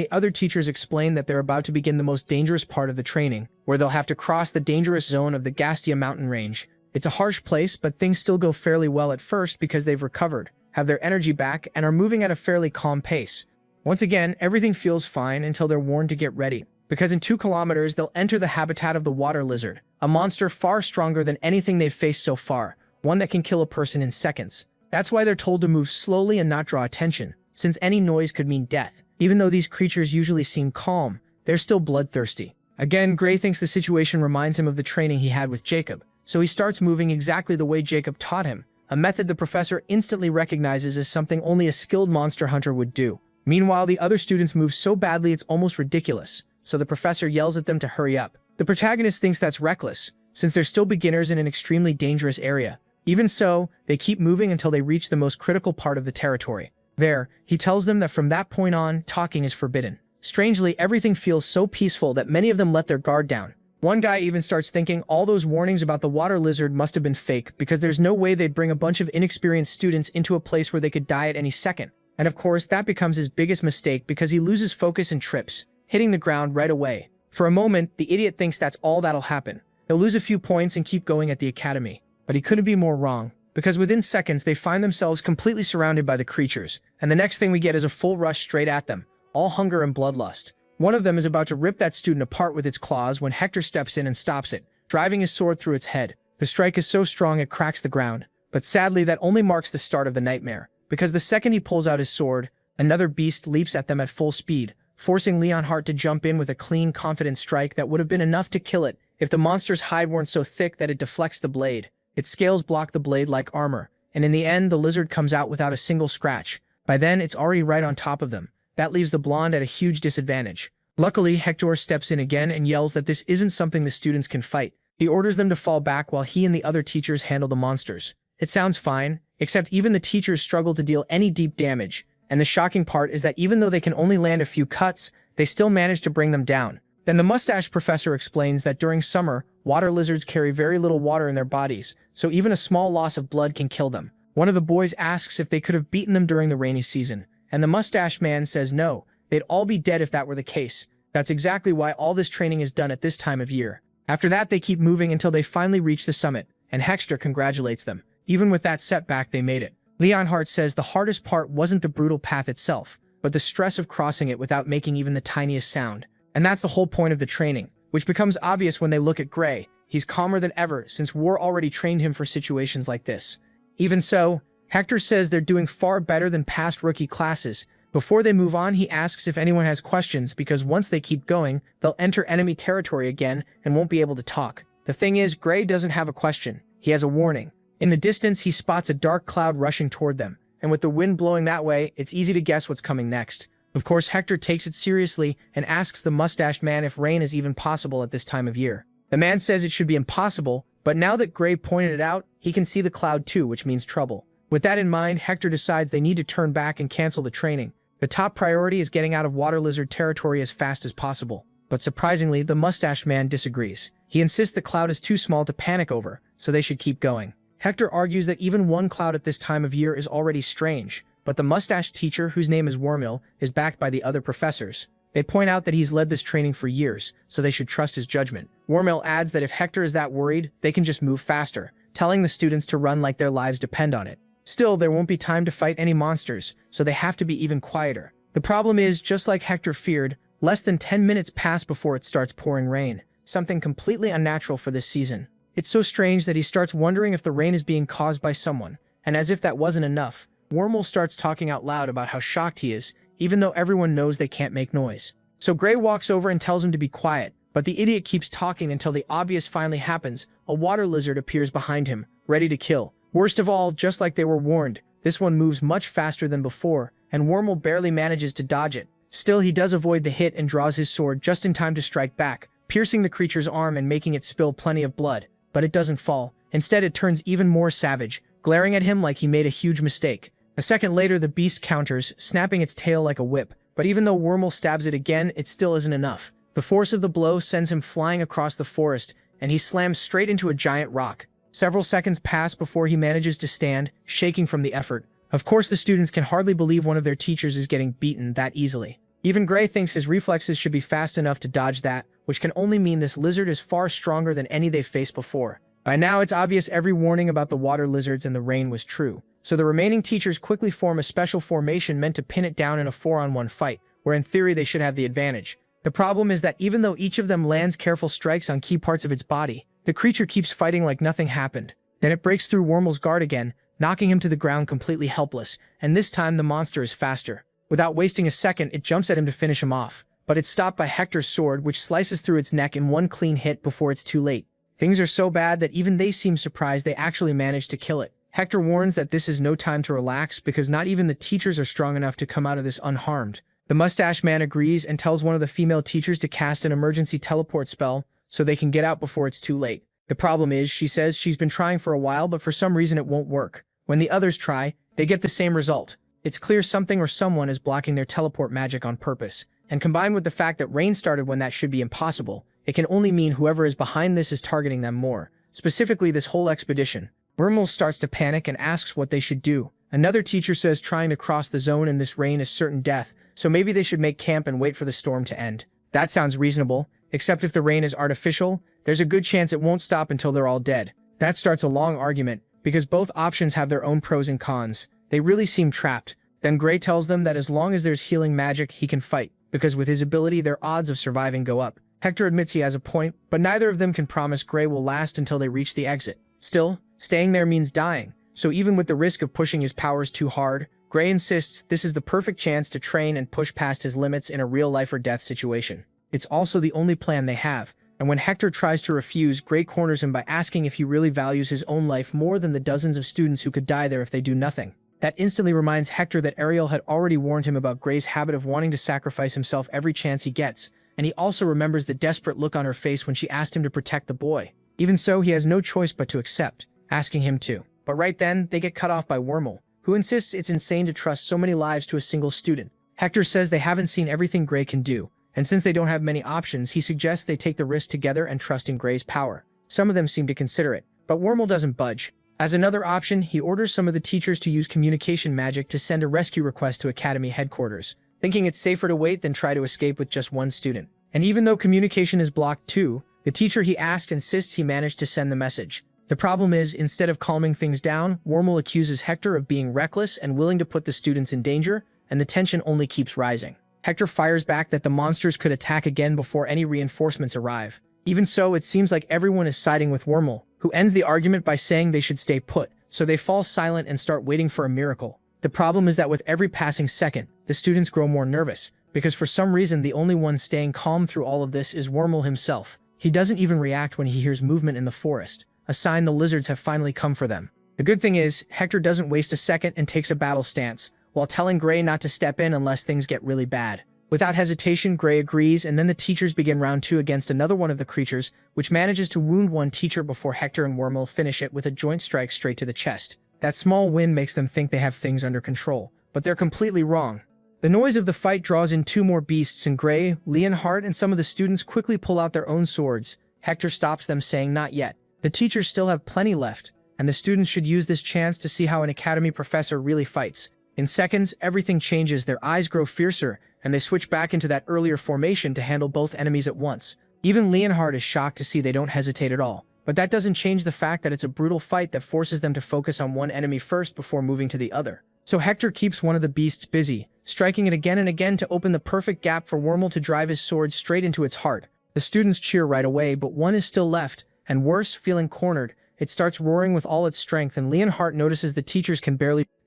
Speaker 1: the other teachers explain that they're about to begin the most dangerous part of the training, where they'll have to cross the dangerous zone of the Gastia mountain range. It's a harsh place, but things still go fairly well at first because they've recovered, have their energy back, and are moving at a fairly calm pace. Once again, everything feels fine until they're warned to get ready, because in 2 kilometers they'll enter the habitat of the water lizard, a monster far stronger than anything they've faced so far, one that can kill a person in seconds. That's why they're told to move slowly and not draw attention, since any noise could mean death. Even though these creatures usually seem calm, they're still bloodthirsty. Again, Gray thinks the situation reminds him of the training he had with Jacob, so he starts moving exactly the way Jacob taught him, a method the professor instantly recognizes as something only a skilled monster hunter would do. Meanwhile, the other students move so badly it's almost ridiculous, so the professor yells at them to hurry up. The protagonist thinks that's reckless, since they're still beginners in an extremely dangerous area. Even so, they keep moving until they reach the most critical part of the territory. There, he tells them that from that point on, talking is forbidden. Strangely, everything feels so peaceful that many of them let their guard down. One guy even starts thinking all those warnings about the water lizard must have been fake because there's no way they'd bring a bunch of inexperienced students into a place where they could die at any second. And of course, that becomes his biggest mistake because he loses focus and trips, hitting the ground right away. For a moment, the idiot thinks that's all that'll happen. He'll lose a few points and keep going at the academy. But he couldn't be more wrong, because within seconds they find themselves completely surrounded by the creatures, and the next thing we get is a full rush straight at them, all hunger and bloodlust. One of them is about to rip that student apart with its claws when Hector steps in and stops it, driving his sword through its head. The strike is so strong it cracks the ground, but sadly that only marks the start of the nightmare, because the second he pulls out his sword, another beast leaps at them at full speed, forcing Leonhardt to jump in with a clean, confident strike that would have been enough to kill it if the monster's hide weren't so thick that it deflects the blade. Its scales block the blade like armor, and in the end the lizard comes out without a single scratch. By then, it's already right on top of them. That leaves the blonde at a huge disadvantage. Luckily, Hector steps in again and yells that this isn't something the students can fight. He orders them to fall back while he and the other teachers handle the monsters. It sounds fine, except even the teachers struggle to deal any deep damage, and the shocking part is that even though they can only land a few cuts, they still manage to bring them down. Then the mustache professor explains that during summer, water lizards carry very little water in their bodies, so even a small loss of blood can kill them. One of the boys asks if they could have beaten them during the rainy season, and the mustache man says no, they'd all be dead if that were the case. That's exactly why all this training is done at this time of year. After that, they keep moving until they finally reach the summit, and Hector congratulates them. Even with that setback, they made it. Leonhardt says the hardest part wasn't the brutal path itself, but the stress of crossing it without making even the tiniest sound. And that's the whole point of the training, which becomes obvious when they look at Gray. He's calmer than ever since war already trained him for situations like this. Even so, Hector says they're doing far better than past rookie classes. Before they move on, he asks if anyone has questions because once they keep going, they'll enter enemy territory again and won't be able to talk. The thing is, Gray doesn't have a question. He has a warning. In the distance, he spots a dark cloud rushing toward them, and with the wind blowing that way, it's easy to guess what's coming next. Of course, Hector takes it seriously and asks the mustached man if rain is even possible at this time of year. The man says it should be impossible, but now that Gray pointed it out, he can see the cloud too, which means trouble. With that in mind, Hector decides they need to turn back and cancel the training. The top priority is getting out of water lizard territory as fast as possible. But surprisingly, the mustached man disagrees. He insists the cloud is too small to panic over, so they should keep going. Hector argues that even one cloud at this time of year is already strange, but the mustached teacher, whose name is Wormill, is backed by the other professors. They point out that he's led this training for years, so they should trust his judgment. Wormill adds that if Hector is that worried, they can just move faster, telling the students to run like their lives depend on it. Still, there won't be time to fight any monsters, so they have to be even quieter. The problem is, just like Hector feared, less than 10 minutes pass before it starts pouring rain, something completely unnatural for this season. It's so strange that he starts wondering if the rain is being caused by someone, and as if that wasn't enough, Wormill starts talking out loud about how shocked he is, even though everyone knows they can't make noise. So Gray walks over and tells him to be quiet, But the idiot keeps talking until the obvious finally happens. A water lizard appears behind him, ready to kill. Worst of all, just like they were warned, this one moves much faster than before, and Wormel barely manages to dodge it. Still, he does avoid the hit and draws his sword just in time to strike back, piercing the creature's arm and making it spill plenty of blood. But it doesn't fall. Instead, it turns even more savage, glaring at him like he made a huge mistake. A second later, the beast counters, snapping its tail like a whip. But even though Wormel stabs it again, it still isn't enough. The force of the blow sends him flying across the forest, and he slams straight into a giant rock. Several seconds pass before he manages to stand, shaking from the effort. Of course, the students can hardly believe one of their teachers is getting beaten that easily. Even Gray thinks his reflexes should be fast enough to dodge that, which can only mean this lizard is far stronger than any they've faced before. By now, it's obvious every warning about the water lizards and the rain was true, so the remaining teachers quickly form a special formation meant to pin it down in a 4-on-1 fight, where in theory they should have the advantage. The problem is that even though each of them lands careful strikes on key parts of its body, the creature keeps fighting like nothing happened. Then it breaks through Wormel's guard again, knocking him to the ground completely helpless, and this time the monster is faster. Without wasting a second, it jumps at him to finish him off, but it's stopped by Hector's sword, which slices through its neck in one clean hit before it's too late. Things are so bad that even they seem surprised they actually managed to kill it. Hector warns that this is no time to relax because not even the teachers are strong enough to come out of this unharmed. The mustache man agrees and tells one of the female teachers to cast an emergency teleport spell so they can get out before it's too late. The problem is, she says she's been trying for a while, but for some reason it won't work. When the others try, they get the same result. It's clear something or someone is blocking their teleport magic on purpose, and combined with the fact that rain started when that should be impossible, it can only mean whoever is behind this is targeting them more, specifically this whole expedition. Wormel starts to panic and asks what they should do. Another teacher says trying to cross the zone in this rain is certain death, so maybe they should make camp and wait for the storm to end. That sounds reasonable, except if the rain is artificial, there's a good chance it won't stop until they're all dead. That starts a long argument, because both options have their own pros and cons. They really seem trapped. Then Gray tells them that as long as there's healing magic, he can fight, because with his ability their odds of surviving go up. Hector admits he has a point, but neither of them can promise Gray will last until they reach the exit. Still, staying there means dying, so even with the risk of pushing his powers too hard, Gray insists this is the perfect chance to train and push past his limits in a real life or death situation. It's also the only plan they have, and when Hector tries to refuse, Gray corners him by asking if he really values his own life more than the dozens of students who could die there if they do nothing. That instantly reminds Hector that Ariel had already warned him about Gray's habit of wanting to sacrifice himself every chance he gets, and he also remembers the desperate look on her face when she asked him to protect the boy. Even so, he has no choice but to accept, asking him to. But right then, they get cut off by Wormel, who insists it's insane to trust so many lives to a single student. Hector says they haven't seen everything Gray can do, and since they don't have many options, he suggests they take the risk together and trust in Gray's power. Some of them seem to consider it, but Wormel doesn't budge. As another option, he orders some of the teachers to use communication magic to send a rescue request to Academy headquarters, thinking it's safer to wait than try to escape with just one student. And even though communication is blocked too, the teacher he asked insists he managed to send the message. The problem is, instead of calming things down, Wormel accuses Hector of being reckless and willing to put the students in danger, and the tension only keeps rising. Hector fires back that the monsters could attack again before any reinforcements arrive. Even so, it seems like everyone is siding with Wormel, who ends the argument by saying they should stay put, so they fall silent and start waiting for a miracle. The problem is that with every passing second, the students grow more nervous, because for some reason the only one staying calm through all of this is Wormel himself. He doesn't even react when he hears movement in the forest, a sign the lizards have finally come for them. The good thing is, Hector doesn't waste a second and takes a battle stance, while telling Gray not to step in unless things get really bad. Without hesitation, Gray agrees, and then the teachers begin round 2 against another one of the creatures, which manages to wound one teacher before Hector and Wormel finish it with a joint strike straight to the chest. That small win makes them think they have things under control, but they're completely wrong. The noise of the fight draws in 2 more beasts, and Gray, Leonhardt, and some of the students quickly pull out their own swords. Hector stops them, saying not yet. The teachers still have plenty left, and the students should use this chance to see how an academy professor really fights. In seconds, everything changes, their eyes grow fiercer, and they switch back into that earlier formation to handle both enemies at once. Even Leonhardt is shocked to see they don't hesitate at all, but that doesn't change the fact that it's a brutal fight that forces them to focus on one enemy first before moving to the other. So Hector keeps one of the beasts busy, striking it again and again to open the perfect gap for Wormel to drive his sword straight into its heart. The students cheer right away, but one is still left, and worse, feeling cornered, it starts roaring with all its strength, and Leonhardt notices the teachers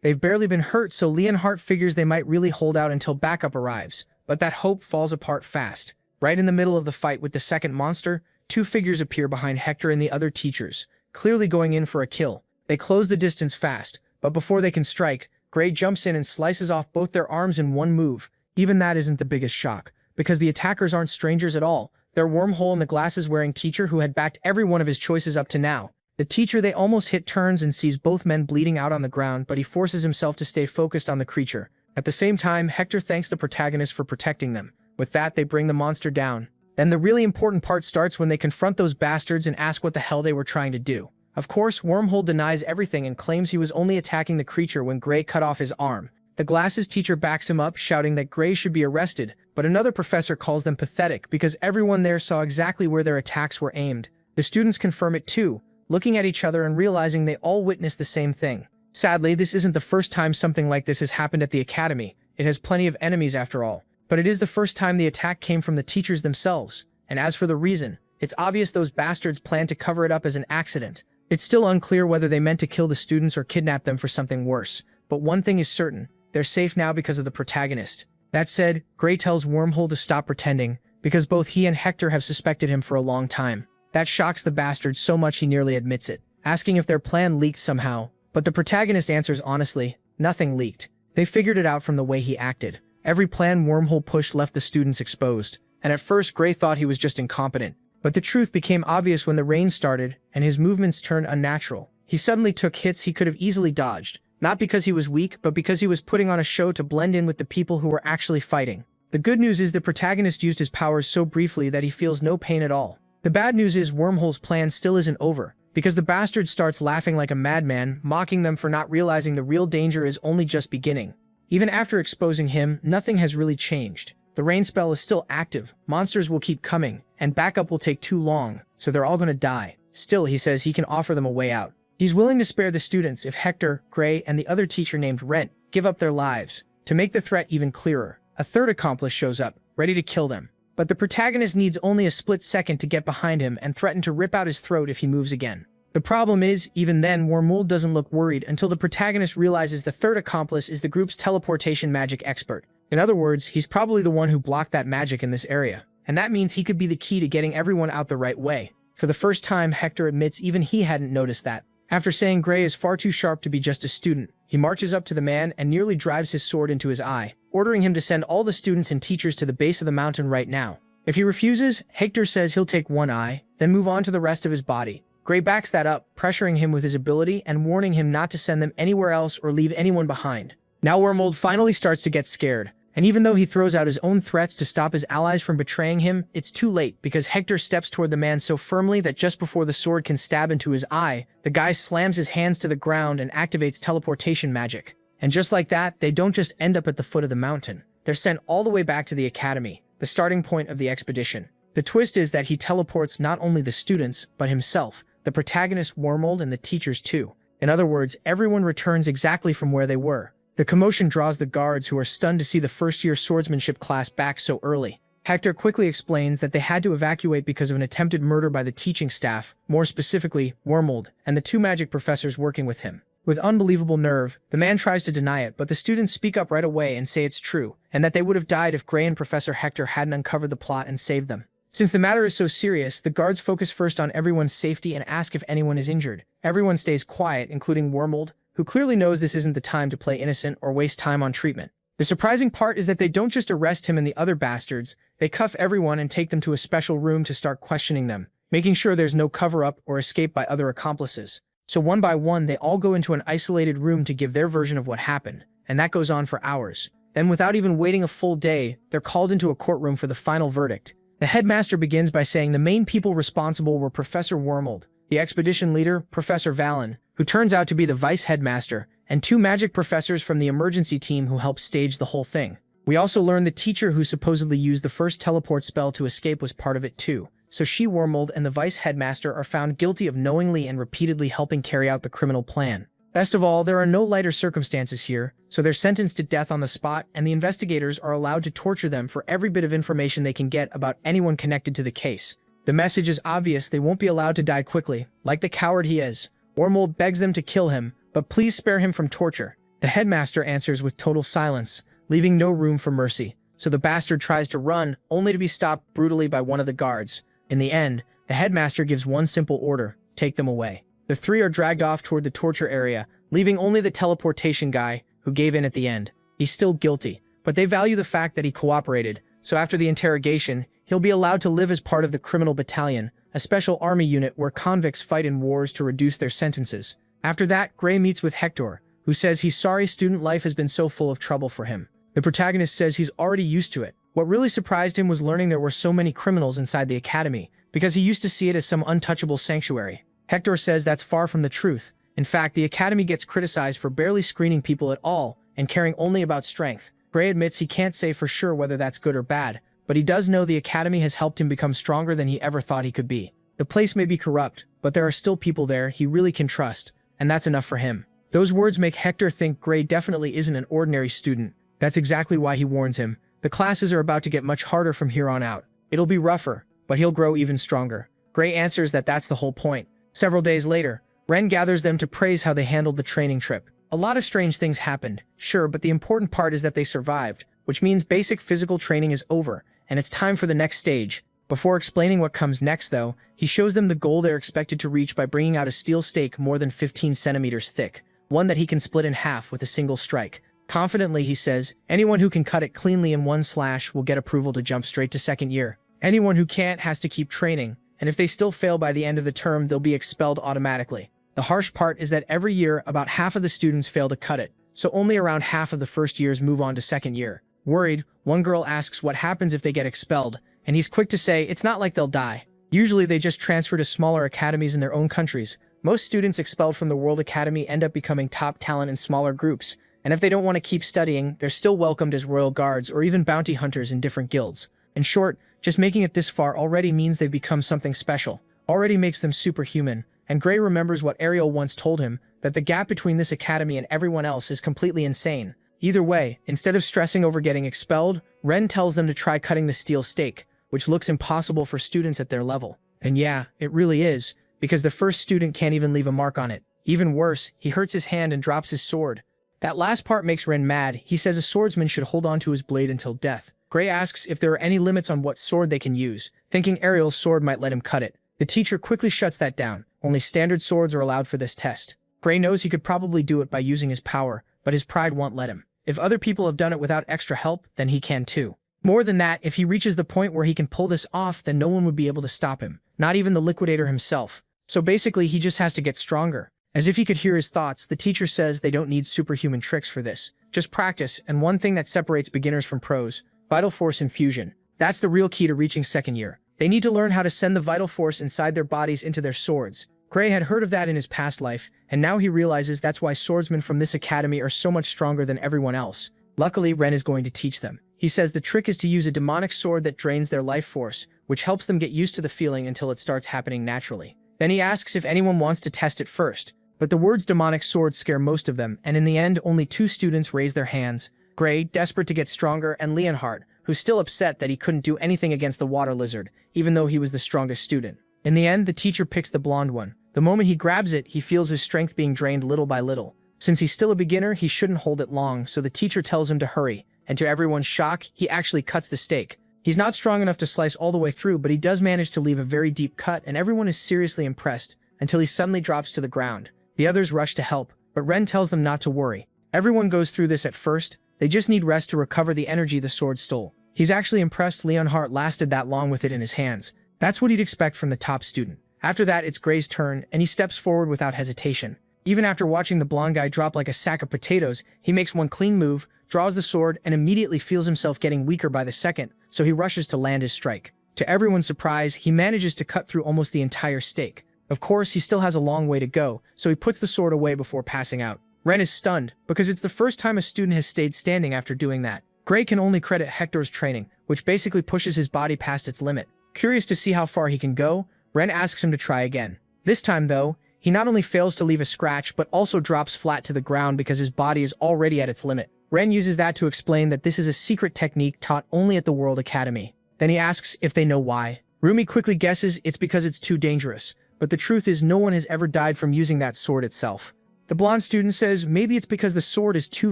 Speaker 1: they've barely been hurt, so Leonhardt figures they might really hold out until backup arrives. But that hope falls apart fast. Right in the middle of the fight with the second monster, two figures appear behind Hector and the other teachers, clearly going in for a kill. They close the distance fast, but before they can strike, Gray jumps in and slices off both their arms in one move. Even that isn't the biggest shock, because the attackers aren't strangers at all. They're Wormhole and the glasses-wearing teacher who had backed every one of his choices up to now. The teacher they almost hit turns and sees both men bleeding out on the ground, but he forces himself to stay focused on the creature. At the same time, Hector thanks the protagonist for protecting them. With that, they bring the monster down. Then the really important part starts when they confront those bastards and ask what the hell they were trying to do. Of course, Wormhole denies everything and claims he was only attacking the creature when Gray cut off his arm. The glasses teacher backs him up, shouting that Gray should be arrested, but another professor calls them pathetic because everyone there saw exactly where their attacks were aimed. The students confirm it too, looking at each other and realizing they all witnessed the same thing. Sadly, this isn't the first time something like this has happened at the academy. It has plenty of enemies after all. But it is the first time the attack came from the teachers themselves. And as for the reason, it's obvious those bastards planned to cover it up as an accident. It's still unclear whether they meant to kill the students or kidnap them for something worse. But one thing is certain, they're safe now because of the protagonist. That said, Gray tells Wormhole to stop pretending, because both he and Hector have suspected him for a long time. That shocks the bastard so much he nearly admits it, asking if their plan leaked somehow. But the protagonist answers honestly, nothing leaked. They figured it out from the way he acted. Every plan Wormhole pushed left the students exposed, and at first Gray thought he was just incompetent. But the truth became obvious when the rain started, and his movements turned unnatural. He suddenly took hits he could have easily dodged, not because he was weak, but because he was putting on a show to blend in with the people who were actually fighting. The good news is the protagonist used his powers so briefly that he feels no pain at all. The bad news is Wormhole's plan still isn't over, because the bastard starts laughing like a madman, mocking them for not realizing the real danger is only just beginning. Even after exposing him, nothing has really changed. The rain spell is still active, monsters will keep coming, and backup will take too long, so they're all gonna die. Still, he says he can offer them a way out. He's willing to spare the students if Hector, Gray, and the other teacher named Rent give up their lives. To make the threat even clearer, a third accomplice shows up, ready to kill them. But the protagonist needs only a split second to get behind him and threaten to rip out his throat if he moves again. The problem is, even then, Wormhole doesn't look worried until the protagonist realizes the third accomplice is the group's teleportation magic expert. In other words, he's probably the one who blocked that magic in this area. And that means he could be the key to getting everyone out the right way. For the first time, Hector admits even he hadn't noticed that. After saying Gray is far too sharp to be just a student, he marches up to the man and nearly drives his sword into his eye, ordering him to send all the students and teachers to the base of the mountain right now. If he refuses, Hector says he'll take one eye, then move on to the rest of his body. Gray backs that up, pressuring him with his ability and warning him not to send them anywhere else or leave anyone behind. Now Wormhole finally starts to get scared, and even though he throws out his own threats to stop his allies from betraying him, it's too late because Hector steps toward the man so firmly that just before the sword can stab into his eye, the guy slams his hands to the ground and activates teleportation magic. And just like that, they don't just end up at the foot of the mountain. They're sent all the way back to the academy, the starting point of the expedition. The twist is that he teleports not only the students, but himself, the protagonist Wormhole and the teachers too. In other words, everyone returns exactly from where they were. The commotion draws the guards who are stunned to see the first-year swordsmanship class back so early. Hector quickly explains that they had to evacuate because of an attempted murder by the teaching staff, more specifically, Wormhole, and the two magic professors working with him. With unbelievable nerve, the man tries to deny it, but the students speak up right away and say it's true, and that they would have died if Gray and Professor Hector hadn't uncovered the plot and saved them. Since the matter is so serious, the guards focus first on everyone's safety and ask if anyone is injured. Everyone stays quiet, including Wormhole, who clearly knows this isn't the time to play innocent or waste time on treatment. The surprising part is that they don't just arrest him and the other bastards, they cuff everyone and take them to a special room to start questioning them, making sure there's no cover-up or escape by other accomplices. So one by one, they all go into an isolated room to give their version of what happened, and that goes on for hours. Then without even waiting a full day, they're called into a courtroom for the final verdict. The headmaster begins by saying the main people responsible were Professor Wormhole, the expedition leader, Professor Valen, who turns out to be the vice headmaster, and two magic professors from the emergency team who helped stage the whole thing. We also learn the teacher who supposedly used the first teleport spell to escape was part of it too. So she, Wormhole, and the vice headmaster are found guilty of knowingly and repeatedly helping carry out the criminal plan. Best of all, there are no lighter circumstances here, so they're sentenced to death on the spot, and the investigators are allowed to torture them for every bit of information they can get about anyone connected to the case. The message is obvious: they won't be allowed to die quickly, like the coward he is. Wormhole begs them to kill him, but please spare him from torture. The headmaster answers with total silence, leaving no room for mercy. so the bastard tries to run, only to be stopped brutally by one of the guards. In the end, the headmaster gives one simple order: take them away. The three are dragged off toward the torture area, leaving only the teleportation guy, who gave in at the end. He's still guilty, but they value the fact that he cooperated, so after the interrogation, he'll be allowed to live as part of the criminal battalion, a special army unit where convicts fight in wars to reduce their sentences. After that, Gray meets with Hector, who says he's sorry student life has been so full of trouble for him. The protagonist says he's already used to it. What really surprised him was learning there were so many criminals inside the academy, because he used to see it as some untouchable sanctuary. Hector says that's far from the truth. In fact, the academy gets criticized for barely screening people at all and caring only about strength. Gray admits he can't say for sure whether that's good or bad, but he does know the academy has helped him become stronger than he ever thought he could be. The place may be corrupt, but there are still people there he really can trust, and that's enough for him. Those words make Hector think Gray definitely isn't an ordinary student. That's exactly why he warns him. The classes are about to get much harder from here on out. It'll be rougher, but he'll grow even stronger. Gray answers that that's the whole point. Several days later, Ren gathers them to praise how they handled the training trip. A lot of strange things happened, sure, but the important part is that they survived, which means basic physical training is over, and it's time for the next stage. Before explaining what comes next, though, he shows them the goal they're expected to reach by bringing out a steel stake more than 15 centimeters thick, one that he can split in half with a single strike. Confidently, he says, anyone who can cut it cleanly in one slash will get approval to jump straight to second year. Anyone who can't has to keep training, and if they still fail by the end of the term, they'll be expelled automatically. The harsh part is that every year, about half of the students fail to cut it, so only around half of the first years move on to second year. Worried, one girl asks what happens if they get expelled, and he's quick to say it's not like they'll die. Usually they just transfer to smaller academies in their own countries. Most students expelled from the World Academy end up becoming top talent in smaller groups, and if they don't want to keep studying, they're still welcomed as royal guards or even bounty hunters in different guilds. In short, just making it this far already means they've become something special, already makes them superhuman, and Gray remembers what Ariel once told him, that the gap between this academy and everyone else is completely insane. Either way, instead of stressing over getting expelled, Ren tells them to try cutting the steel stake, which looks impossible for students at their level. And yeah, it really is, because the first student can't even leave a mark on it. Even worse, he hurts his hand and drops his sword. That last part makes Ren mad. He says a swordsman should hold on to his blade until death. Gray asks if there are any limits on what sword they can use, thinking Ariel's sword might let him cut it. The teacher quickly shuts that down. Only standard swords are allowed for this test. Gray knows he could probably do it by using his power, but his pride won't let him. If other people have done it without extra help, then he can too. More than that, if he reaches the point where he can pull this off, then no one would be able to stop him, not even the liquidator himself. So basically, he just has to get stronger. As if he could hear his thoughts, the teacher says they don't need superhuman tricks for this. Just practice, and one thing that separates beginners from pros: vital force infusion. That's the real key to reaching second year. They need to learn how to send the vital force inside their bodies into their swords. Gray had heard of that in his past life, and now he realizes that's why swordsmen from this academy are so much stronger than everyone else. Luckily, Ren is going to teach them. He says the trick is to use a demonic sword that drains their life force, which helps them get used to the feeling until it starts happening naturally. Then he asks if anyone wants to test it first, but the words demonic sword scare most of them, and in the end, only 2 students raise their hands. Gray, desperate to get stronger, and Leonhardt, who's still upset that he couldn't do anything against the water lizard, even though he was the strongest student. In the end, the teacher picks the blonde one. The moment he grabs it, he feels his strength being drained little by little. Since he's still a beginner, he shouldn't hold it long, so the teacher tells him to hurry, and to everyone's shock, he actually cuts the stake. He's not strong enough to slice all the way through, but he does manage to leave a very deep cut, and everyone is seriously impressed, until he suddenly drops to the ground. The others rush to help, but Ren tells them not to worry. Everyone goes through this at first, they just need rest to recover the energy the sword stole. He's actually impressed Leonhardt lasted that long with it in his hands. That's what he'd expect from the top student. After that, it's Gray's turn, and he steps forward without hesitation. Even after watching the blonde guy drop like a sack of potatoes, he makes one clean move, draws the sword, and immediately feels himself getting weaker by the second, so he rushes to land his strike. To everyone's surprise, he manages to cut through almost the entire stake. Of course, he still has a long way to go, so he puts the sword away before passing out. Ren is stunned, because it's the first time a student has stayed standing after doing that. Gray can only credit Hector's training, which basically pushes his body past its limit. Curious to see how far he can go, Ren asks him to try again. This time, though, he not only fails to leave a scratch, but also drops flat to the ground because his body is already at its limit. Ren uses that to explain that this is a secret technique taught only at the World Academy. Then he asks if they know why. Rumi quickly guesses it's because it's too dangerous, but the truth is no one has ever died from using that sword itself. The blonde student says maybe it's because the sword is too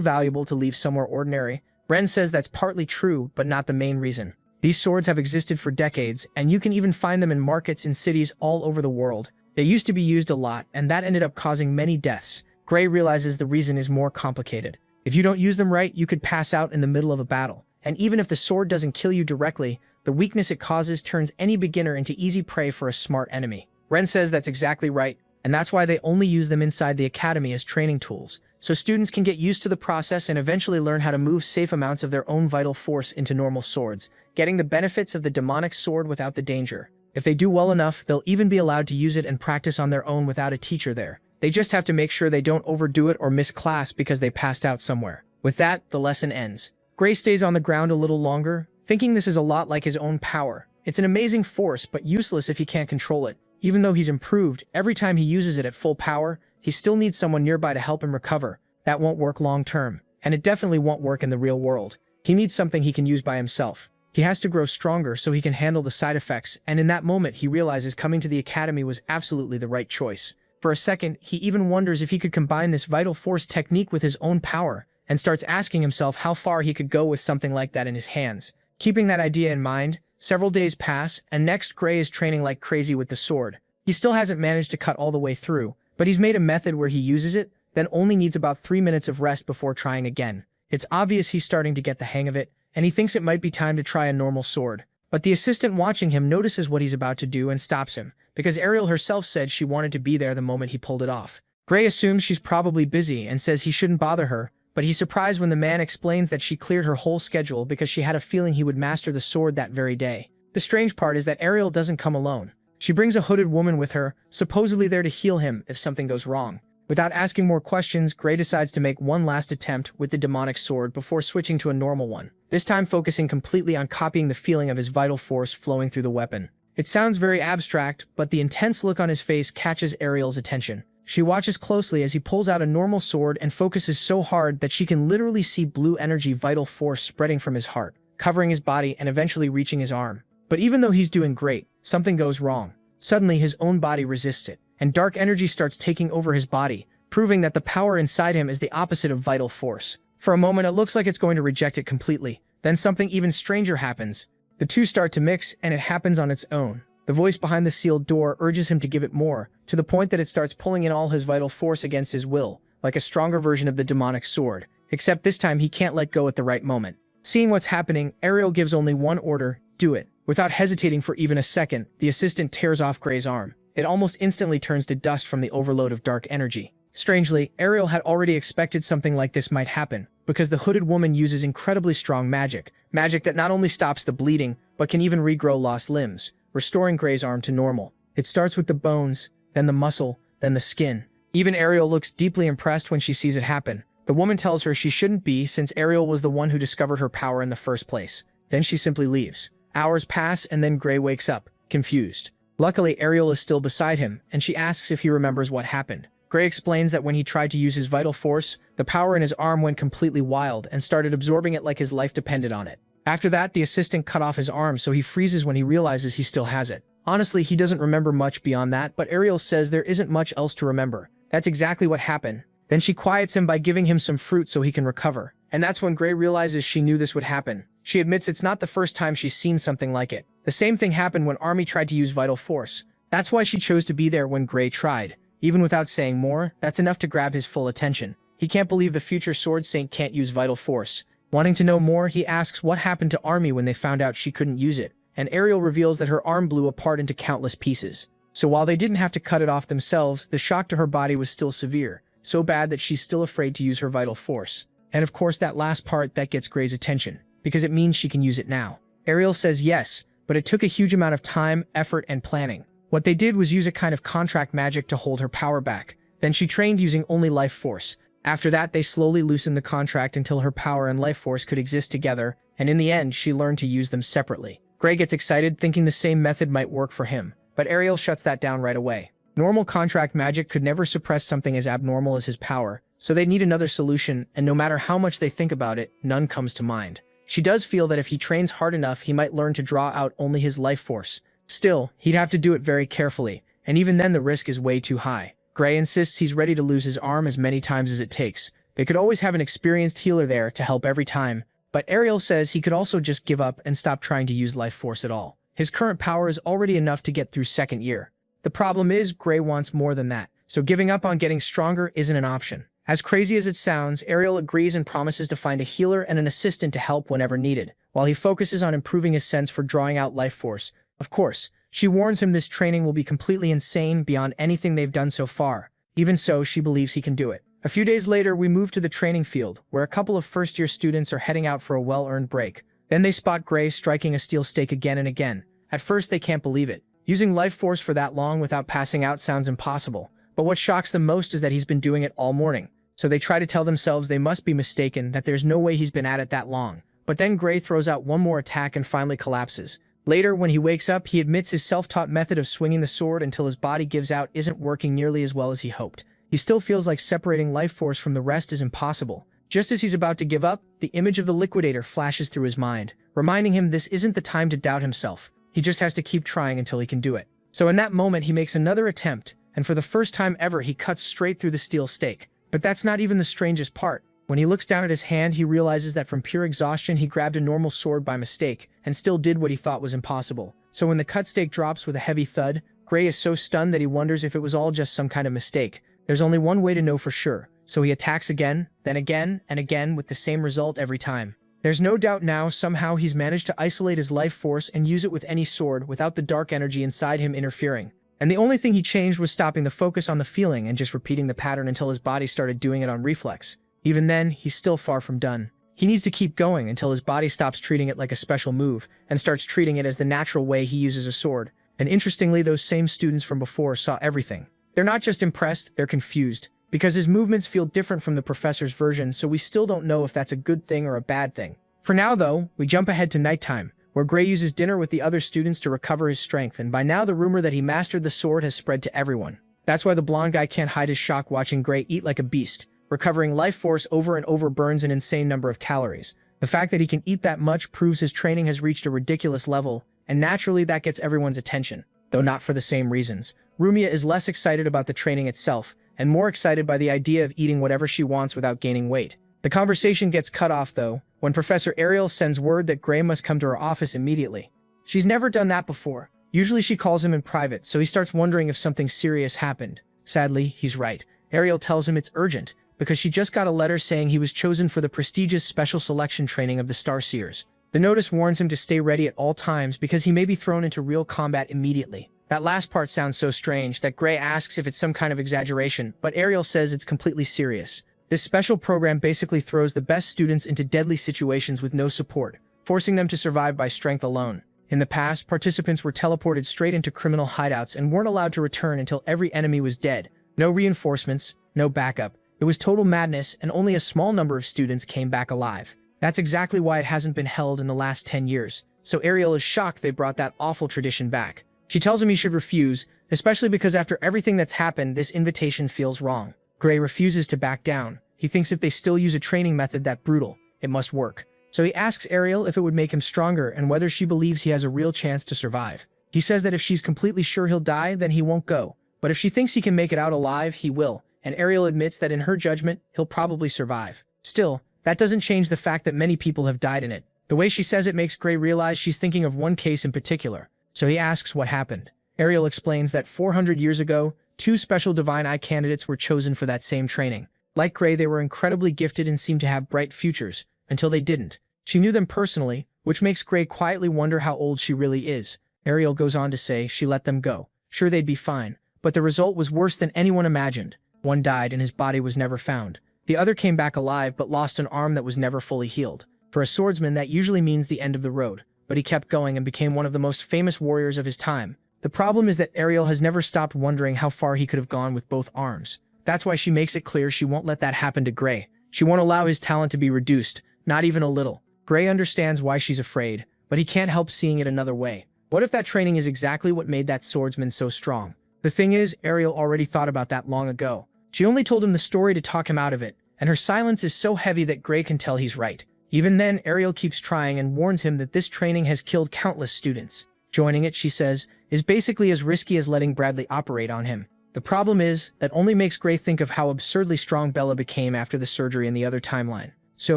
Speaker 1: valuable to leave somewhere ordinary, Ren says that's partly true, but not the main reason. These swords have existed for decades, and you can even find them in markets in cities all over the world. They used to be used a lot, and that ended up causing many deaths. Gray realizes the reason is more complicated. If you don't use them right, you could pass out in the middle of a battle. And even if the sword doesn't kill you directly, the weakness it causes turns any beginner into easy prey for a smart enemy. Ren says that's exactly right, and that's why they only use them inside the academy as training tools, so students can get used to the process and eventually learn how to move safe amounts of their own vital force into normal swords, getting the benefits of the demonic sword without the danger. If they do well enough, they'll even be allowed to use it and practice on their own without a teacher there. They just have to make sure they don't overdo it or miss class because they passed out somewhere. With that, the lesson ends. Gray stays on the ground a little longer, thinking this is a lot like his own power. It's an amazing force, but useless if he can't control it. Even though he's improved, every time he uses it at full power, he still needs someone nearby to help him recover. That won't work long term, and it definitely won't work in the real world. He needs something he can use by himself. He has to grow stronger so he can handle the side effects, and in that moment he realizes coming to the academy was absolutely the right choice. For a second, he even wonders if he could combine this vital force technique with his own power, and starts asking himself how far he could go with something like that in his hands. Keeping that idea in mind, several days pass, and next Gray is training like crazy with the sword. He still hasn't managed to cut all the way through, but he's made a method where he uses it, then only needs about 3 minutes of rest before trying again. It's obvious he's starting to get the hang of it, and he thinks it might be time to try a normal sword. But the assistant watching him notices what he's about to do and stops him, because Ariel herself said she wanted to be there the moment he pulled it off. Gray assumes she's probably busy and says he shouldn't bother her, but he's surprised when the man explains that she cleared her whole schedule because she had a feeling he would master the sword that very day. The strange part is that Ariel doesn't come alone. She brings a hooded woman with her, supposedly there to heal him if something goes wrong. Without asking more questions, Gray decides to make one last attempt with the demonic sword before switching to a normal one, this time focusing completely on copying the feeling of his vital force flowing through the weapon. It sounds very abstract, but the intense look on his face catches Ariel's attention. She watches closely as he pulls out a normal sword and focuses so hard that she can literally see blue energy vital force spreading from his heart, covering his body and eventually reaching his arm. But even though he's doing great, something goes wrong. Suddenly, his own body resists it, and dark energy starts taking over his body, proving that the power inside him is the opposite of vital force. For a moment, it looks like it's going to reject it completely. Then something even stranger happens. The two start to mix, and it happens on its own. The voice behind the sealed door urges him to give it more, to the point that it starts pulling in all his vital force against his will, like a stronger version of the demonic sword. Except this time he can't let go at the right moment. Seeing what's happening, Ariel gives only one order: do it. Without hesitating for even a second, the assistant tears off Gray's arm. It almost instantly turns to dust from the overload of dark energy. Strangely, Ariel had already expected something like this might happen, because the hooded woman uses incredibly strong magic that not only stops the bleeding, but can even regrow lost limbs, restoring Gray's arm to normal. It starts with the bones, then the muscle, then the skin. Even Ariel looks deeply impressed when she sees it happen. The woman tells her she shouldn't be, since Ariel was the one who discovered her power in the first place. Then she simply leaves. Hours pass, and then Gray wakes up, confused. Luckily, Ariel is still beside him, and she asks if he remembers what happened. Gray explains that when he tried to use his vital force, the power in his arm went completely wild and started absorbing it like his life depended on it. After that, the assistant cut off his arm, so he freezes when he realizes he still has it. Honestly, he doesn't remember much beyond that, but Ariel says there isn't much else to remember. That's exactly what happened. Then she quiets him by giving him some fruit so he can recover. And that's when Gray realizes she knew this would happen. She admits it's not the first time she's seen something like it. The same thing happened when Army tried to use vital force. That's why she chose to be there when Gray tried. Even without saying more, that's enough to grab his full attention. He can't believe the future Sword Saint can't use vital force. Wanting to know more, he asks what happened to Army when they found out she couldn't use it, and Ariel reveals that her arm blew apart into countless pieces. So while they didn't have to cut it off themselves, the shock to her body was still severe, so bad that she's still afraid to use her vital force. And of course that last part that gets Gray's attention, because it means she can use it now. Ariel says yes, but it took a huge amount of time, effort, and planning. What they did was use a kind of contract magic to hold her power back. Then she trained using only life force. After that, they slowly loosened the contract until her power and life force could exist together, and in the end, she learned to use them separately. Gray gets excited, thinking the same method might work for him, but Ariel shuts that down right away. Normal contract magic could never suppress something as abnormal as his power, so they need another solution, and no matter how much they think about it, none comes to mind. She does feel that if he trains hard enough, he might learn to draw out only his life force. Still, he'd have to do it very carefully, and even then the risk is way too high. Gray insists he's ready to lose his arm as many times as it takes. They could always have an experienced healer there to help every time, But Ariel says he could also just give up and stop trying to use life force at all. His current power is already enough to get through second year. The problem is, Gray wants more than that, so giving up on getting stronger isn't an option. As crazy as it sounds, Ariel agrees and promises to find a healer and an assistant to help whenever needed, while he focuses on improving his sense for drawing out life force. Of course, she warns him this training will be completely insane beyond anything they've done so far. Even so, she believes he can do it. A few days later, we move to the training field, where a couple of first-year students are heading out for a well-earned break. Then they spot Gray striking a steel stake again and again. At first, they can't believe it. Using life force for that long without passing out sounds impossible. But what shocks them most is that he's been doing it all morning. So they try to tell themselves they must be mistaken, that there's no way he's been at it that long. But then Gray throws out one more attack and finally collapses. Later, when he wakes up, he admits his self-taught method of swinging the sword until his body gives out isn't working nearly as well as he hoped. He still feels like separating life force from the rest is impossible. Just as he's about to give up, the image of the liquidator flashes through his mind, reminding him this isn't the time to doubt himself. He just has to keep trying until he can do it. So in that moment, he makes another attempt, and for the first time ever, he cuts straight through the steel stake. But that's not even the strangest part. When he looks down at his hand, he realizes that from pure exhaustion, he grabbed a normal sword by mistake, and still did what he thought was impossible. So when the cut stake drops with a heavy thud, Gray is so stunned that he wonders if it was all just some kind of mistake. There's only one way to know for sure, so he attacks again, then again, and again with the same result every time. There's no doubt now somehow he's managed to isolate his life force and use it with any sword without the dark energy inside him interfering. And the only thing he changed was stopping the focus on the feeling and just repeating the pattern until his body started doing it on reflex. Even then, he's still far from done. He needs to keep going until his body stops treating it like a special move and starts treating it as the natural way he uses a sword. And interestingly, those same students from before saw everything. They're not just impressed, they're confused, because his movements feel different from the professor's version, so we still don't know if that's a good thing or a bad thing. For now, though, we jump ahead to nighttime, where Gray uses dinner with the other students to recover his strength, and by now the rumor that he mastered the sword has spread to everyone. That's why the blonde guy can't hide his shock watching Gray eat like a beast. Recovering life force over and over burns an insane number of calories. The fact that he can eat that much proves his training has reached a ridiculous level, and naturally that gets everyone's attention, though not for the same reasons. Rumia is less excited about the training itself, and more excited by the idea of eating whatever she wants without gaining weight. The conversation gets cut off, though, when Professor Ariel sends word that Gray must come to her office immediately. She's never done that before. Usually she calls him in private, so he starts wondering if something serious happened. Sadly, he's right. Ariel tells him it's urgent, because she just got a letter saying he was chosen for the prestigious special selection training of the Starseers. The notice warns him to stay ready at all times because he may be thrown into real combat immediately. That last part sounds so strange that Gray asks if it's some kind of exaggeration, but Ariel says it's completely serious. This special program basically throws the best students into deadly situations with no support, forcing them to survive by strength alone. In the past, participants were teleported straight into criminal hideouts and weren't allowed to return until every enemy was dead. No reinforcements, no backup. It was total madness, and only a small number of students came back alive. That's exactly why it hasn't been held in the last 10 years. So Ariel is shocked they brought that awful tradition back. She tells him he should refuse, especially because after everything that's happened, this invitation feels wrong. Gray refuses to back down. He thinks if they still use a training method that brutal, it must work. So he asks Ariel if it would make him stronger and whether she believes he has a real chance to survive. He says that if she's completely sure he'll die, then he won't go. But if she thinks he can make it out alive, he will. And Ariel admits that in her judgment, he'll probably survive. Still, that doesn't change the fact that many people have died in it. The way she says it makes Gray realize she's thinking of one case in particular. So he asks what happened. Ariel explains that 400 years ago, 2 special Divine Eye candidates were chosen for that same training. Like Gray, they were incredibly gifted and seemed to have bright futures, until they didn't. She knew them personally, which makes Gray quietly wonder how old she really is. Ariel goes on to say she let them go. Sure, they'd be fine, but the result was worse than anyone imagined. One died and his body was never found. The other came back alive but lost an arm that was never fully healed. For a swordsman, that usually means the end of the road. But he kept going and became one of the most famous warriors of his time. The problem is that Ariel has never stopped wondering how far he could have gone with both arms. That's why she makes it clear she won't let that happen to Gray. She won't allow his talent to be reduced, not even a little. Gray understands why she's afraid, but he can't help seeing it another way. What if that training is exactly what made that swordsman so strong? The thing is, Ariel already thought about that long ago. She only told him the story to talk him out of it, and her silence is so heavy that Gray can tell he's right. Even then, Ariel keeps trying and warns him that this training has killed countless students. Joining it, she says, is basically as risky as letting Bradley operate on him. The problem is, that only makes Gray think of how absurdly strong Bella became after the surgery in the other timeline. So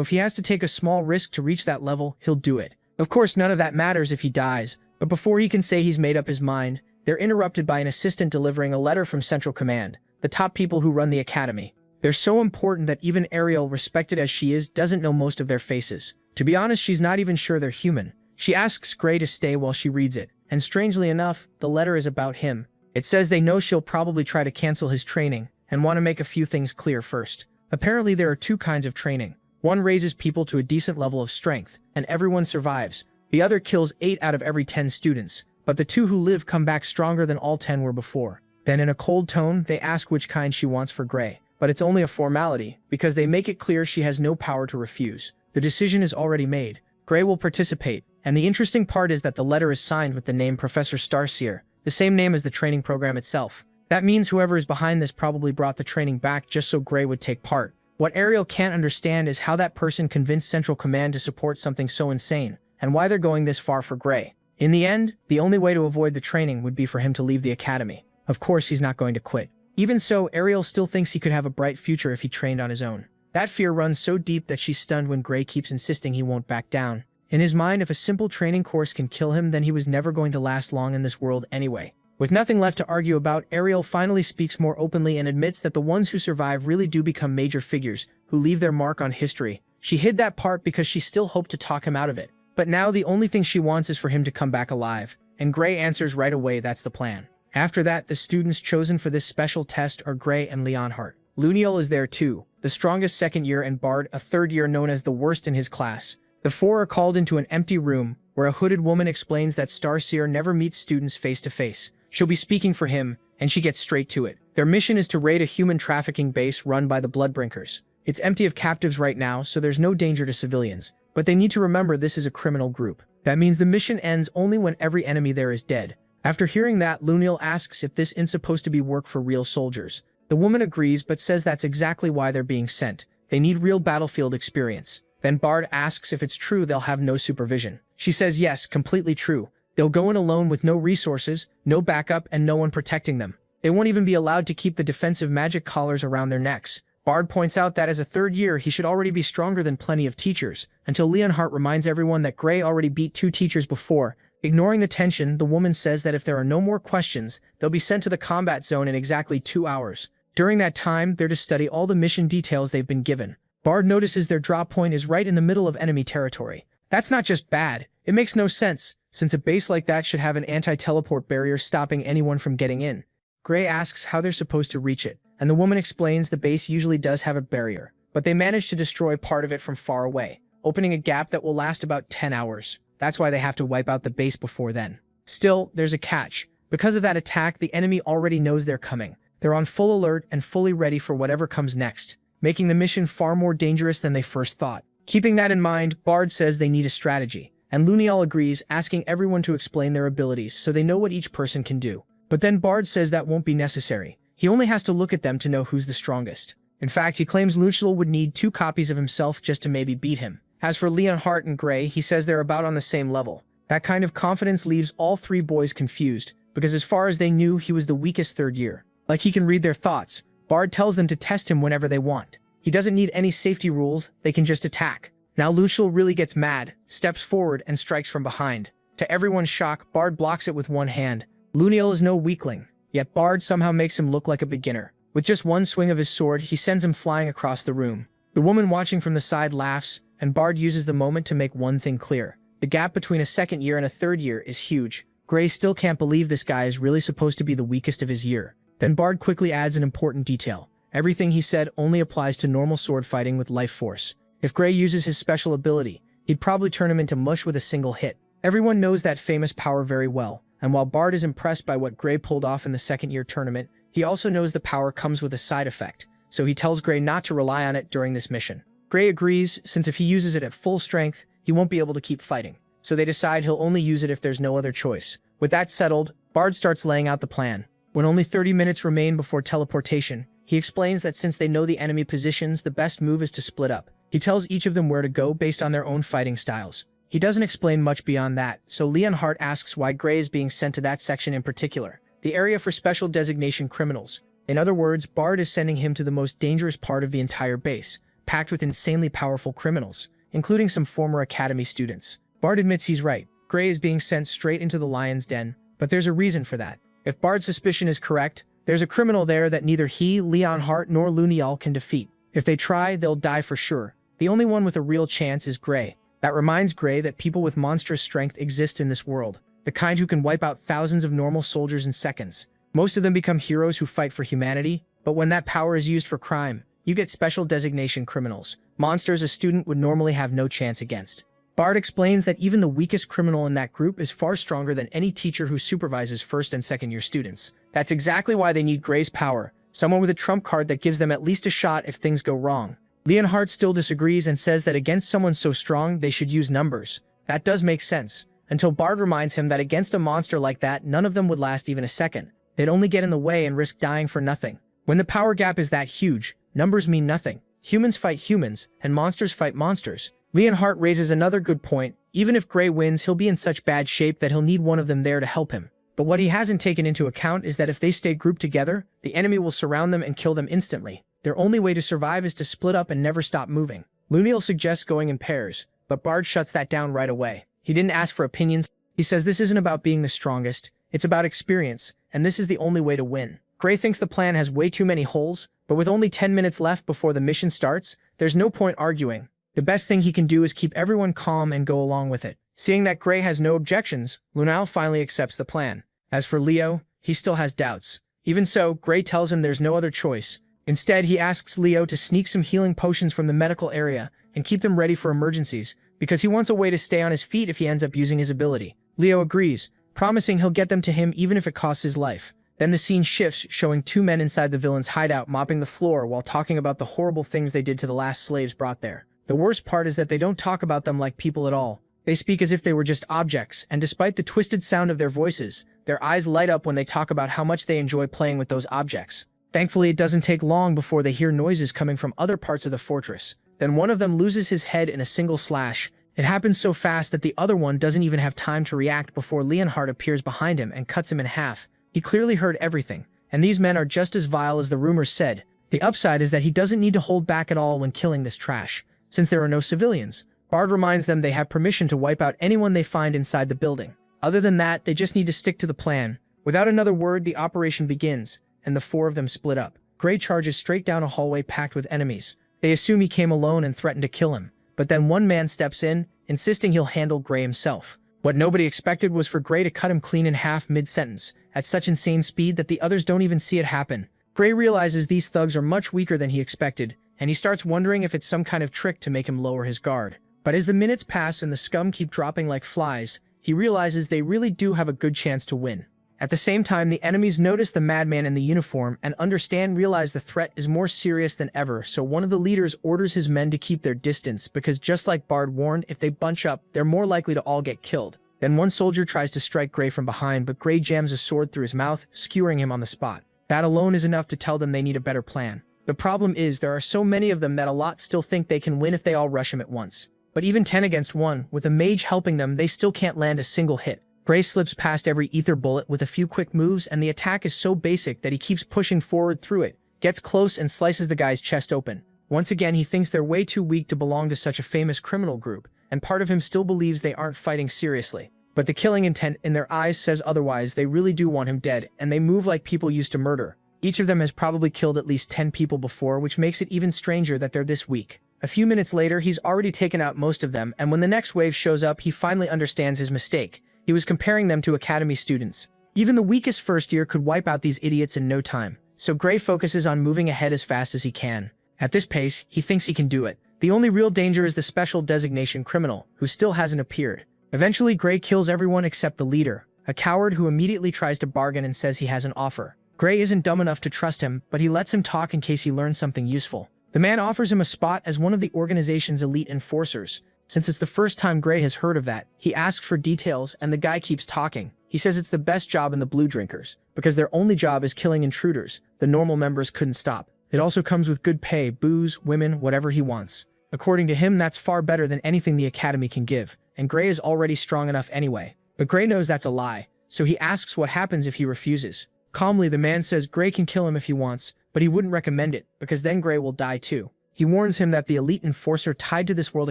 Speaker 1: if he has to take a small risk to reach that level, he'll do it. Of course, none of that matters if he dies, but before he can say he's made up his mind, they're interrupted by an assistant delivering a letter from Central Command, the top people who run the academy. They're so important that even Ariel, respected as she is, doesn't know most of their faces. To be honest, she's not even sure they're human. She asks Gray to stay while she reads it, and strangely enough, the letter is about him. It says they know she'll probably try to cancel his training, and want to make a few things clear first. Apparently there are two kinds of training. One raises people to a decent level of strength, and everyone survives. The other kills 8 out of every 10 students, but the 2 who live come back stronger than all 10 were before. Then in a cold tone, they ask which kind she wants for Gray. But it's only a formality, because they make it clear she has no power to refuse. The decision is already made. Gray will participate, and the interesting part is that the letter is signed with the name Professor Starseer, the same name as the training program itself. That means whoever is behind this probably brought the training back just so Gray would take part. What Ariel can't understand is how that person convinced Central Command to support something so insane, and why they're going this far for Gray. In the end, the only way to avoid the training would be for him to leave the academy. Of course, he's not going to quit. Even so, Ariel still thinks he could have a bright future if he trained on his own. That fear runs so deep that she's stunned when Gray keeps insisting he won't back down. In his mind, if a simple training course can kill him, then he was never going to last long in this world anyway. With nothing left to argue about, Ariel finally speaks more openly and admits that the ones who survive really do become major figures, who leave their mark on history. She hid that part because she still hoped to talk him out of it. But now the only thing she wants is for him to come back alive. And Gray answers right away that's the plan. After that, the students chosen for this special test are Gray and Leonhardt. Luniel is there too, the strongest second year, and Bard, a third year known as the worst in his class. The 4 are called into an empty room, where a hooded woman explains that Starseer never meets students face to face. She'll be speaking for him, and she gets straight to it. Their mission is to raid a human trafficking base run by the Bloodbrinkers. It's empty of captives right now, so there's no danger to civilians. But they need to remember this is a criminal group. That means the mission ends only when every enemy there is dead. After hearing that, Luniel asks if this isn't supposed to be work for real soldiers. The woman agrees but says that's exactly why they're being sent. They need real battlefield experience. Then Bard asks if it's true they'll have no supervision. She says yes, completely true. They'll go in alone with no resources, no backup, and no one protecting them. They won't even be allowed to keep the defensive magic collars around their necks. Bard points out that as a third year, he should already be stronger than plenty of teachers, until Leonhardt reminds everyone that Gray already beat 2 teachers before. Ignoring the tension, the woman says that if there are no more questions, they'll be sent to the combat zone in exactly 2 hours. During that time, they're to study all the mission details they've been given. Bard notices their drop point is right in the middle of enemy territory. That's not just bad, it makes no sense, since a base like that should have an anti-teleport barrier stopping anyone from getting in. Gray asks how they're supposed to reach it, and the woman explains the base usually does have a barrier, but they manage to destroy part of it from far away, opening a gap that will last about 10 hours. That's why they have to wipe out the base before then. Still, there's a catch. Because of that attack, the enemy already knows they're coming. They're on full alert and fully ready for whatever comes next, making the mission far more dangerous than they first thought. Keeping that in mind, Bard says they need a strategy, and Luniel agrees, asking everyone to explain their abilities so they know what each person can do. But then Bard says that won't be necessary. He only has to look at them to know who's the strongest. In fact, he claims Luniel would need 2 copies of himself just to maybe beat him. As for Leonhardt and Gray, he says they're about on the same level. That kind of confidence leaves all 3 boys confused, because as far as they knew, he was the weakest third year. Like he can read their thoughts, Bard tells them to test him whenever they want. He doesn't need any safety rules, they can just attack. Now Luniel really gets mad, steps forward, and strikes from behind. To everyone's shock, Bard blocks it with one hand. Luniel is no weakling, yet Bard somehow makes him look like a beginner. With just one swing of his sword, he sends him flying across the room. The woman watching from the side laughs, and Bard uses the moment to make one thing clear. The gap between a second year and a third year is huge. Gray still can't believe this guy is really supposed to be the weakest of his year. Then Bard quickly adds an important detail. Everything he said only applies to normal sword fighting with life force. If Gray uses his special ability, he'd probably turn him into mush with a single hit. Everyone knows that famous power very well, and while Bard is impressed by what Gray pulled off in the second year tournament, he also knows the power comes with a side effect, so he tells Gray not to rely on it during this mission. Gray agrees, since if he uses it at full strength, he won't be able to keep fighting, so they decide he'll only use it if there's no other choice. With that settled, Bard starts laying out the plan. When only 30 minutes remain before teleportation, he explains that since they know the enemy positions, the best move is to split up. He tells each of them where to go based on their own fighting styles. He doesn't explain much beyond that, so Leonhardt asks why Gray is being sent to that section in particular, the area for special designation criminals. In other words, Bard is sending him to the most dangerous part of the entire base, packed with insanely powerful criminals, including some former academy students. Bard admits he's right. Gray is being sent straight into the lion's den, but there's a reason for that. If Bard's suspicion is correct, there's a criminal there that neither he, Leonhardt, nor Lunial can defeat. If they try, they'll die for sure. The only one with a real chance is Gray. That reminds Gray that people with monstrous strength exist in this world, the kind who can wipe out thousands of normal soldiers in seconds. Most of them become heroes who fight for humanity, but when that power is used for crime, you get special designation criminals, monsters a student would normally have no chance against. Bard explains that even the weakest criminal in that group is far stronger than any teacher who supervises first and second year students. That's exactly why they need Gray's power, someone with a trump card that gives them at least a shot if things go wrong. Leonhardt still disagrees and says that against someone so strong, they should use numbers. That does make sense, until Bard reminds him that against a monster like that, none of them would last even a second. They'd only get in the way and risk dying for nothing. When the power gap is that huge, numbers mean nothing. Humans fight humans, and monsters fight monsters. Leonhardt raises another good point. Even if Gray wins, he'll be in such bad shape that he'll need one of them there to help him. But what he hasn't taken into account is that if they stay grouped together, the enemy will surround them and kill them instantly. Their only way to survive is to split up and never stop moving. Lunial suggests going in pairs, but Bard shuts that down right away. He didn't ask for opinions. He says this isn't about being the strongest, it's about experience, and this is the only way to win. Gray thinks the plan has way too many holes, but with only 10 minutes left before the mission starts, there's no point arguing. The best thing he can do is keep everyone calm and go along with it. Seeing that Gray has no objections, Lunial finally accepts the plan. As for Leo, he still has doubts. Even so, Gray tells him there's no other choice. Instead, he asks Leo to sneak some healing potions from the medical area and keep them ready for emergencies, because he wants a way to stay on his feet if he ends up using his ability. Leo agrees, promising he'll get them to him even if it costs his life. Then the scene shifts, showing two men inside the villain's hideout mopping the floor while talking about the horrible things they did to the last slaves brought there. The worst part is that they don't talk about them like people at all. They speak as if they were just objects, and despite the twisted sound of their voices, their eyes light up when they talk about how much they enjoy playing with those objects. Thankfully, it doesn't take long before they hear noises coming from other parts of the fortress. Then one of them loses his head in a single slash. It happens so fast that the other one doesn't even have time to react before Leonhardt appears behind him and cuts him in half. He clearly heard everything, and these men are just as vile as the rumors said. The upside is that he doesn't need to hold back at all when killing this trash, since there are no civilians. Bard reminds them they have permission to wipe out anyone they find inside the building. Other than that, they just need to stick to the plan. Without another word, the operation begins, and the four of them split up. Gray charges straight down a hallway packed with enemies. They assume he came alone and threaten to kill him, but then one man steps in, insisting he'll handle Gray himself. What nobody expected was for Gray to cut him clean in half mid-sentence, at such insane speed that the others don't even see it happen. Gray realizes these thugs are much weaker than he expected, and he starts wondering if it's some kind of trick to make him lower his guard. But as the minutes pass and the scum keep dropping like flies, he realizes they really do have a good chance to win. At the same time, the enemies notice the madman in the uniform and realize the threat is more serious than ever, so one of the leaders orders his men to keep their distance because just like Bard warned, if they bunch up, they're more likely to all get killed. Then one soldier tries to strike Gray from behind, but Gray jams a sword through his mouth, skewering him on the spot. That alone is enough to tell them they need a better plan. The problem is there are so many of them that a lot still think they can win if they all rush him at once. But even 10 against 1, with a mage helping them, they still can't land a single hit. Gray slips past every ether bullet with a few quick moves, and the attack is so basic that he keeps pushing forward through it, gets close and slices the guy's chest open. Once again, he thinks they're way too weak to belong to such a famous criminal group, and part of him still believes they aren't fighting seriously. But the killing intent in their eyes says otherwise. They really do want him dead, and they move like people used to murder. Each of them has probably killed at least 10 people before, which makes it even stranger that they're this weak. A few minutes later, he's already taken out most of them, and when the next wave shows up, he finally understands his mistake. He was comparing them to academy students. Even the weakest first year could wipe out these idiots in no time, so Gray focuses on moving ahead as fast as he can. At this pace, he thinks he can do it. The only real danger is the special designation criminal, who still hasn't appeared. Eventually, Gray kills everyone except the leader, a coward who immediately tries to bargain and says he has an offer. Gray isn't dumb enough to trust him, but he lets him talk in case he learns something useful. The man offers him a spot as one of the organization's elite enforcers. Since it's the first time Gray has heard of that, he asks for details and the guy keeps talking. He says it's the best job in the Blue Drinkers, because their only job is killing intruders. The normal members couldn't stop. It also comes with good pay, booze, women, whatever he wants. According to him, that's far better than anything the Academy can give, and Gray is already strong enough anyway. But Gray knows that's a lie, so he asks what happens if he refuses. Calmly, the man says Gray can kill him if he wants, but he wouldn't recommend it, because then Gray will die too. He warns him that the elite enforcer tied to this world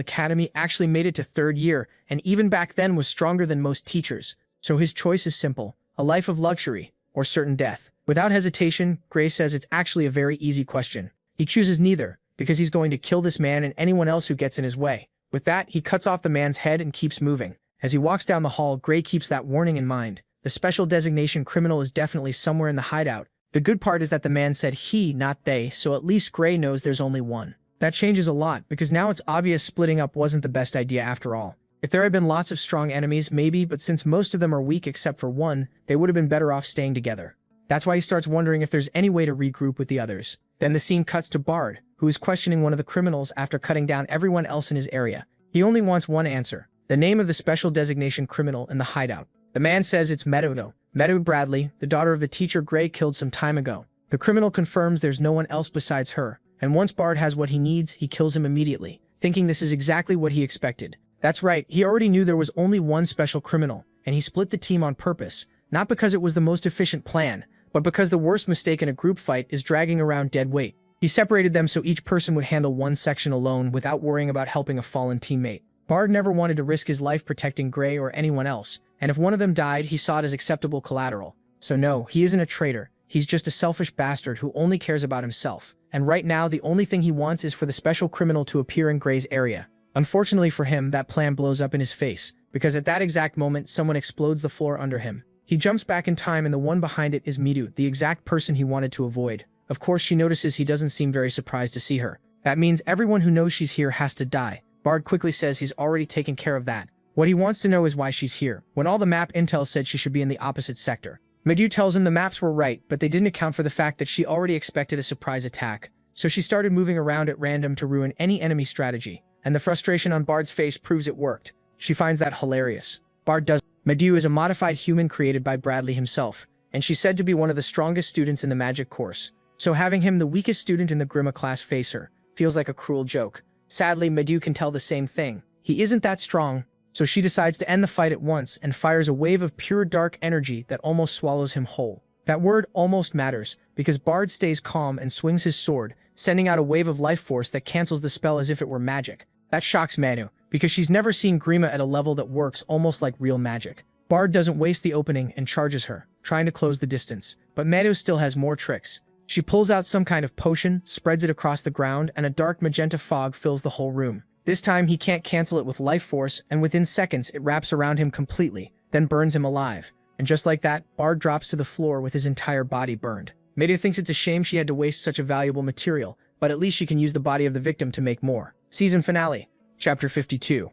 Speaker 1: academy actually made it to 3rd year, and even back then was stronger than most teachers. So his choice is simple: a life of luxury, or certain death. Without hesitation, Gray says it's actually a very easy question. He chooses neither, because he's going to kill this man and anyone else who gets in his way. With that, he cuts off the man's head and keeps moving. As he walks down the hall, Gray keeps that warning in mind. The special designation criminal is definitely somewhere in the hideout. The good part is that the man said he, not they, so at least Gray knows there's only one. That changes a lot, because now it's obvious splitting up wasn't the best idea after all. If there had been lots of strong enemies, maybe, but since most of them are weak except for one, they would have been better off staying together. That's why he starts wondering if there's any way to regroup with the others. Then the scene cuts to Bard, who is questioning one of the criminals after cutting down everyone else in his area. He only wants one answer: the name of the special designation criminal in the hideout. The man says it's Meadow Bradley, the daughter of the teacher Gray killed some time ago. The criminal confirms there's no one else besides her, and once Bard has what he needs, he kills him immediately, thinking this is exactly what he expected. That's right, he already knew there was only one special criminal, and he split the team on purpose, not because it was the most efficient plan, but because the worst mistake in a group fight is dragging around dead weight. He separated them so each person would handle one section alone without worrying about helping a fallen teammate. Bard never wanted to risk his life protecting Gray or anyone else, and if one of them died, he saw it as acceptable collateral. So no, he isn't a traitor. He's just a selfish bastard who only cares about himself. And right now, the only thing he wants is for the special criminal to appear in Gray's area. Unfortunately for him, that plan blows up in his face, because at that exact moment, someone explodes the floor under him. He jumps back in time, and the one behind it is Midu, the exact person he wanted to avoid. Of course, she notices he doesn't seem very surprised to see her. That means everyone who knows she's here has to die. Bard quickly says he's already taken care of that. What he wants to know is why she's here, when all the map intel said she should be in the opposite sector. Midu tells him the maps were right, but they didn't account for the fact that she already expected a surprise attack, so she started moving around at random to ruin any enemy strategy, and the frustration on Bard's face proves it worked. She finds that hilarious. Bard does. Midu is a modified human created by Bradley himself, and she's said to be one of the strongest students in the magic course, so having him, the weakest student in the Grima class, face her feels like a cruel joke. Sadly, Midu can tell the same thing. He isn't that strong, so she decides to end the fight at once and fires a wave of pure dark energy that almost swallows him whole. That word almost matters, because Bard stays calm and swings his sword, sending out a wave of life force that cancels the spell as if it were magic. That shocks Manu, because she's never seen Grima at a level that works almost like real magic. Bard doesn't waste the opening and charges her, trying to close the distance, but Manu still has more tricks. She pulls out some kind of potion, spreads it across the ground, and a dark magenta fog fills the whole room. This time he can't cancel it with life force, and within seconds it wraps around him completely, then burns him alive. And just like that, Bard drops to the floor with his entire body burned. Meiru thinks it's a shame she had to waste such a valuable material, but at least she can use the body of the victim to make more. Season finale. Chapter 52.